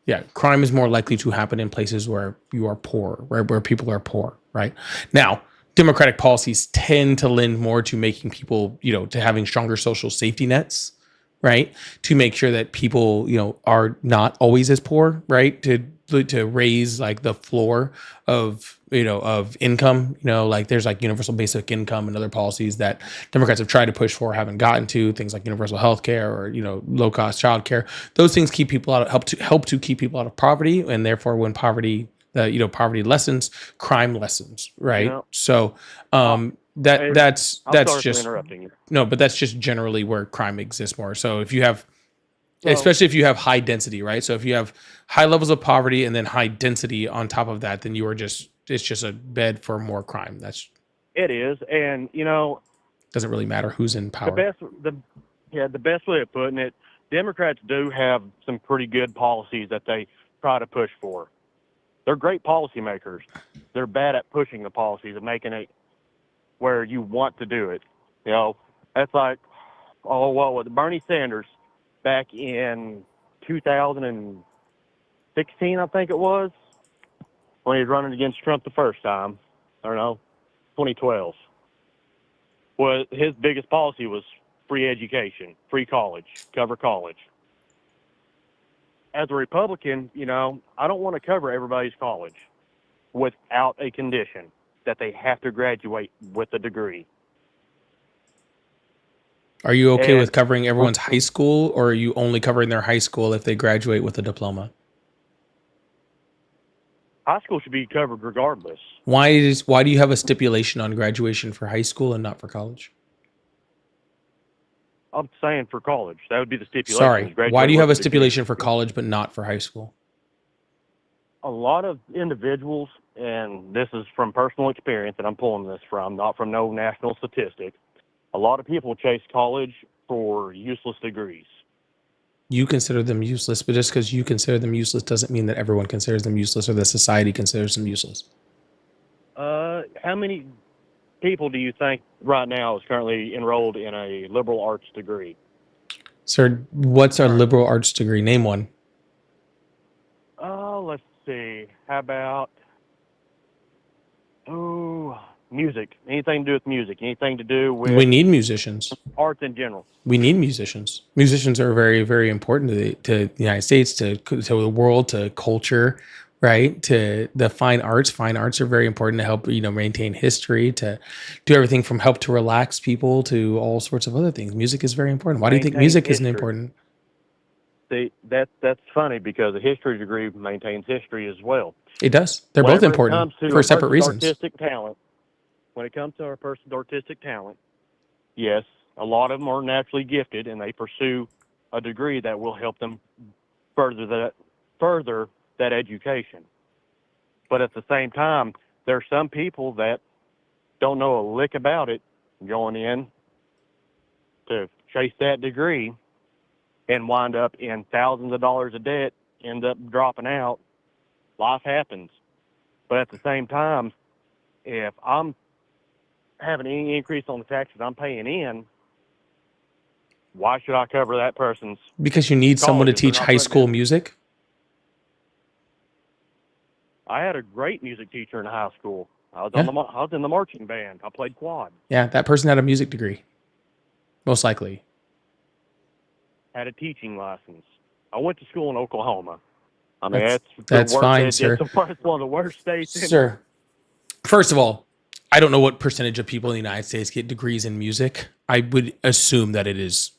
Yeah, crime is more likely to happen in places where you are poor, right? Where people are poor, right? Now, democratic policies tend to lend more to making people, to having stronger social safety nets, right? To make sure that people, are not always as poor, right? To raise like the floor of income, like there's like universal basic income and other policies that Democrats have tried to push for, haven't gotten to, things like universal health care or low cost childcare. Those things keep people out of, help to keep people out of poverty, and therefore when poverty lessens, crime lessens, right? So that's
I'm sorry for
just
interrupting you.
no, but that's just generally where crime exists more. So if you have
So-
especially if you have high density, right? So if you have high levels of poverty and then high density on top of that, then it's just a bed for more crime. That's
It is, and
doesn't really matter who's in power.
the best way of putting it, Democrats do have some pretty good policies that they try to push for. They're great policymakers. They're bad at pushing the policies and making it where you want to do it. That's like, with Bernie Sanders back in 2016, I think it was, when he was running against Trump the first time. I don't know, 2012. Well, his biggest policy was free education, free college, cover college. As a Republican, I don't want to cover everybody's college without a condition that they have to graduate with a degree.
Are you okay
And-
with covering everyone's high school, or are you only covering their high school if they graduate with a diploma?
High school should be covered regardless.
Why do you have a stipulation on graduation for high school and not for college?
I'm saying for college. That would be the stipulation.
Sorry.
Graduate
Why do you
with
have a
degree.
stipulation for college but not for high school?
A lot of individuals, and this is from personal experience that I'm pulling this from, not from no national statistic, a lot of people chase college for useless degrees.
You consider them useless, but just because you consider them useless doesn't mean that everyone considers them useless or the society considers them useless.
How many people do you think right now is currently enrolled in a liberal arts degree?
Sir, what's our liberal arts degree? Name one.
Let's see. How about music? Anything to do with music? Anything to do with
We need musicians.
arts in general?
We need musicians. Musicians are very, very important to the United States, to the world, to culture, right? To the fine arts. Fine arts are very important to help, maintain history, to do everything from help to relax people to all sorts of other things. Music is very important. Why do you think
Maintain
music isn't
history.
important?
See, that's funny because a history degree maintains history as well.
It does. They're both
Whenever it
important
comes to
for
a
separate
person's
reasons.
Artistic talent. When it comes to our person's artistic talent, yes, a lot of them are naturally gifted, and they pursue a degree that will help them further that education. But at the same time, there are some people that don't know a lick about it, going in to chase that degree and wind up in thousands of dollars of debt, end up dropping out. Life happens. But at the same time, if I'm having any increase on the taxes I'm paying in, why should I cover that person's?
Because you need someone to
college if they're
teach
not
high
putting
school
in-
music.
I had a great music teacher in high school. I was
Yeah.
I was in the marching band. I played quad.
Yeah, that person had a music degree. Most likely.
Had a teaching license. I went to school in Oklahoma. I mean,
That's-
that's
that's
the worst,
fine,
it's
sir.
It's one of the worst states.
Sir, first of all, I don't know what percentage of people in the United States get degrees in music. I would assume that it is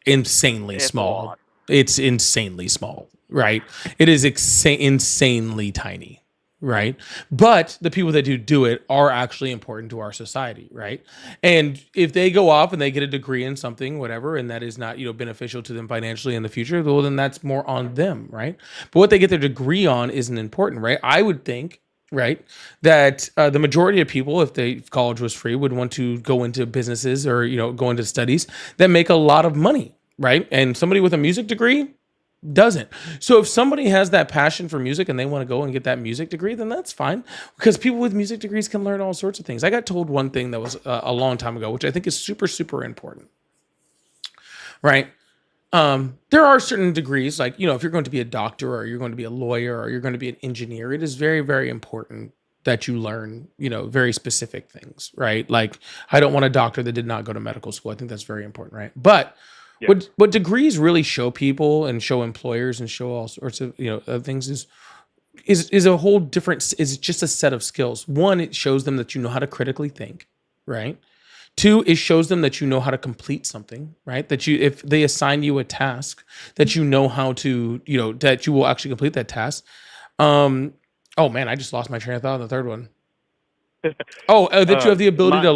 insanely
It's a
small.
lot.
It's insanely small, right? It is insanely tiny, right? But the people that do it are actually important to our society, right? And if they go off and they get a degree in something, whatever, and that is not, beneficial to them financially in the future, well, then that's more on them, right? But what they get their degree on isn't important, right? I would think, right, that the majority of people, if college was free, would want to go into businesses or go into studies that make a lot of money, right? And somebody with a music degree, Doesn't. So if somebody has that passion for music and they want to go and get that music degree, then that's fine, because people with music degrees can learn all sorts of things. I got told one thing that was a long time ago, which I think is super, super important, right? There are certain degrees, like, if you're going to be a doctor or you're going to be a lawyer or you're going to be an engineer, it is very, very important that you learn, very specific things, right? Like, I don't want a doctor that did not go to medical school. I think that's very important, right? But what degrees really show people and show employers and show all sorts of, things is a whole different, is just a set of skills. One, it shows them that you know how to critically think, right? Two, it shows them that you know how to complete something, right? That if they assign you a task, that you know how to, that you will actually complete that task. Oh man, I just lost my train of thought on the third one. That you have the ability to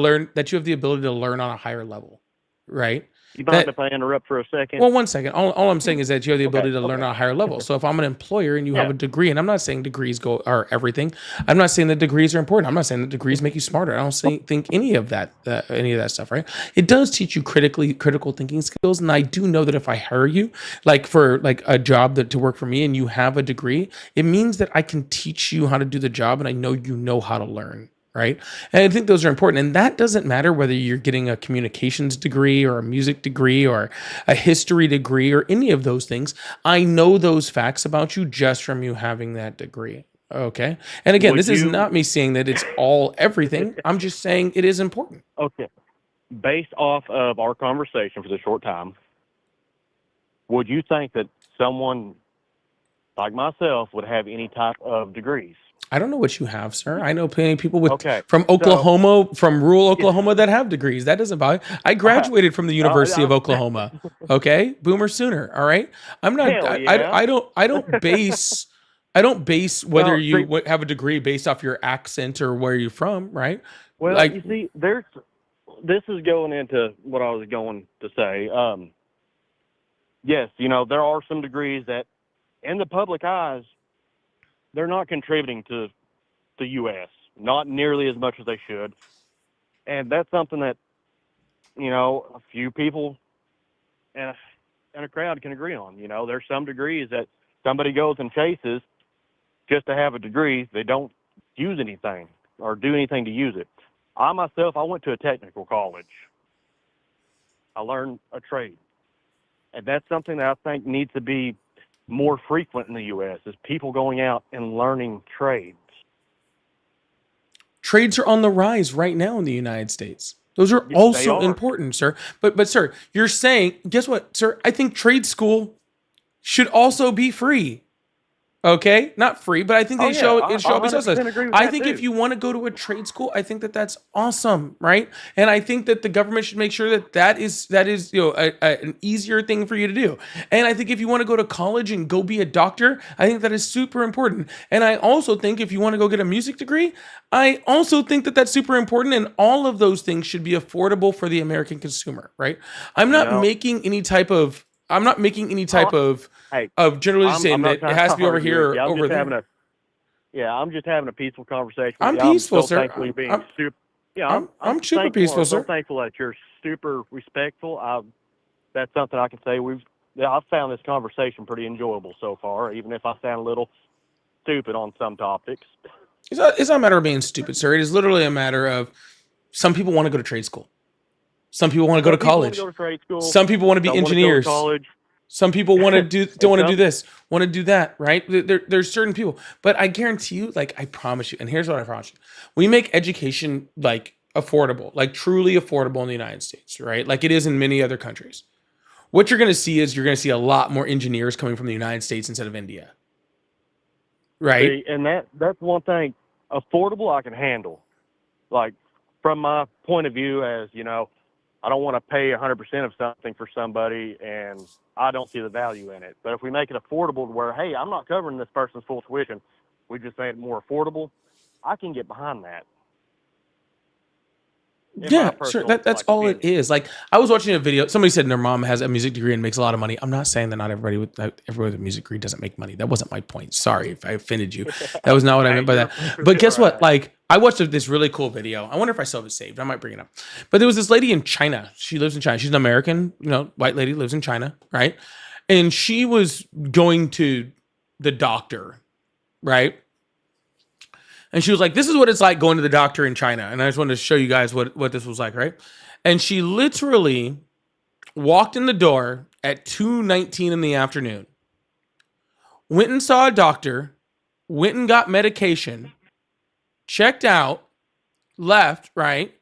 learn, on a higher level, right?
You mind if I interrupt for a second?
Well, 1 second. All I'm saying is that you have the ability to learn on a higher level. So if I'm an employer and you have a degree, and I'm not saying degrees are everything. I'm not saying that degrees are important. I'm not saying that degrees make you smarter. I don't think any of that stuff, right? It does teach you critical thinking skills. And I do know that if I hire you, like for like a job to work for me, and you have a degree, it means that I can teach you how to do the job, and I know you know how to learn. Right. And I think those are important. And that doesn't matter whether you're getting a communications degree or a music degree or a history degree or any of those things. I know those facts about you just from you having that degree. Okay. And again, this is not me saying that it's all everything. I'm just saying it is important.
Okay. Based off of our conversation for the short time, would you think that someone like myself would have any type of degrees?
I don't know what you have, sir. I know plenty of people from Oklahoma, from rural Oklahoma, that have degrees. That doesn't bother. I graduated from the University of Oklahoma. Okay, Boomer Sooner. All right. I'm not. I don't base. I don't base whether you have a degree based off your accent or where you're from. Right.
Well, you see, this is going into what I was going to say. Yes, there are some degrees that, in the public eyes, they're not contributing to the U.S., not nearly as much as they should. And that's something that, a few people and a crowd can agree on. There's some degrees that somebody goes and chases just to have a degree. They don't use anything or do anything to use it. I went to a technical college. I learned a trade. And that's something that I think needs to be more frequent in the U.S. is people going out and learning trades.
Trades are on the rise right now in the United States. Those are also important, sir. But sir, you're saying, guess what, sir? I think trade school should also be free. Okay, not free, but I think it should be socialized. I think if you want to go to a trade school, I think that's awesome, right? And I think that the government should make sure that is an easier thing for you to do. And I think if you want to go to college and go be a doctor, I think that is super important. And I also think if you want to go get a music degree, I also think that that's super important. And all of those things should be affordable for the American consumer, right? I'm not making any type of generally saying that it has to be over here or over there.
I'm just having a peaceful conversation.
I'm peaceful, sir.
I'm
super peaceful, sir.
I'm so thankful that you're super respectful. That's something I can say. I've found this conversation pretty enjoyable so far, even if I sound a little stupid on some topics.
It's not a matter of being stupid, sir. It is literally a matter of some people want to go to trade school. Some people want to go to college. Some people want to be engineers. Some people want to don't want to do this, want to do that, right? There's certain people, but I guarantee you, like I promise you, and here's what I promise you: we make education like affordable, like truly affordable in the United States, right? Like it is in many other countries. What you're going to see is a lot more engineers coming from the United States instead of India, right?
See, and that's one thing. Affordable, I can handle. Like from my point of view, as I don't want to pay 100% of something for somebody, and I don't see the value in it. But if we make it affordable to where, hey, I'm not covering this person's full tuition, we just made it more affordable, I can get behind that.
Yeah, sure. That's all it is. Like I was watching a video. Somebody said their mom has a music degree and makes a lot of money. I'm not saying that not everybody with a music degree doesn't make money. That wasn't my point. Sorry if I offended you. That was not what I meant by that. But guess what? Like I watched this really cool video. I wonder if I still have it saved. I might bring it up. But there was this lady in China. She lives in China. She's an American, white lady, lives in China, right? And she was going to the doctor, right? And she was like, this is what it's like going to the doctor in China. And I just wanted to show you guys what this was like, right? And she literally walked in the door at 2:19 in the afternoon, went and saw a doctor, went and got medication, checked out, left, right?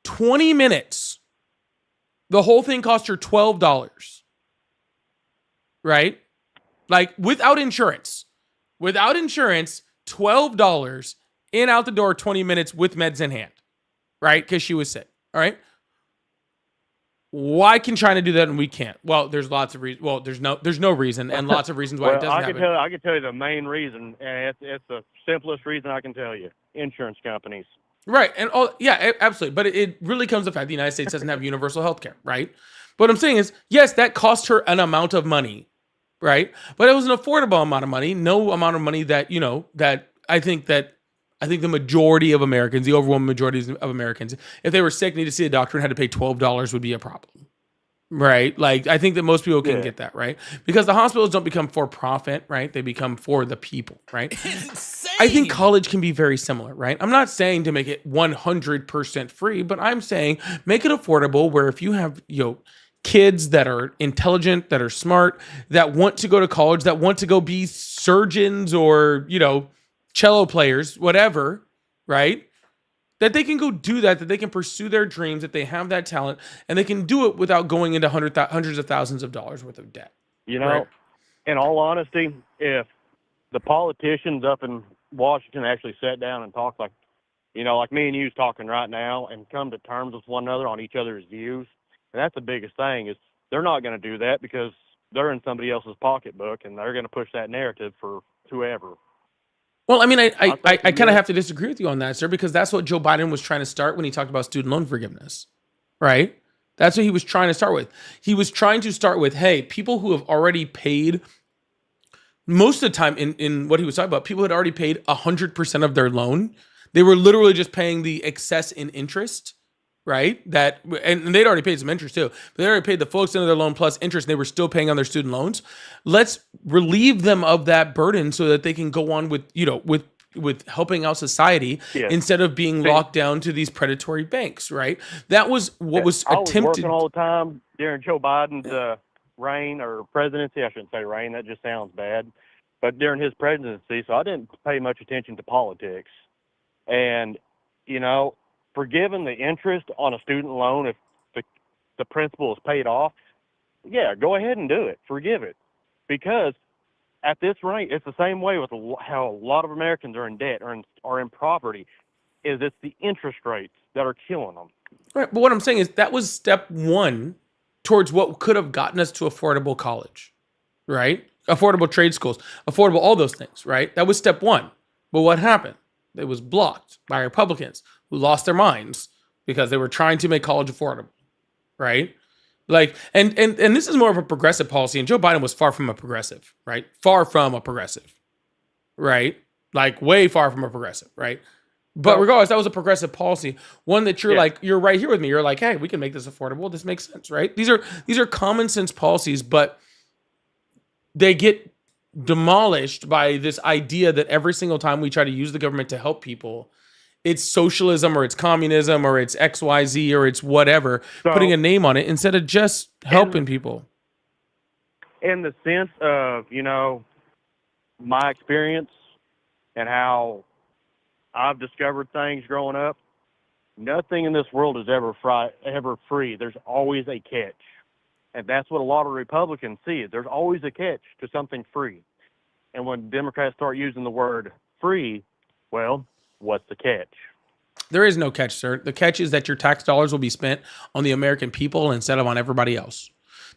20 minutes. The whole thing cost her $12. Right? Like without insurance. Without insurance, $12 in, out the door, 20 minutes with meds in hand. Right? Because she was sick. All right. Why can China do that and we can't? Well, there's lots of reasons. Well, there's no reason, and lots of reasons why it doesn't happen.
I can tell you the main reason, and it's the simplest reason I can tell you: insurance companies.
Right, and absolutely. But it really comes to the fact the United States doesn't have universal health care, right? But what I'm saying is, yes, that cost her an amount of money, right? But it was an affordable amount of money, no amount of money that that I think the majority of Americans, the overwhelming majority of Americans, if they were sick, need to see a doctor and had to pay $12 would be a problem. Right? Like, I think that most people can get that, right? Because the hospitals don't become for profit, right? They become for the people, right? I think college can be very similar, right? I'm not saying to make it 100% free, but I'm saying make it affordable where if you have, kids that are intelligent, that are smart, that want to go to college, that want to go be surgeons or, cello players, whatever, right? That they can go do that they can pursue their dreams, that they have that talent, and they can do it without going into hundreds of thousands of dollars worth of debt.
Right? In all honesty, if the politicians up in Washington actually sat down and talked like me and you's talking right now and come to terms with one another on each other's views, and that's the biggest thing is they're not going to do that because they're in somebody else's pocketbook and they're going to push that narrative for whoever.
Well, I mean, I kind of have to disagree with you on that, sir, because that's what Joe Biden was trying to start when he talked about student loan forgiveness, right? That's what he was trying to start with. He was trying to start with, hey, people who have already paid, most of the time in what he was talking about, people had already paid 100% of their loan. They were literally just paying the excess in interest, right? And they'd already paid some interest too. But they already paid the full extent of their loan plus interest, and they were still paying on their student loans. Let's relieve them of that burden so that they can go on with, with helping out society instead of being locked down to these predatory banks, right? That was what was attempted.
I was working all the time during Joe Biden's reign or presidency. I shouldn't say reign. That just sounds bad. But during his presidency, so I didn't pay much attention to politics. And, forgiving the interest on a student loan if the principal is paid off, go ahead and do it. Forgive it. Because at this rate, it's the same way with how a lot of Americans are in debt or in property, is it's the interest rates that are killing them.
Right. But what I'm saying is that was step one towards what could have gotten us to affordable college, right? Affordable trade schools, affordable, all those things, right? That was step one. But what happened? It was blocked by Republicans who lost their minds because they were trying to make college affordable, right? Like, and this is more of a progressive policy, and Joe Biden was far from a progressive, right? Far from a progressive, right? Like way far from a progressive, right? But regardless, that was a progressive policy, one that you're right here with me. You're like, hey, we can make this affordable. This makes sense, right? These are common sense policies, but they get demolished by this idea that every single time we try to use the government to help people, it's socialism or it's communism or it's XYZ or it's whatever, putting a name on it instead of just helping people.
In the sense of, my experience and how I've discovered things growing up, nothing in this world is ever free. There's always a catch. And that's what a lot of Republicans see. There's always a catch to something free. And when Democrats start using the word free, well, what's the catch?
There is no catch, sir. The catch is that your tax dollars will be spent on the American people instead of on everybody else.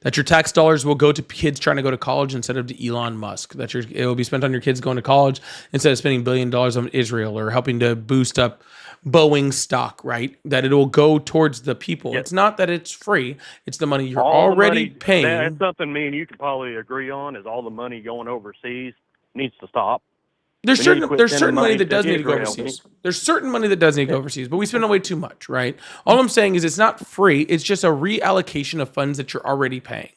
That your tax dollars will go to kids trying to go to college instead of to Elon Musk. That it will be spent on your kids going to college instead of spending $1 billion on Israel or helping to boost up Boeing stock, right? That it will go towards the people. It's not that it's free. It's the money you're already paying.
That's something me and you can probably agree on, is all the money going overseas needs to stop.
There's certain money that does need to go overseas. There's certain money that does need to go overseas, but we spend way too much, right? All I'm saying is it's not free. It's just a reallocation of funds that you're already paying,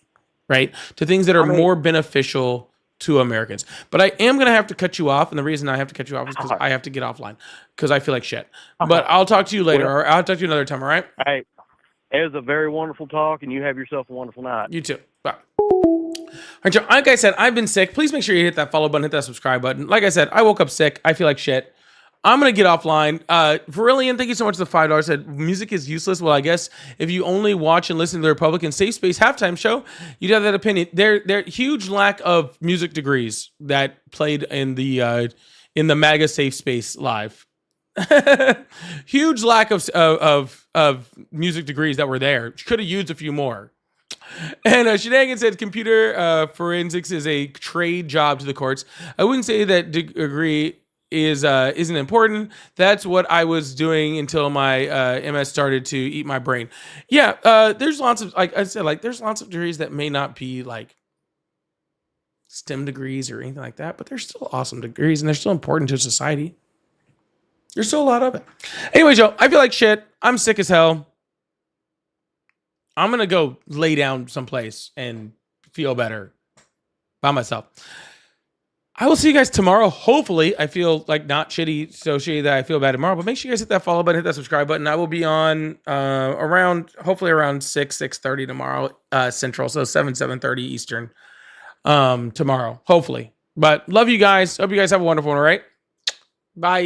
right? To things that are more beneficial to Americans. But I am going to have to cut you off. And the reason I have to cut you off is because I have to get offline because I feel like shit. But I'll talk to you later. Or I'll talk to you another time. All right.
Hey, it was a very wonderful talk, and you have yourself a wonderful night.
You too. Bye. All right, Joe, like I said, I've been sick. Please make sure you hit that follow button, hit that subscribe button. Like I said, I woke up sick. I feel like shit. I'm going to get offline. Verillion, thank you so much for the $5. Said music is useless. Well, I guess if you only watch and listen to the Republican Safe Space halftime show, you'd have that opinion. There huge lack of music degrees that played in the MAGA Safe Space live. Huge lack of music degrees that were there. Could have used a few more. And Shenanigans said computer forensics is a trade job to the courts. I wouldn't say that degree isn't important. That's what I was doing until my MS started to eat my brain. Yeah, there's lots of, like I said, like there's lots of degrees that may not be like STEM degrees or anything like that, but they're still awesome degrees and they're still important to society. There's still a lot of it. Anyway, Joe, I feel like shit. I'm sick as hell. I'm gonna go lay down someplace and feel better by myself. I will see you guys tomorrow. Hopefully, I feel like not shitty, so shitty that I feel bad tomorrow. But make sure you guys hit that follow button, hit that subscribe button. I will be on hopefully around 6:30 tomorrow Central, so 7:30 Eastern tomorrow, hopefully. But love you guys. Hope you guys have a wonderful one. All right, bye.